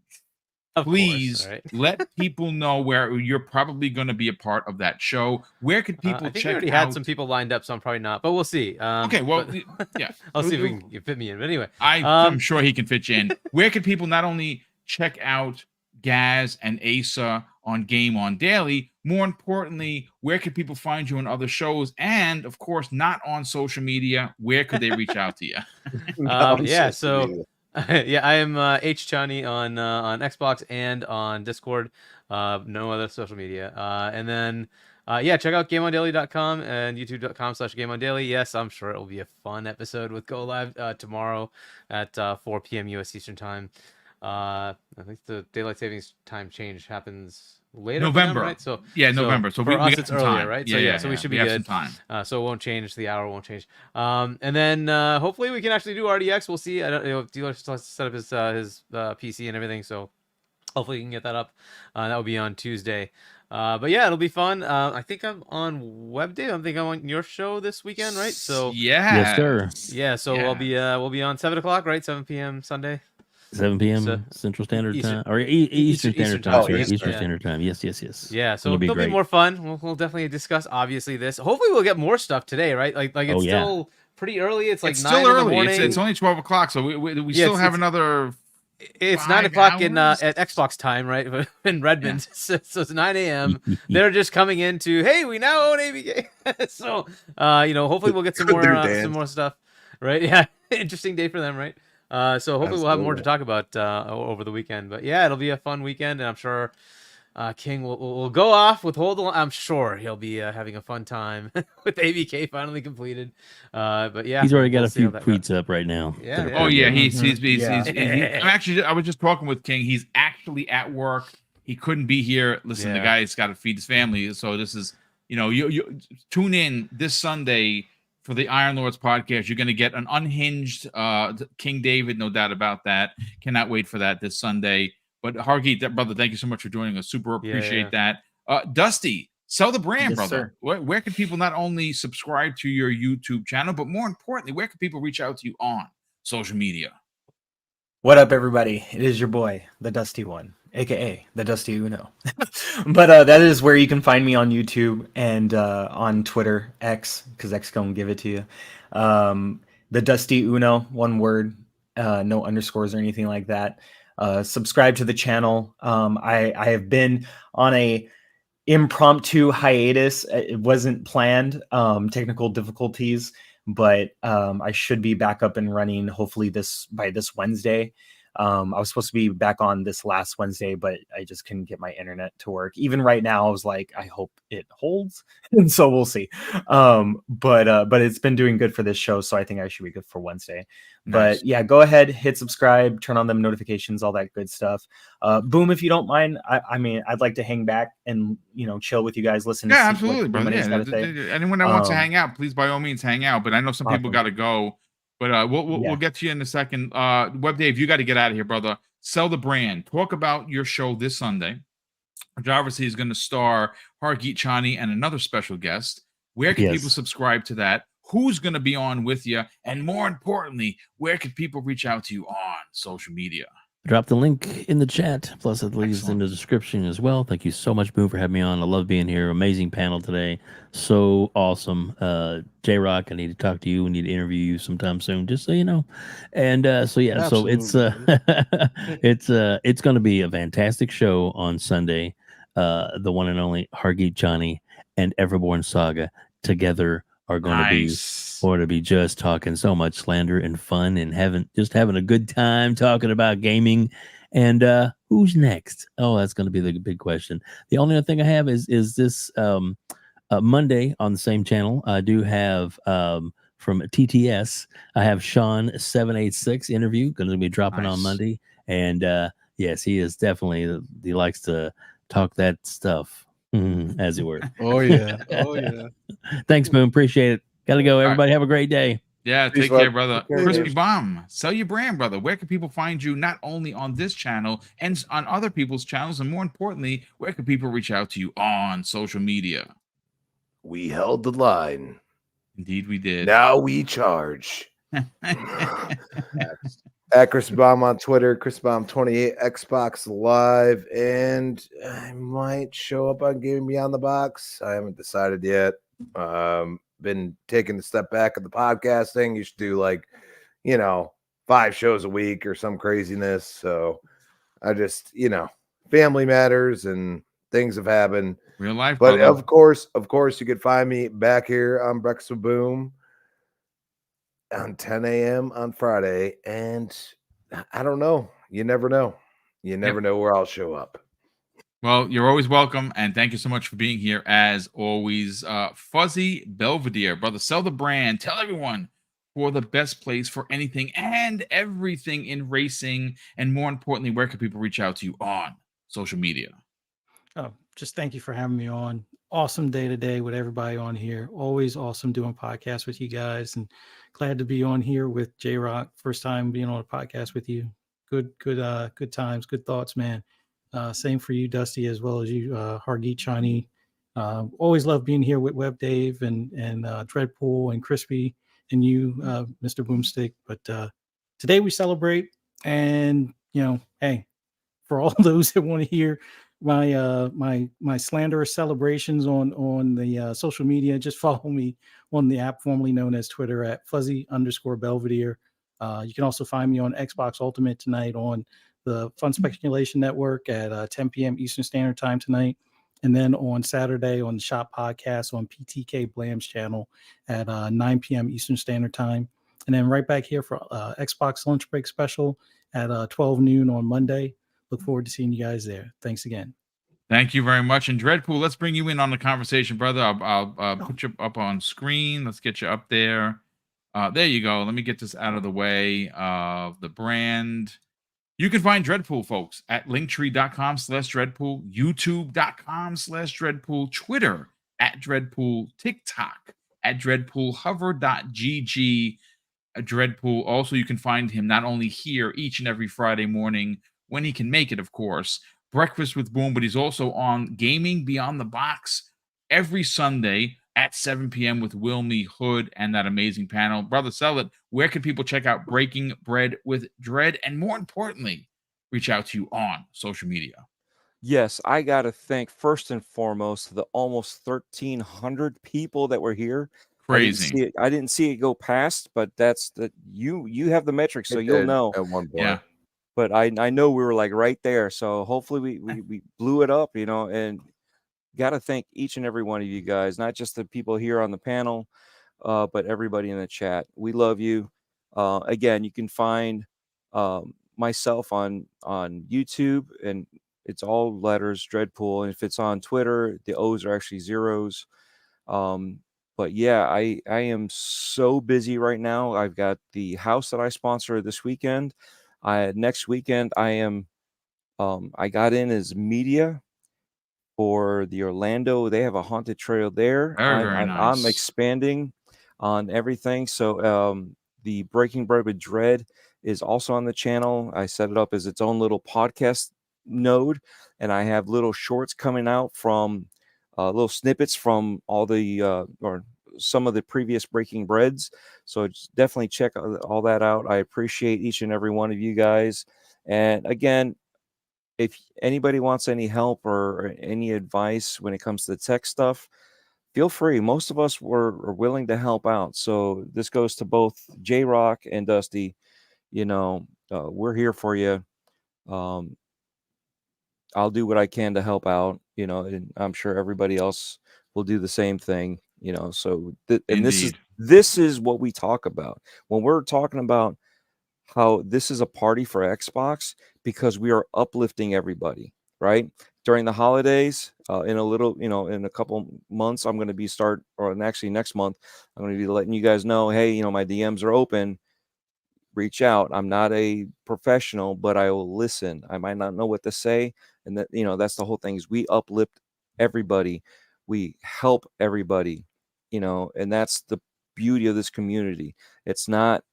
[SPEAKER 1] Please let people know where you're probably going to be a part of that show. Where could people
[SPEAKER 7] I think
[SPEAKER 1] check
[SPEAKER 7] we already had some people lined up, so I'm probably not, but we'll see.
[SPEAKER 1] Okay, well, yeah.
[SPEAKER 7] I'll see if we can fit me in. But anyway,
[SPEAKER 1] I'm sure he can fit you in. Where can people not only check out Gaz and Asa on Game On Daily, more importantly, where could people find you on other shows? And of course, not on social media. Where could they reach out to you?
[SPEAKER 7] I am H Chani on Xbox and on Discord. No other social media. And then check out GameOnDaily.com and YouTube.com/GameOnDaily. Yes, I'm sure it will be a fun episode with Go Live tomorrow at 4 p.m. U.S. Eastern Time. I think the daylight savings time change happens later.
[SPEAKER 1] November,
[SPEAKER 7] right? So
[SPEAKER 1] November. So
[SPEAKER 7] for us,
[SPEAKER 1] got
[SPEAKER 7] it's
[SPEAKER 1] some
[SPEAKER 7] earlier,
[SPEAKER 1] time.
[SPEAKER 7] right?
[SPEAKER 1] So
[SPEAKER 7] we should be
[SPEAKER 1] have
[SPEAKER 7] good.
[SPEAKER 1] some time.
[SPEAKER 7] So it won't change. The hour won't change. And then hopefully we can actually do RDX. We'll see. I don't know. Dealer still has to set up his PC and everything. So hopefully we can get that up. That will be on Tuesday. But yeah, it'll be fun. I think I'm on Web Day. I think I'm on your show this weekend, right? So
[SPEAKER 2] yes, sir.
[SPEAKER 7] Yeah. So we'll be on 7 o'clock, right? 7 p.m. Sunday.
[SPEAKER 2] 7 p.m. Central Standard Time or Eastern Standard Time. Sorry, Eastern Standard Time. Yes.
[SPEAKER 7] Yeah, so it'll be more fun. We'll definitely discuss obviously this. Hopefully, we'll get more stuff today, right? Like it's still pretty early. It's like 9
[SPEAKER 1] still early.
[SPEAKER 7] In the morning.
[SPEAKER 1] It's only 12 o'clock, so we still have another.
[SPEAKER 7] It's 9 o'clock in at Xbox time, right? In Redmond, so it's 9 a.m. They're just coming into, hey, we now own ABK. So hopefully we'll get some more stuff, right? Yeah, interesting day for them, right? So hopefully we'll have more to talk about over the weekend. But yeah, it'll be a fun weekend, and I'm sure King will go off with Hold the Line. I'm sure he'll be having a fun time with ABK finally completed. But yeah,
[SPEAKER 2] he's already got a few tweets up right now.
[SPEAKER 7] Yeah.
[SPEAKER 1] Oh yeah, he's I was just talking with King. He's actually at work. He couldn't be here. Listen, the guy's got to feed his family. So this is, you tune in this Sunday for the Iron Lords podcast. You're going to get an unhinged King David, no doubt about that. Cannot wait for that this Sunday. But Hargeet, brother, thank you so much for joining us. Super appreciate that. Dusty, sell the brand, brother. Where can people not only subscribe to your YouTube channel, but more importantly, where can people reach out to you on social media?
[SPEAKER 6] What up, everybody? It is your boy, the Dusty One, aka the Dusty Uno. But that is where you can find me on YouTube and on Twitter, X, because X gonna give it to you. The Dusty Uno, one word, no underscores or anything like that. Subscribe to the channel. I have been on a impromptu hiatus. It wasn't planned, technical difficulties, but I should be back up and running hopefully by this Wednesday. I was supposed to be back on this last Wednesday, but I just couldn't get my internet to work. Even right now, I was like, I hope it holds, and so we'll see. But it's been doing good for this show, so I think I should be good for Wednesday. Nice. But yeah, go ahead, hit subscribe, turn on them notifications, all that good stuff. Boom, if you don't mind, I mean, I'd like to hang back and chill with you guys, listen.
[SPEAKER 1] Yeah, absolutely, brother. Yeah, anyone that wants to hang out, please by all means hang out. But I know some people got to go. But we'll get to you in a second. Web Dave, you got to get out of here, brother. Sell the brand. Talk about your show this Sunday, which obviously is going to star Hargeet Chani and another special guest. Where can people subscribe to that? Who's going to be on with you? And more importantly, where can people reach out to you on social media?
[SPEAKER 2] Drop the link in the chat. Plus, it leaves in the description as well. Thank you so much, Boom, for having me on. I love being here. Amazing panel today. So awesome. J-Rock, I need to talk to you. We need to interview you sometime soon, just so you know. And
[SPEAKER 8] Absolutely.
[SPEAKER 2] so it's going to be a fantastic show on Sunday. The one and only Hargeet Chani and Everborn Saga together are going to be just talking so much slander and fun and having a good time talking about gaming And who's next? Oh, that's going to be the big question. The only other thing I have is this Monday on the same channel. I do have from TTS. I have Sean 786 interview going to be dropping on
[SPEAKER 1] Nice.
[SPEAKER 2] Monday, and yes, he is definitely, he likes to talk that stuff, as it were.
[SPEAKER 8] Oh yeah. Oh yeah.
[SPEAKER 2] Thanks, Boom. Appreciate it. Got to go.
[SPEAKER 1] right.
[SPEAKER 2] Everybody have a great day.
[SPEAKER 1] Yeah,
[SPEAKER 4] Peace,
[SPEAKER 1] take care,
[SPEAKER 4] bud.
[SPEAKER 1] brother.
[SPEAKER 4] Take care,
[SPEAKER 1] Crispy
[SPEAKER 4] dude.
[SPEAKER 1] Bomb, sell your brand, brother. Where can people find you, not only on this channel and on other people's channels, and more importantly, where can people reach out to you on social media?
[SPEAKER 4] We held the line.
[SPEAKER 1] Indeed, we did.
[SPEAKER 4] Now we charge. At Chris Bomb on Twitter, Chris Bomb 28, Xbox Live, and I might show up on Gaming Beyond the Box. I haven't decided yet. Been taking a step back at the podcasting. You should do like, 5 shows a week or some craziness. So I just, family matters and things have happened.
[SPEAKER 1] Real life,
[SPEAKER 4] But
[SPEAKER 1] brother.
[SPEAKER 4] of course, you could find me back here on Breakfast with Boom on 10 a.m. on Friday. And I don't know. You never know. You never know where I'll show up.
[SPEAKER 1] Well, you're always welcome, and thank you so much for being here as always. Fuzzy Belvedere, brother, sell the brand. Tell everyone for the best place for anything and everything in racing, and more importantly, where can people reach out to you on social media?
[SPEAKER 5] Oh, just thank you for having me on. Awesome day today with everybody on here. Always awesome doing podcasts with you guys, and glad to be on here with J Rock. First time being on a podcast with you. Good times, good thoughts, man. Same for you, Dusty, as well as you, Hargeet Chani. Always love being here with Web Dave and Dreadpool and Crispy and you, Mr. Boomstick. But today we celebrate, and hey, for all those that want to hear my my slanderous celebrations on the social media, just follow me on the app formerly known as Twitter at Fuzzy_Belvedere. You can also find me on Xbox Ultimate tonight on the Fun Speculation Network at 10 p.m. Eastern Standard Time tonight. And then on Saturday on the Shop Podcast on PTK Blam's channel at 9 p.m. Eastern Standard Time. And then right back here for Xbox Lunch Break Special at 12 noon on Monday. Look forward to seeing you guys there. Thanks again.
[SPEAKER 1] Thank you very much. And Dreadpool, let's bring you in on the conversation, brother. I'll put you up on screen. Let's get you up there. There you go. Let me get this out of the way of the brand. You can find Dreadpool, folks, at linktree.com/Dreadpool, youtube.com/Dreadpool, Twitter at Dreadpool, TikTok at DreadpoolHover.gg. Dreadpool. Also, you can find him not only here each and every Friday morning when he can make it, of course, Breakfast with Boom, but he's also on Gaming Beyond the Box every Sunday at 7 p.m. with Wilmy Hood and that amazing panel. Brother, sell it. Where can people check out Breaking Bread with Dread? And more importantly, reach out to you on social media.
[SPEAKER 3] Yes, I got to thank first and foremost the almost 1,300 people that were here.
[SPEAKER 1] Crazy.
[SPEAKER 3] I didn't see it go past, but that's the you have the metrics, so you'll know
[SPEAKER 4] at one point.
[SPEAKER 1] Yeah.
[SPEAKER 3] But I know we were like right there, so hopefully we blew it up, and got to thank each and every one of you guys, not just the people here on the panel, but everybody in the chat. We love you. Again, you can find myself on YouTube, and it's all letters, Dreadpool. And if it's on Twitter, the O's are actually zeros. But yeah, I am so busy right now. I've got the house that I sponsor this weekend. Next weekend, I got in as media for the Orlando. They have a haunted trail there.
[SPEAKER 1] Very nice.
[SPEAKER 3] I'm expanding on everything. So the Breaking Bread with Dread is also on the channel. I set it up as its own little podcast node, and I have little shorts coming out from little snippets from all the or some of the previous Breaking Breads. So definitely check all that out. I appreciate each and every one of you guys. And again, if anybody wants any help or any advice when it comes to the tech stuff, feel free. Most of us are willing to help out. So this goes to both J Rock and Dusty. We're here for you. I'll do what I can to help out, and I'm sure everybody else will do the same thing, So this is what we talk about when we're talking about how this is a party for Xbox because we are uplifting everybody, right? During the holidays, in a couple months, I'm going to be actually next month, I'm going to be letting you guys know, hey, my DMs are open. Reach out. I'm not a professional, but I will listen. I might not know what to say. And that's the whole thing, is we uplift everybody. We help everybody, and that's the beauty of this community. It's not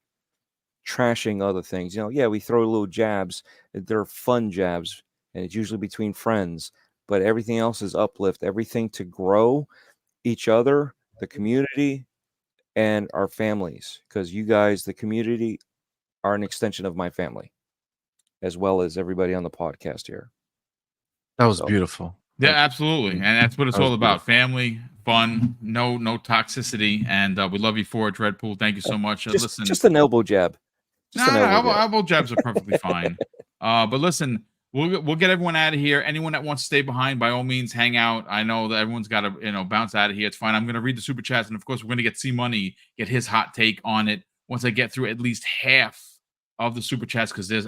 [SPEAKER 3] trashing other things. Yeah, we throw little jabs. They're fun jabs, and it's usually between friends. But everything else is uplift. Everything to grow each other, the community, and our families. Because you guys, the community, are an extension of my family, as well as everybody on the podcast here.
[SPEAKER 9] That was beautiful.
[SPEAKER 1] Yeah,
[SPEAKER 3] Thank you.
[SPEAKER 1] absolutely. And that's what it's
[SPEAKER 3] That was
[SPEAKER 1] all about.
[SPEAKER 3] beautiful.
[SPEAKER 1] Family, fun, no toxicity. And we love you for it, Dreadpool. Thank you so much. Listen,
[SPEAKER 3] Just an elbow jab. Just an elbow jab.
[SPEAKER 1] elbow jabs are perfectly fine. But listen, we'll get everyone out of here. Anyone that wants to stay behind, by all means, hang out. I know that everyone's got to bounce out of here. It's fine. I'm going to read the super chats, and of course, we're going to get C Money, get his hot take on it once I get through at least half of the super chats, because there's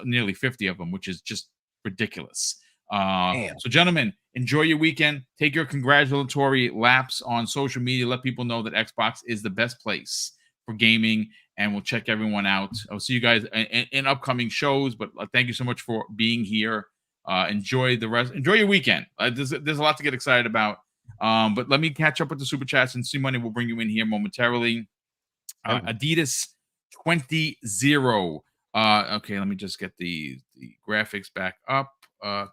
[SPEAKER 1] nearly 50 of them, which is just ridiculous. So, gentlemen, enjoy your weekend. Take your congratulatory laps on social media. Let people know that Xbox is the best place for gaming, and we'll check everyone out. I'll see you guys in upcoming shows, but thank you so much for being here. Enjoy your weekend. There's a lot to get excited about. But let me catch up with the super chats, and C Money will bring you in here momentarily. Adidas 20. Okay, let me just get the graphics back up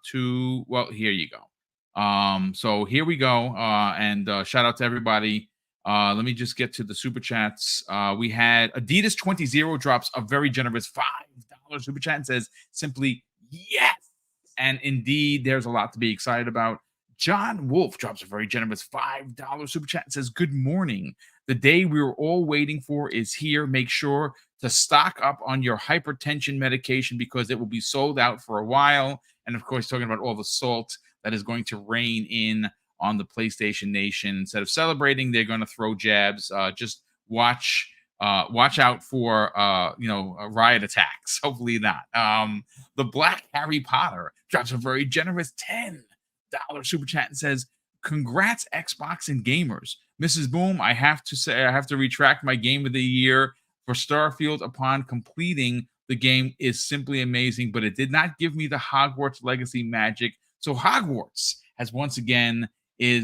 [SPEAKER 1] here you go. So here we go. And shout out to everybody. Let me just get to the super chats. We had Adidas 20 drops a very generous $5 super chat and says simply yes. And indeed, there's a lot to be excited about. John Wolf drops a very generous $5 super chat and says, good morning. The day we were all waiting for is here. Make sure to stock up on your hypertension medication because it will be sold out for a while. And of course, talking about all the salt that is going to rain in on the PlayStation Nation. Instead of celebrating, they're going to throw jabs. Just watch out for riot attacks. Hopefully not. The Black Harry Potter drops a very generous $10 super chat and says, congrats Xbox and gamers. Mrs. Boom, I have to retract my game of the year for Starfield. Upon completing the game is simply amazing, but it did not give me the Hogwarts Legacy magic. So Hogwarts has once again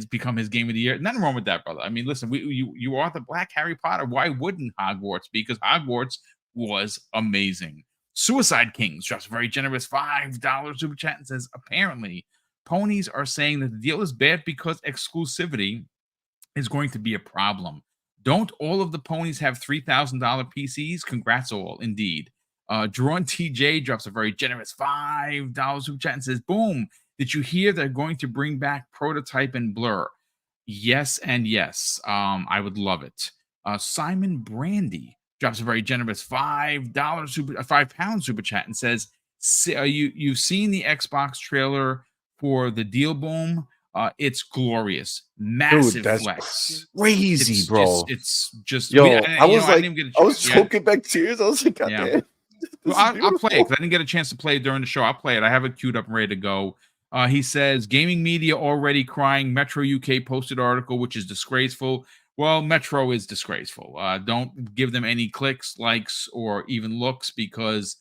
[SPEAKER 1] become his game of the year. Nothing wrong with that, brother. I mean, listen, you are the Black Harry Potter. Why wouldn't Hogwarts be? Because Hogwarts was amazing. Suicide Kings drops a very generous $5 super chat and says, apparently, ponies are saying that the deal is bad because exclusivity is going to be a problem. Don't all of the ponies have $3,000 PCs? Congrats all, indeed. Drawn TJ drops a very generous $5 super chat and says, boom, did you hear they're going to bring back Prototype and Blur? Yes and yes. I would love it. Simon Brandy drops a very generous £5 super chat and says, you've seen the Xbox trailer for the deal, Boom. It's glorious. Massive
[SPEAKER 4] Dude, that's
[SPEAKER 1] flex.
[SPEAKER 4] crazy, bro.
[SPEAKER 1] It's just
[SPEAKER 4] I was
[SPEAKER 1] chance.
[SPEAKER 4] choking back tears. I was like, God damn.
[SPEAKER 1] Well, I'll play it because I didn't get a chance to play it during the show. I'll play it. I have it queued up and ready to go. He says, gaming media already crying. Metro UK posted article, which is disgraceful. Well, Metro is disgraceful. Don't give them any clicks, likes, or even looks because,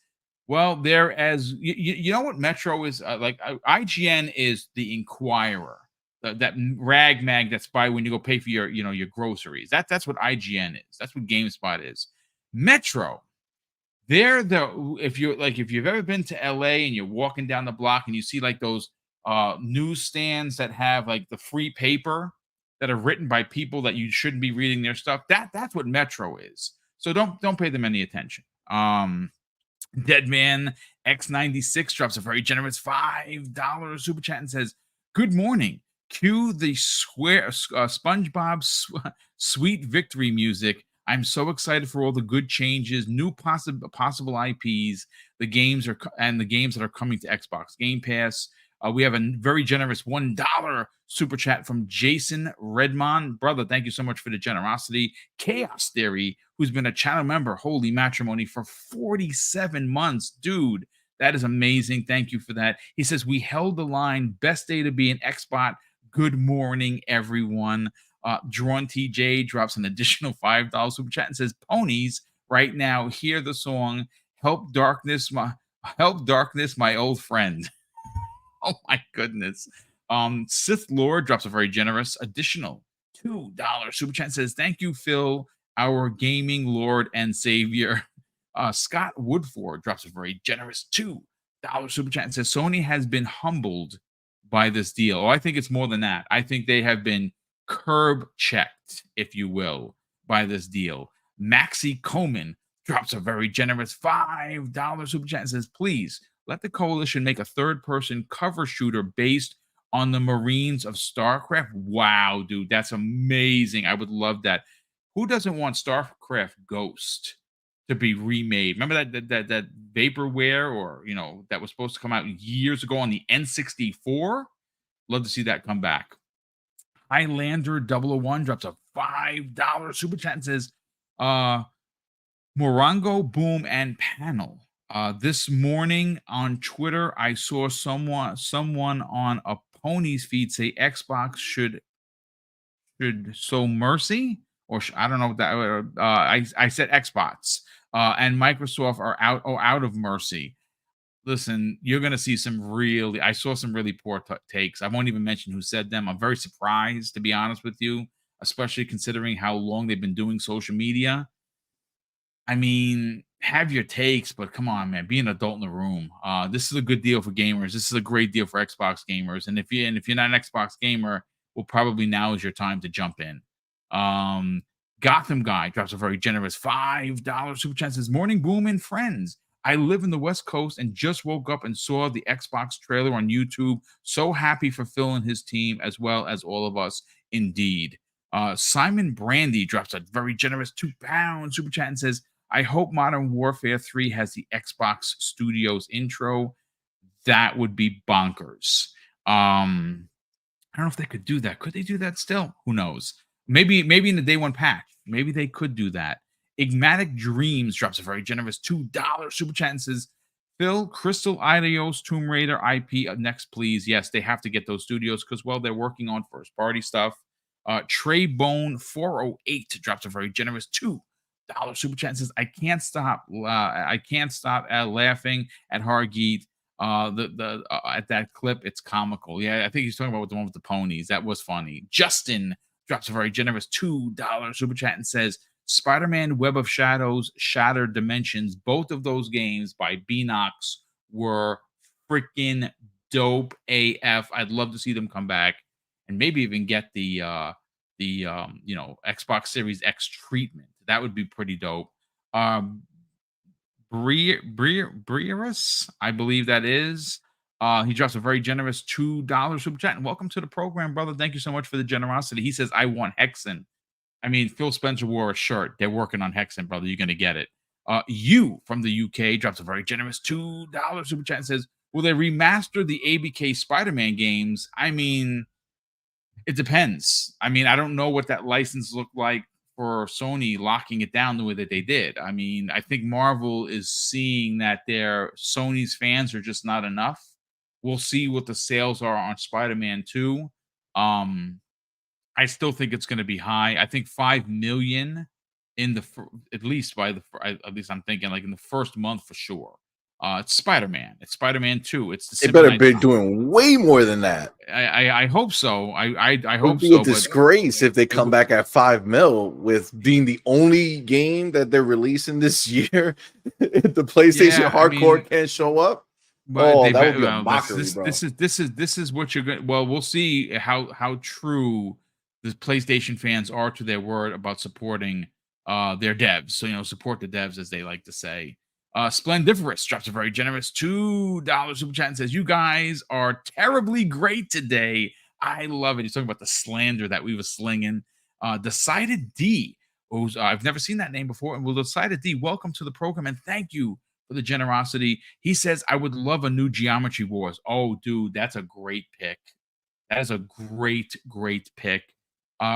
[SPEAKER 1] well, they're as you know what Metro is like. IGN is the Inquirer, that rag mag that's by when you go pay for your groceries. That's what IGN is. That's what GameSpot is. Metro, they're if you've ever been to LA and you're walking down the block and you see like those newsstands that have like the free paper that are written by people that you shouldn't be reading their stuff. That's what Metro is. So don't pay them any attention. Deadman X96 drops a very generous $5 super chat and says, good morning. Cue the SpongeBob sweet victory music. I'm so excited for all the good changes, new possible IPs, the games that are coming to Xbox Game Pass. We have a very generous $1 super chat from Jason Redmond. Brother, thank you so much for the generosity. Chaos Theory, who's been a channel member, holy matrimony, for 47 months. Dude, that is amazing. Thank you for that. He says, we held the line. Best day to be an Xbot. Good morning, everyone. Drawn TJ drops an additional $5 super chat and says, ponies, right now, hear the song Help Darkness, my old friend. Oh my goodness. Sith Lord drops a very generous additional $2 super chat and says, thank you, Phil, our gaming Lord and Savior. Scott Woodford drops a very generous $2 super chat and says, Sony has been humbled by this deal. Oh, I think it's more than that. I think they have been curb checked, if you will, by this deal. Maxi Coleman drops a very generous $5 super chat and says, please let the coalition make a third-person cover shooter based on the Marines of StarCraft. Wow, dude, that's amazing. I would love that. Who doesn't want StarCraft Ghost to be remade? Remember that vaporware, or that was supposed to come out years ago on the N64? Love to see that come back. Highlander 001 drops a $5 super chat and says, Morongo, Boom, and Panel. This morning on Twitter, I saw someone on a Ponies feed say Xbox should show mercy, or I don't know what that. I said Xbox and Microsoft are out of mercy. Listen, you're going to see I saw some really poor takes. I won't even mention who said them. I'm very surprised, to be honest with you, especially considering how long they've been doing social media. I mean, have your takes, but come on, man, be an adult in the room. This is a good deal for gamers. This is a great deal for Xbox gamers. And if you're not an Xbox gamer, well, probably now is your time to jump in. Gotham Guy drops a very generous $5 super chat. Says, morning, Boom and friends. I live in the West Coast and just woke up and saw the Xbox trailer on YouTube. So happy for Phil and his team, as well as all of us, indeed. Simon Brandy drops a very generous £2 super chat and says, I hope Modern Warfare 3 has the Xbox Studios intro. That would be bonkers. I don't know if they could do that. Could they do that still? Who knows? Maybe in the day one patch. Maybe they could do that. Igmatic Dreams drops a very generous $2 super chat and says, Phil, Crystal Idios Tomb Raider IP up next, please. Yes, they have to get those studios because, well, they're working on first-party stuff. Trey Bone 408 drops a very generous $2 super chat and says, I can't stop laughing at Hargeet. At that clip, it's comical. Yeah, I think he's talking about the one with the ponies. That was funny. Justin drops a very generous $2 super chat and says, Spider-Man Web of Shadows, Shattered Dimensions, both of those games by Beanox were freaking dope AF. I'd love to see them come back and maybe even get the Xbox Series X treatment. That would be pretty dope. Brierus, I believe that is. He drops a very generous $2 super chat. And welcome to the program, brother. Thank you so much for the generosity. He says, I want Hexen. I mean, Phil Spencer wore a shirt. They're working on Hexen, brother. You're going to get it. You from the UK drops a very generous $2 super chat and says, will they remaster the ABK Spider-Man games? I mean, it depends. I mean, I don't know what that license looked like for Sony locking it down the way that they did. I mean, I think Marvel is seeing that Sony's fans are just not enough. We'll see what the sales are on Spider-Man 2. I still think it's going to be high. I think 5 million at least I'm thinking like in the first month for sure. It's Spider-Man. It's Spider-Man 2. It's the
[SPEAKER 10] they better be doing way more than that.
[SPEAKER 1] I hope so. I hope so.
[SPEAKER 10] It would be a disgrace if they come back at 5 mil with being the only game that they're releasing this year. If the PlayStation Hardcore can't show up. That would be a mockery, bro.
[SPEAKER 1] This is what you're going. Well, we'll see how true the PlayStation fans are to their word about supporting their devs. So support the devs, as they like to say. Splendiferous drops a very generous $2 super chat and says, you guys are terribly great today. I love it. He's talking about the slander that we were slinging. Decided D, who's I've never seen that name before. And Decided D, welcome to the program and thank you for the generosity. He says, I would love a new Geometry Wars. Oh, dude, that's a great pick. That is a great, great pick.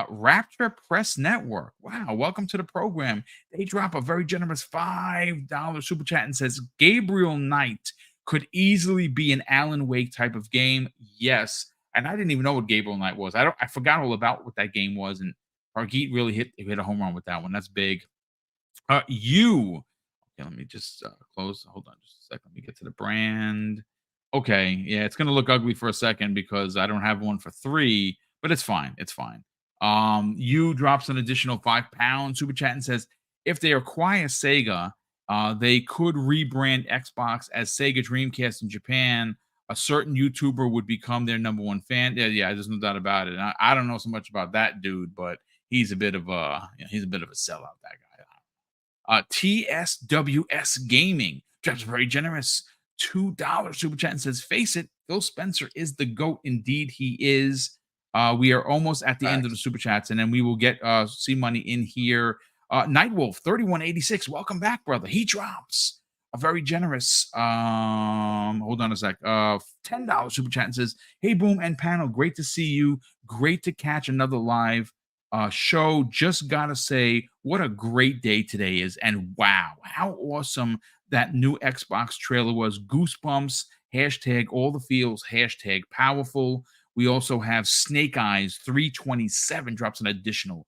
[SPEAKER 1] Rapture Press Network. Wow, welcome to the program. They drop a very generous $5 super chat and says, Gabriel Knight could easily be an Alan Wake type of game. Yes. And I didn't even know what Gabriel Knight was. I forgot all about what that game was. And Hargeet really hit a home run with that one. That's big. Okay, let me just close. Hold on just a second. Let me get to the brand. Okay, yeah, it's gonna look ugly for a second because I don't have one for 3, but it's fine. It's fine. You drops an additional £5 super chat and says, if they acquire Sega, they could rebrand Xbox as Sega Dreamcast in Japan. A certain YouTuber would become their #1 fan. Yeah, there's no doubt about it. And I don't know so much about that dude, but he's a bit of a sellout. That guy. TSWS Gaming drops very generous $2 super chat and says, face it, Phil Spencer is the GOAT. Indeed, he is. We are almost at the end of the super chats, and then we will get C Money in here. Nightwolf 3186, welcome back, brother. He drops a very generous hold on a sec, $10 super chat and says, hey, Boom and panel, great to see you. Great to catch another live show. Just gotta say, what a great day today is, and wow, how awesome that new Xbox trailer was. Goosebumps, hashtag all the feels, hashtag powerful. We also have Snake Eyes 327 drops an additional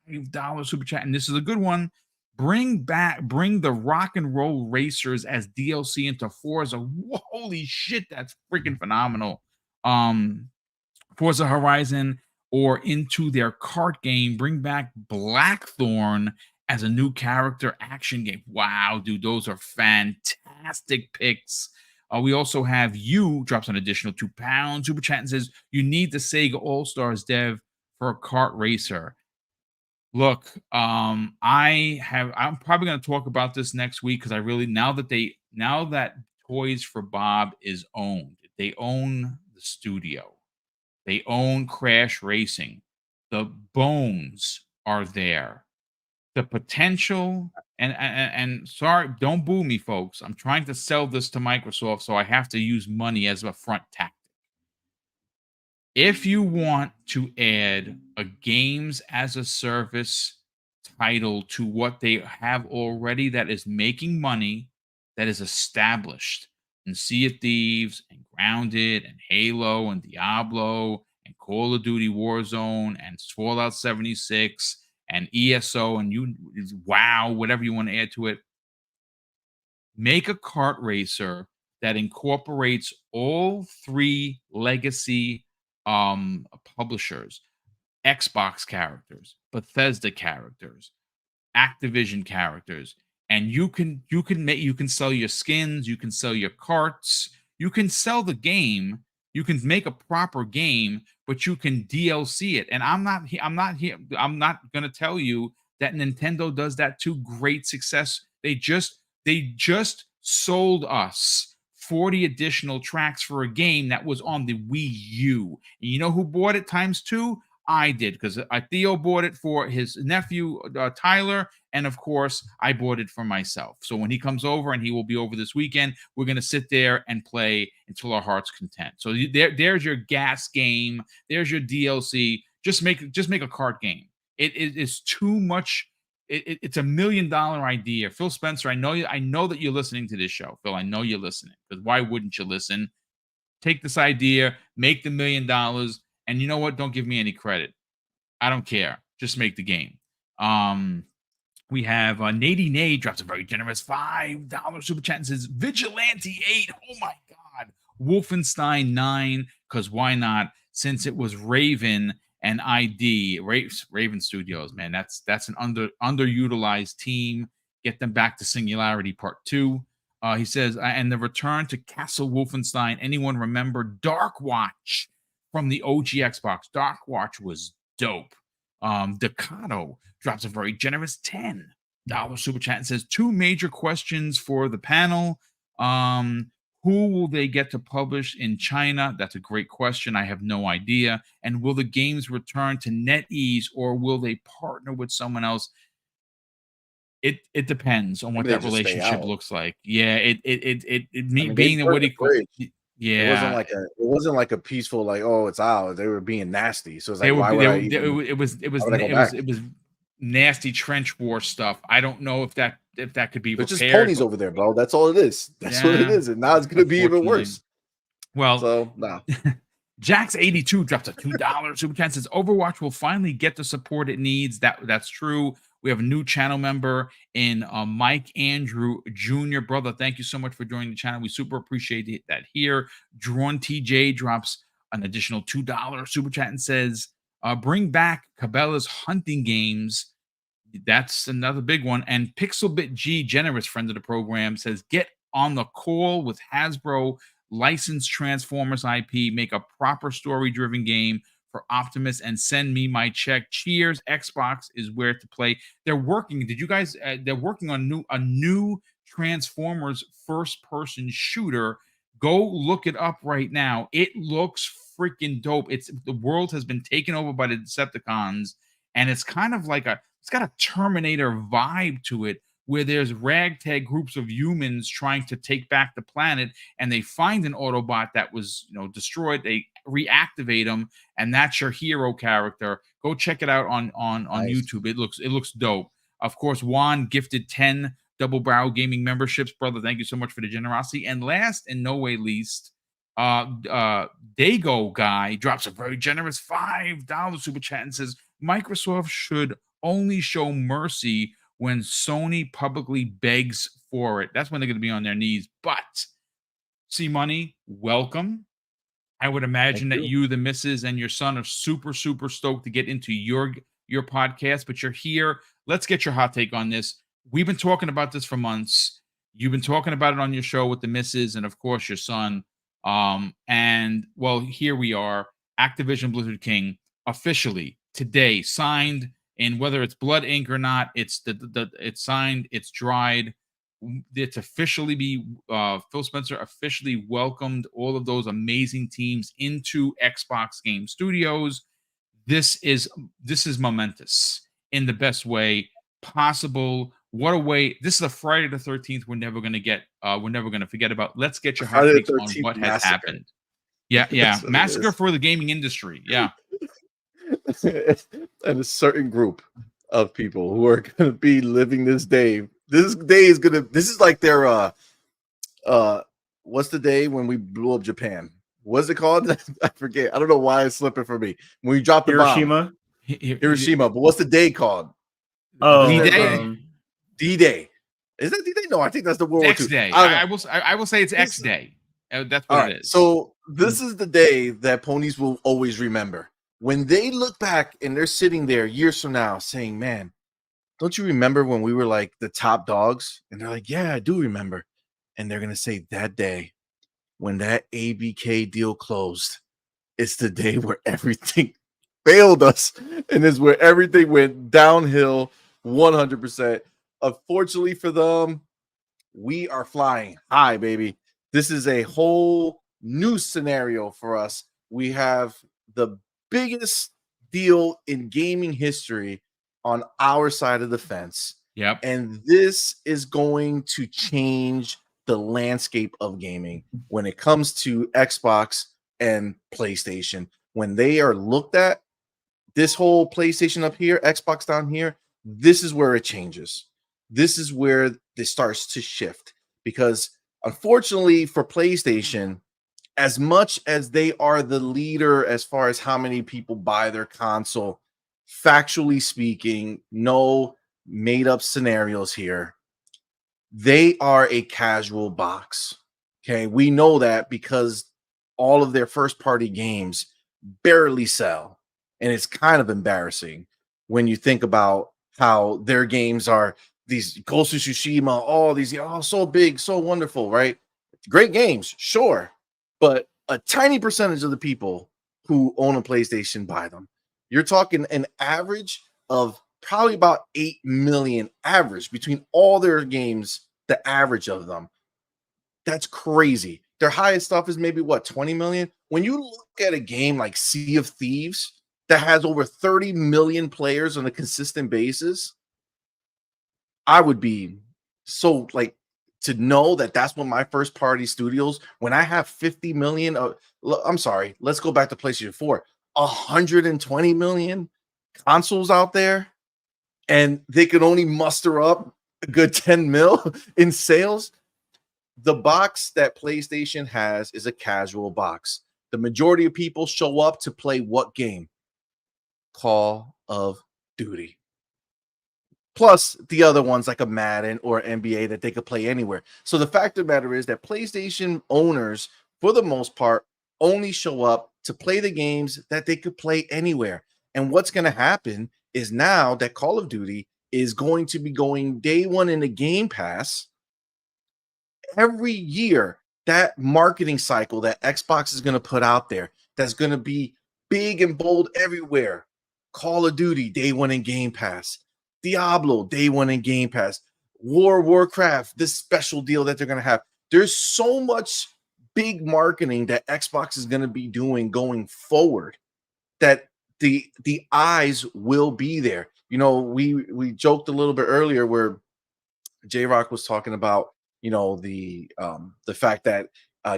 [SPEAKER 1] $5 super chat, and this is a good one. Bring the Rock and Roll Racers as DLC into Forza. Holy shit, that's freaking phenomenal. Forza Horizon or into their kart game. Bring back Blackthorn as a new character action game. Wow, dude, those are fantastic picks. We also have you drops an additional £2 super chat and says, you need the Sega All-Stars dev for a kart racer. Look, I'm probably going to talk about this next week because I really, now that Toys for Bob is owned, they own the studio, they own Crash Racing, the bones are there, the potential, and sorry, don't boo me, folks. I'm trying to sell this to Microsoft, so I have to use money as a front tactic. If you want to add a games as a service title to what they have already that is making money, that is established, and Sea of Thieves and Grounded and Halo and Diablo and Call of Duty Warzone and Fallout 76 and ESO and WoW, whatever you want to add to it, make a kart racer that incorporates all 3 legacy publishers, Xbox characters, Bethesda characters, Activision characters, and you can sell your skins, you can sell your carts, you can sell the game, you can make a proper game, but you can DLC it. And I'm not going to tell you that Nintendo does that to great success. They just sold us 40 additional tracks for a game that was on the Wii U. And you know who bought it ×2? I did, because Theo bought it for his nephew, Tyler, and of course, I bought it for myself. So when he comes over, and he will be over this weekend, we're going to sit there and play until our heart's content. So there's your gas game. There's your DLC. Just make a kart game. It is too much. It's $1 million idea. Phil Spencer, I know that you're listening to this show. Phil, I know you're listening, because why wouldn't you listen? Take this idea, make the $1 million, and you know what? Don't give me any credit. I don't care. Just make the game. We have Nady Nade drops a very generous $5 super chat and says, Vigilante 8. Oh my God. Wolfenstein 9, because why not? Since it was Raven and ID, Raven Studios, man, that's an underutilized team. Get them back to Singularity Part 2. He says, and the return to Castle Wolfenstein. Anyone remember Dark Watch from the OG Xbox? Dark Watch was dope. Decado drops a very generous $10 super chat and says, 2 major questions for the panel. Who will they get to publish in China? That's a great question. I have no idea. And will the games return to NetEase, or will they partner with someone else? It depends on what
[SPEAKER 10] Maybe they
[SPEAKER 1] that
[SPEAKER 10] just stay
[SPEAKER 1] relationship
[SPEAKER 10] out.
[SPEAKER 1] looks like. Yeah,
[SPEAKER 10] I mean,
[SPEAKER 1] being
[SPEAKER 10] they
[SPEAKER 1] that what
[SPEAKER 10] burned
[SPEAKER 1] he
[SPEAKER 10] the
[SPEAKER 1] call,
[SPEAKER 10] bridge. It
[SPEAKER 1] yeah,
[SPEAKER 10] wasn't like a peaceful like, oh, it's out. They were being nasty. So it's
[SPEAKER 1] they
[SPEAKER 10] like,
[SPEAKER 1] were
[SPEAKER 10] why would I even?
[SPEAKER 1] it was
[SPEAKER 10] Why would I go back?
[SPEAKER 1] nasty trench war stuff. I don't know if that could be
[SPEAKER 10] There's just
[SPEAKER 1] repaired.
[SPEAKER 10] ponies over there, bro. That's all it is. That's what it
[SPEAKER 1] Yeah,
[SPEAKER 10] is. And now it's gonna be even
[SPEAKER 1] unfortunately.
[SPEAKER 10] worse.
[SPEAKER 1] Well,
[SPEAKER 10] So nah.
[SPEAKER 1] Jax82 drops a $2 super chat, says Overwatch will finally get the support it needs. That's true. We have a new channel member in Mike Andrew Jr. Brother, thank you so much for joining the channel. We super appreciate that here. Drawn TJ drops an additional $2 super chat and says, bring back Cabela's hunting games. That's another big one. And Pixelbit G, generous friend of the program, says, get on the call with Hasbro, license Transformers IP, make a proper story-driven game for Optimus, and send me my check. Cheers. Xbox is where to play. They're working. Did you guys? They're working on a new Transformers first-person shooter. Go look it up right now. It looks freaking dope. The world has been taken over by the Decepticons, and it's kind of like it's got a Terminator vibe to it, where there's ragtag groups of humans trying to take back the planet, and they find an Autobot that was, destroyed. They reactivate him, and that's your hero character. Go check it out on
[SPEAKER 10] Nice.
[SPEAKER 1] YouTube. It looks dope. Of course, Juan gifted 10 Double Barrel Gaming memberships, brother. Thank you so much for the generosity. And last and no way least, Dago guy drops a very generous $5 super chat and says Microsoft should only show mercy when Sony publicly begs for it. That's when they're going to be on their knees. But C Money, welcome. I would imagine that you, the missus, and your son are super, super stoked to get into your podcast, but you're here. Let's get your hot take on this. We've been talking about this for months. You've been talking about it on your show with the missus and, of course, your son. And, well, here we are. Activision Blizzard King officially today signed, and whether it's blood ink or not, it's it's signed, it's dried. It's officially Phil Spencer officially welcomed all of those amazing teams into Xbox Game Studios. This is momentous in the best way possible. What a way! This is a Friday the 13th. We're never going to forget about. Let's get your hot takes on what has happened. Yeah, massacre for the gaming industry. Yeah.
[SPEAKER 10] And a certain group of people who are going to be living this day. This day is this is like their what's the day when we blew up Japan? What's it called? I forget. I don't know why it's slipping for me. When we dropped the bomb. Hiroshima. But what's the day called?
[SPEAKER 6] Oh,
[SPEAKER 1] D-Day.
[SPEAKER 10] D-Day. Is that D-Day? No, I think that's the World War II.
[SPEAKER 1] X Day. I will say it's X Day. That's what it is.
[SPEAKER 10] So this is the day that ponies will always remember. When they look back and they're sitting there years from now saying, man, don't you remember when we were like the top dogs? And they're like, yeah, I do remember. And they're going to say that day when that ABK deal closed, it's the day where everything failed us. And it's where everything went downhill 100%. Unfortunately for them, we are flying high, baby. This is a whole new scenario for us. We have the biggest deal in gaming history on our side of the fence.
[SPEAKER 1] Yep.
[SPEAKER 10] And this is going to change the landscape of gaming when it comes to Xbox and PlayStation. When they are looked at, this whole PlayStation up here, Xbox down here, this is where it changes. This is where this starts to shift, because unfortunately for PlayStation, as much as they are the leader as far as how many people buy their console, factually speaking, no made up scenarios here, they are a casual box. Okay, we know that because all of their first party games barely sell, and it's kind of embarrassing when you think about how their games are. These Ghost of Tsushima, all these, so big, so wonderful, right? Great games, sure, but a tiny percentage of the people who own a PlayStation buy them. You're talking an average of probably about 8 million average between all their games, the average of them. That's crazy. Their highest stuff is maybe 20 million. When you look at a game like Sea of Thieves that has over 30 million players on a consistent basis, I would be so like to know that that's one of my first party studios when I have 50 million. I'm sorry, let's go back to PlayStation 4. 120 million consoles out there, and they could only muster up a good 10 mil in sales. The box that PlayStation has is a casual box. The majority of people show up to play what game? Call of Duty. Plus the other ones like a Madden or NBA that they could play anywhere. So the fact of the matter is that PlayStation owners, for the most part, only show up to play the games that they could play anywhere. And what's going to happen is now that Call of Duty is going to be going day one in the Game Pass every year. That marketing cycle that Xbox is going to put out there, that's going to be big and bold everywhere. Call of Duty, day one in Game Pass. Diablo, day one in Game Pass. Warcraft, this special deal that they're going to have. There's so much big marketing that Xbox is going to be doing going forward that the eyes will be there. You know, we joked a little bit earlier where J-Rock was talking about, you know, the fact that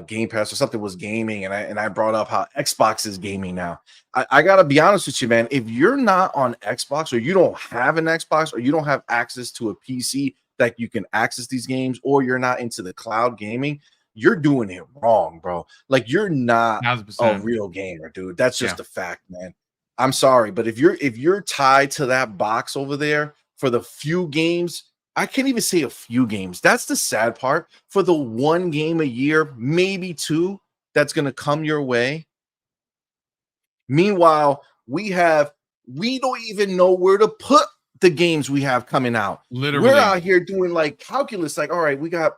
[SPEAKER 10] Game Pass or something was gaming, and I brought up how Xbox is gaming now. I gotta be honest with you, man. If you're not on Xbox, or you don't have an Xbox, or you don't have access to a PC that you can access these games, or you're not into the cloud gaming, you're doing it wrong, bro. Like, you're not
[SPEAKER 1] 1,000%.
[SPEAKER 10] a real gamer, dude. That's just a fact, man. I'm sorry, but if you're tied to that box over there for the few games, I can't even say a few games. That's the sad part. For the one game a year, maybe two, that's going to come your way. Meanwhile, we don't even know where to put the games we have coming out.
[SPEAKER 1] Literally.
[SPEAKER 10] We're out here doing like calculus, like, all right, we got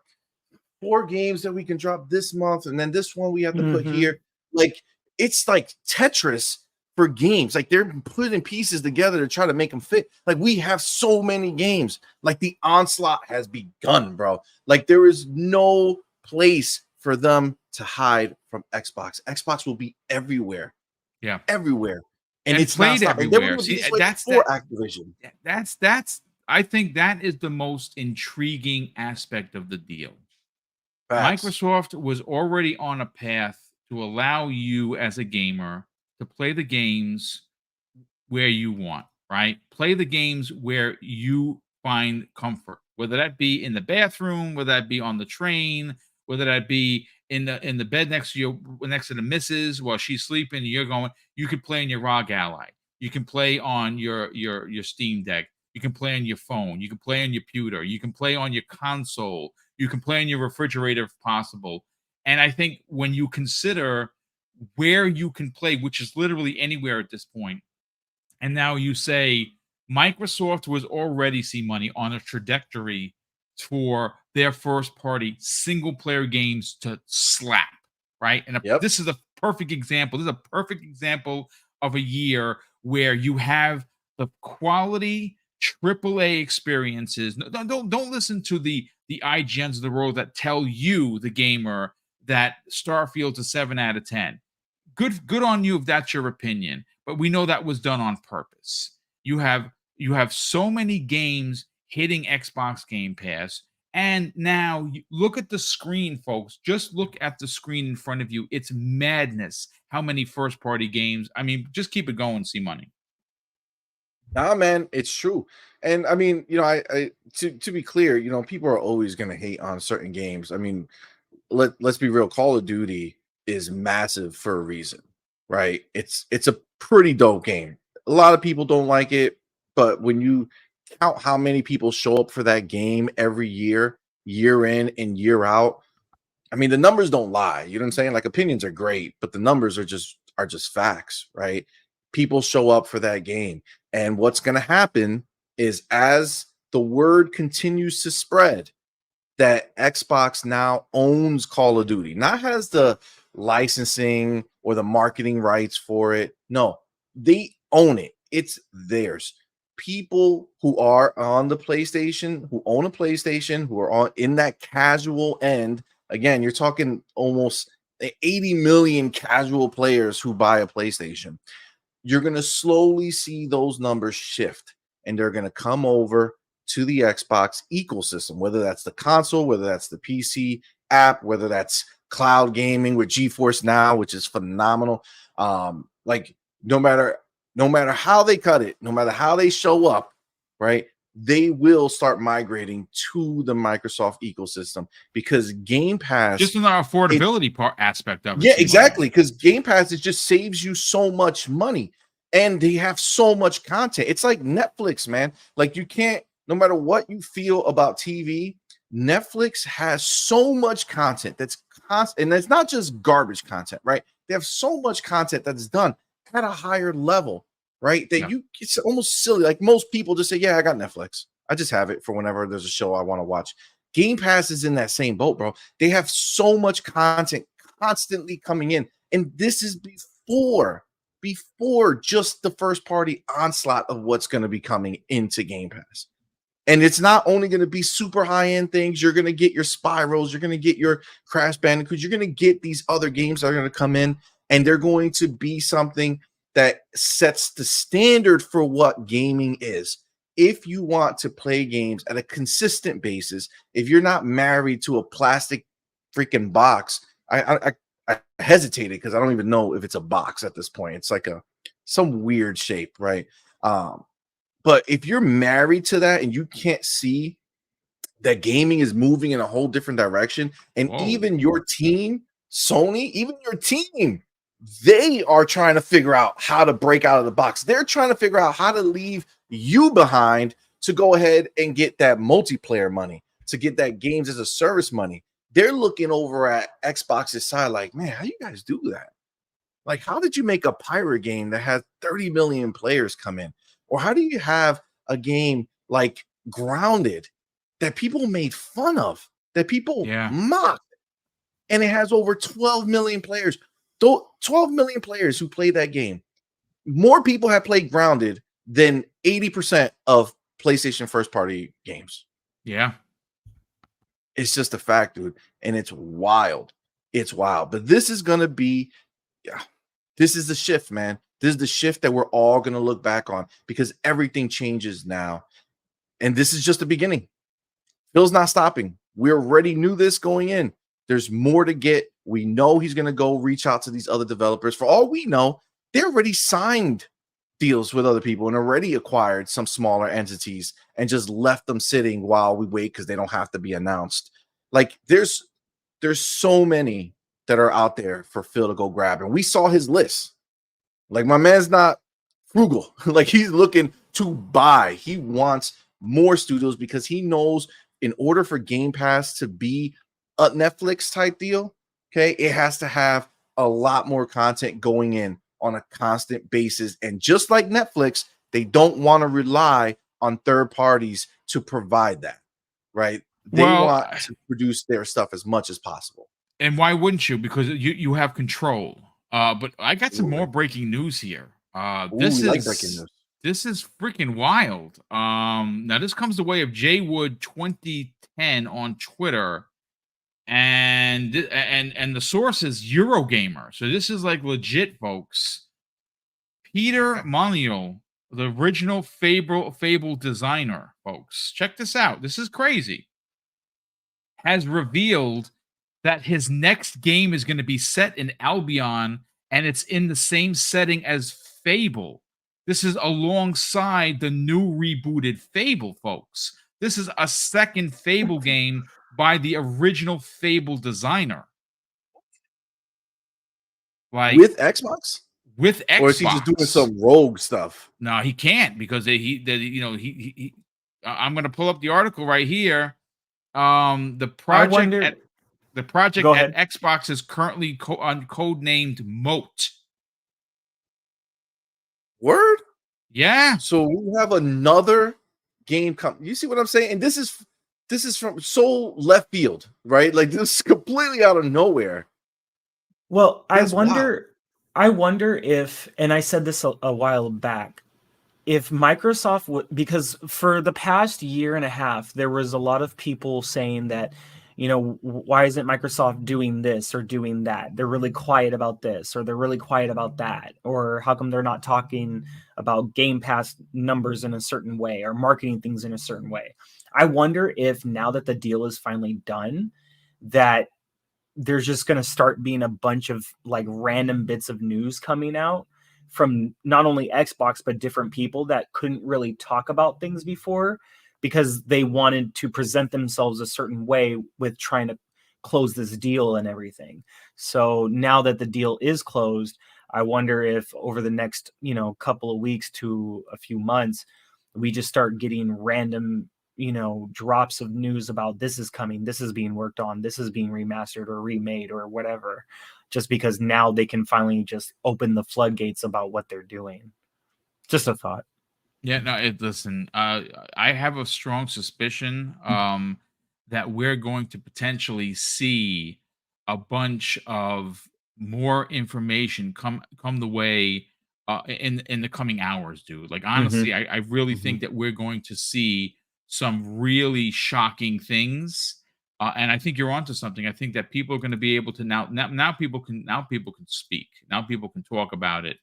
[SPEAKER 10] 4 games that we can drop this month, and then this one we have to put here. Like, it's like Tetris for games. Like, they're putting pieces together to try to make them fit. Like, we have so many games. Like, the onslaught has begun, bro. Like, there is no place for them to hide from Xbox. Xbox will be everywhere.
[SPEAKER 1] Yeah,
[SPEAKER 10] everywhere, and
[SPEAKER 1] it's played everywhere. See, that's
[SPEAKER 10] for Activision.
[SPEAKER 1] That's I think that is the most intriguing aspect of the deal.
[SPEAKER 10] Facts.
[SPEAKER 1] Microsoft was already on a path to allow you as a gamer to play the games where you want, right? Play the games where you find comfort, whether that be in the bathroom, whether that be on the train, whether that be in the bed next to the missus while she's sleeping, and you're going. You can play on your ROG Ally. You can play on your Steam Deck. You can play on your phone. You can play on your computer. You can play on your console. You can play on your refrigerator if possible. And I think when you consider where you can play, which is literally anywhere at this point, and now you say Microsoft was already money on a trajectory for their first party single player games to slap, right? And this is a perfect example. This is a perfect example of a year where you have the quality AAA experiences. Don't listen to the IGNs of the world that tell you, the gamer, that Starfield's a 7 out of 10. Good on you if that's your opinion, but we know that was done on purpose. You have so many games hitting Xbox Game Pass, and now you look at the screen, folks. Just look at the screen in front of you. It's madness how many first party games. I mean, just keep it going, see money.
[SPEAKER 10] Nah, man, it's true. And I mean, you know, I to be clear, you know, people are always going to hate on certain games. I mean, let's be real. Call of Duty is massive for a reason, right? It's a pretty dope game. A lot of people don't like it, but when you count how many people show up for that game every year, year in and year out, I mean, the numbers don't lie. You know what I'm saying? Like, opinions are great, but the numbers are just facts, right? People show up for that game. And what's going to happen is, as the word continues to spread that Xbox now owns Call of Duty, not has the licensing or the marketing rights for it. No, they own it. It's theirs. People who are on the PlayStation, who own a PlayStation, who are in that casual end, again, you're talking almost 80 million casual players who buy a PlayStation. You're going to slowly see those numbers shift, and they're going to come over to the Xbox ecosystem, whether that's the console, whether that's the PC app, whether that's cloud gaming with GeForce Now, which is phenomenal. Like no matter how they cut it, no matter how they show up, right? They will start migrating to the Microsoft ecosystem because Game Pass,
[SPEAKER 1] just in the affordability part aspect of it.
[SPEAKER 10] Yeah, exactly. Because Game Pass, it just saves you so much money, and they have so much content. It's like Netflix, man. Like you can't, no matter what you feel about TV, Netflix has so much content that's constant, and it's not just garbage content, right? They have so much content that's done at a higher level, right? That it's almost silly. Like most people just say, yeah, I got Netflix. I just have it for whenever there's a show I want to watch. Game Pass is in that same boat, bro. They have so much content constantly coming in. And this is before just the first party onslaught of what's going to be coming into Game Pass. And it's not only going to be super high-end things. You're going to get your Spirals. You're going to get your Crash Bandicoots. You're going to get these other games that are going to come in, and they're going to be something that sets the standard for what gaming is. If you want to play games at a consistent basis, if you're not married to a plastic freaking box, I hesitated because I don't even know if it's a box at this point. It's like some weird shape, right? But if you're married to that and you can't see that gaming is moving in a whole different direction, and even your team, Sony, even your team, they are trying to figure out how to break out of the box. They're trying to figure out how to leave you behind to go ahead and get that multiplayer money, to get that games as a service money. They're looking over at Xbox's side like, man, how you guys do that? Like, how did you make a pirate game that has 30 million players come in? Or how do you have a game like Grounded that people made fun of, that people mocked, and it has over 12 million players? 12 million players who play that game. More people have played Grounded than 80% of PlayStation first-party games.
[SPEAKER 1] Yeah.
[SPEAKER 10] It's just a fact, dude. And it's wild. It's wild. But this is going to be, this is the shift, man. This is the shift that we're all going to look back on because everything changes now. And this is just the beginning. Phil's not stopping. We already knew this going in. There's more to get. We know he's going to go reach out to these other developers. For all we know, they already signed deals with other people and already acquired some smaller entities and just left them sitting while we wait because they don't have to be announced. Like there's so many that are out there for Phil to go grab. And we saw his list. Like my man's not frugal. Like he's looking to buy. He wants more studios because he knows in order for Game Pass to be a Netflix type deal, okay, it has to have a lot more content going in on a constant basis. And just like Netflix, they don't want to rely on third parties to provide that, right? They want to produce their stuff as much as possible.
[SPEAKER 1] And why wouldn't you? Because you have control. But I got some more breaking news here. This is freaking wild. Now this comes the way of Jaywood 2010 on Twitter. And the source is Eurogamer. So this is like legit, folks. Peter Molyneux, the original Fable designer, folks. Check this out. This is crazy. Has revealed that his next game is going to be set in Albion, and it's in the same setting as Fable. This is alongside the new rebooted Fable, folks. This is a second Fable game by the original Fable designer. Like
[SPEAKER 10] with Xbox?
[SPEAKER 1] With Xbox.
[SPEAKER 10] Or is he just doing some rogue stuff?
[SPEAKER 1] No, he can't because he I'm going to pull up the article right here. The project at Xbox is currently codenamed Moat.
[SPEAKER 10] Word?
[SPEAKER 1] Yeah.
[SPEAKER 10] So we have another game you see what I'm saying? And this is from so left field, right? Like this is completely out of nowhere.
[SPEAKER 6] Well, I wonder if, and I said this a while back, if Microsoft would, because for the past year and a half, there was a lot of people saying that why isn't Microsoft doing this or doing that? They're really quiet about this, or they're really quiet about that. Or how come they're not talking about Game Pass numbers in a certain way or marketing things in a certain way? I wonder if now that the deal is finally done, that there's just going to start being a bunch of like random bits of news coming out from not only Xbox, but different people that couldn't really talk about things before because they wanted to present themselves a certain way with trying to close this deal and everything. So now that the deal is closed, I wonder if over the next, couple of weeks to a few months, we just start getting random drops of news about this is coming, this is being worked on, this is being remastered or remade or whatever, just because now they can finally just open the floodgates about what they're doing. Just a thought.
[SPEAKER 1] Yeah, no, listen, I have a strong suspicion that we're going to potentially see a bunch of more information come the way in the coming hours, dude. Like honestly, I really think that we're going to see some really shocking things. And I think you're onto something. I think that people are going to be able to now people can speak. Now people can talk about it.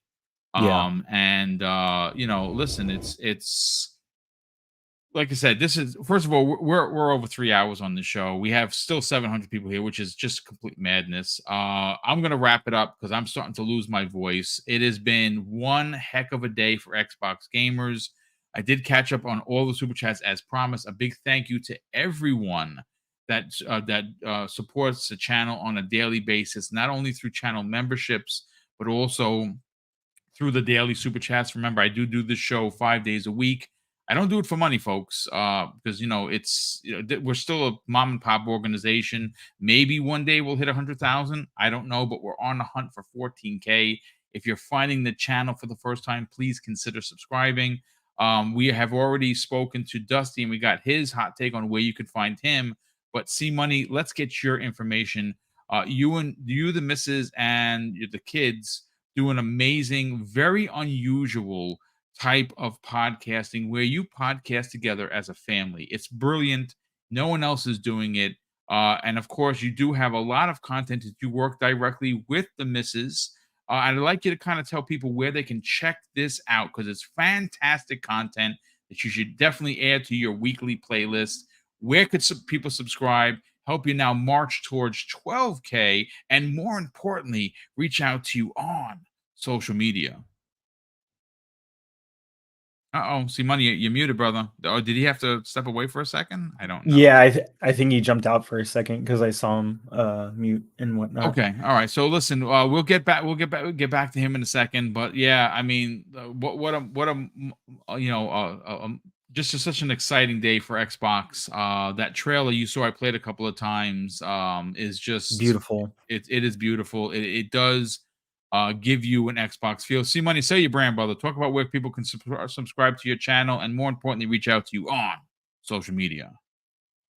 [SPEAKER 1] Listen, it's like I said, this is, first of all, we're over 3 hours on the show. We have still 700 people here, which is just complete madness. I'm gonna wrap it up because I'm starting to lose my voice. It has been one heck of a day for Xbox gamers. I did catch up on all the super chats as promised. A big thank you to everyone that supports the channel on a daily basis, not only through channel memberships, but also through the daily super chats. Remember, I do this show 5 days a week. I don't do it for money, folks, because we're still a mom and pop organization. Maybe one day we'll hit 100,000. I don't know, but we're on the hunt for 14K. If you're finding the channel for the first time, please consider subscribing. We have already spoken to Dusty, and we got his hot take on where you could find him. But C Money, let's get your information. You, the missus, and the kids do an amazing, very unusual type of podcasting where you podcast together as a family. It's brilliant. No one else is doing it. And of course, you do have a lot of content that you work directly with the missus. I'd like you to kind of tell people where they can check this out because it's fantastic content that you should definitely add to your weekly playlist. Where could people subscribe? Help you now march towards 12K, and more importantly, reach out to you on social media. See, Money, you're muted, brother. Or did he have to step away for a second? I don't know.
[SPEAKER 6] Yeah, I think he jumped out for a second because I saw him mute and whatnot.
[SPEAKER 1] Okay, all right. So listen, we'll get back to him in a second. But yeah, I mean, just such an exciting day for Xbox. That trailer you saw, I played a couple of times, is just
[SPEAKER 6] beautiful.
[SPEAKER 1] It is beautiful. It does give you an Xbox feel. See Money, say your brand, brother. Talk about where people can subscribe to your channel, and more importantly, reach out to you on social media.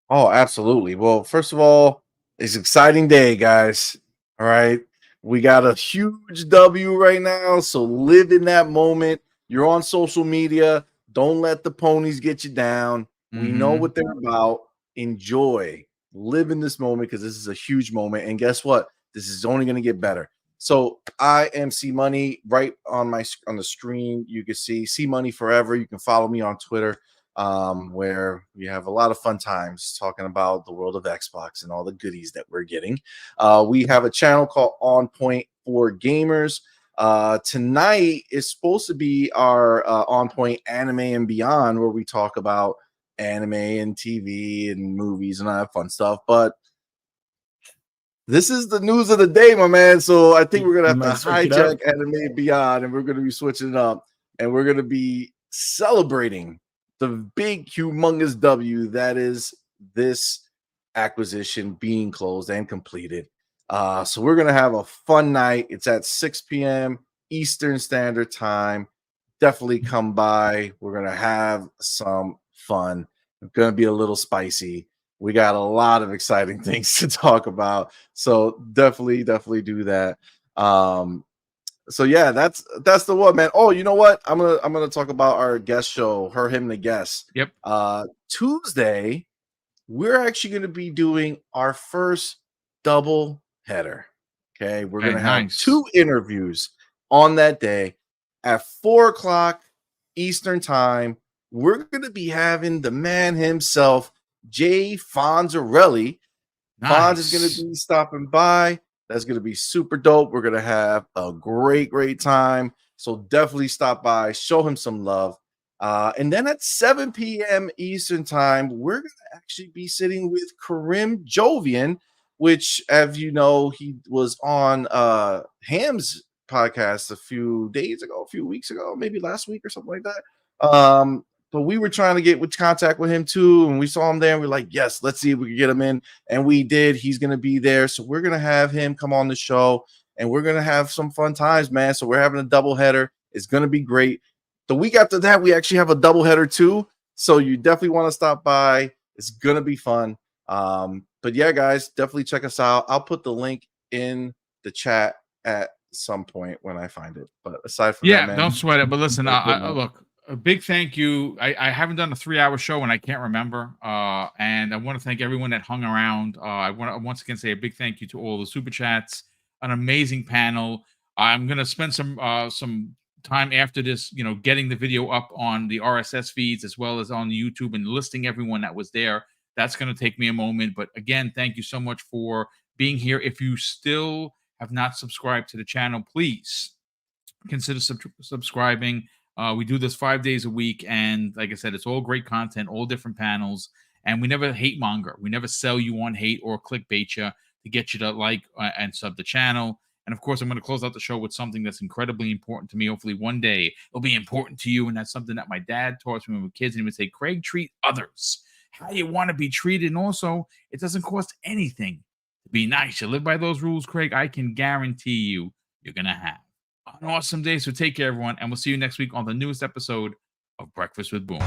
[SPEAKER 10] Oh, absolutely. Well, first of all, it's an exciting day, guys. All right. We got a huge W right now. So live in that moment. You're on social media. Don't let the ponies get you down. We know what they're about. Enjoy. Live in this moment because this is a huge moment. And guess what? This is only going to get better. So I am C Money right on the screen. You can see C Money Forever. You can follow me on Twitter, where we have a lot of fun times talking about the world of Xbox and all the goodies that we're getting. We have a channel called On Point for Gamers. Tonight is supposed to be our On Point Anime and Beyond, where we talk about anime and TV and movies and all that fun stuff. But this is the news of the day, my man. So I think we're gonna have to hijack Anime and Beyond, and we're gonna be switching it up, and we're gonna be celebrating the big, humongous W that is this acquisition being closed and completed. So we're gonna have a fun night. It's at 6 p.m. Eastern Standard Time. Definitely come by. We're gonna have some fun. It's gonna be a little spicy. We got a lot of exciting things to talk about. So definitely do that. So yeah, that's the one, man. Oh, you know what? I'm gonna talk about our guest show, Her, Him, the Guest.
[SPEAKER 1] Yep.
[SPEAKER 10] Tuesday, we're actually going to be doing our first double header. Okay, we're going to have 2 interviews on that day at 4:00 Eastern time. We're going to be having the man himself, Jay Fonzarelli. Fonz is going to be stopping by. That's going to be super dope. We're going to have a great time. So definitely stop by, show him some love. And then at 7 p.m. Eastern time, we're going to actually be sitting with Karim Jovian, which, as you know, he was on Ham's podcast a few weeks ago, maybe last week or something like that. But we were trying to get with contact with him too, and we saw him there, and we're like, yes, let's see if we can get him in. And we did. He's going to be there. So we're going to have him come on the show, and we're going to have some fun times, man. So we're having a doubleheader. It's going to be great. The week after that, we actually have a doubleheader too. So you definitely want to stop by. It's going to be fun. But yeah, guys, definitely check us out. I'll put the link in the chat at some point when I find it. But aside from that, man,
[SPEAKER 1] don't sweat it. But listen, look, a big thank you. I haven't done a 3-hour show and I can't remember. And I want to thank everyone that hung around. I want to once again say a big thank you to all the super chats. An amazing panel. I'm gonna spend some time after this, getting the video up on the RSS feeds as well as on YouTube and listing everyone that was there. That's going to take me a moment. But again, thank you so much for being here. If you still have not subscribed to the channel, please consider subscribing. We do this 5 days a week. And like I said, it's all great content, all different panels. And we never hate monger. We never sell you on hate or clickbait you to get you to like and sub the channel. And of course, I'm going to close out the show with something that's incredibly important to me. Hopefully one day it'll be important to you. And that's something that my dad taught me when we were kids. And he would say, Craig, treat others how you want to be treated. And also, it doesn't cost anything to be nice. You live by those rules, Craig, I can guarantee you you're going to have an awesome day. So take care, everyone. And we'll see you next week on the newest episode of Breakfast with Boom.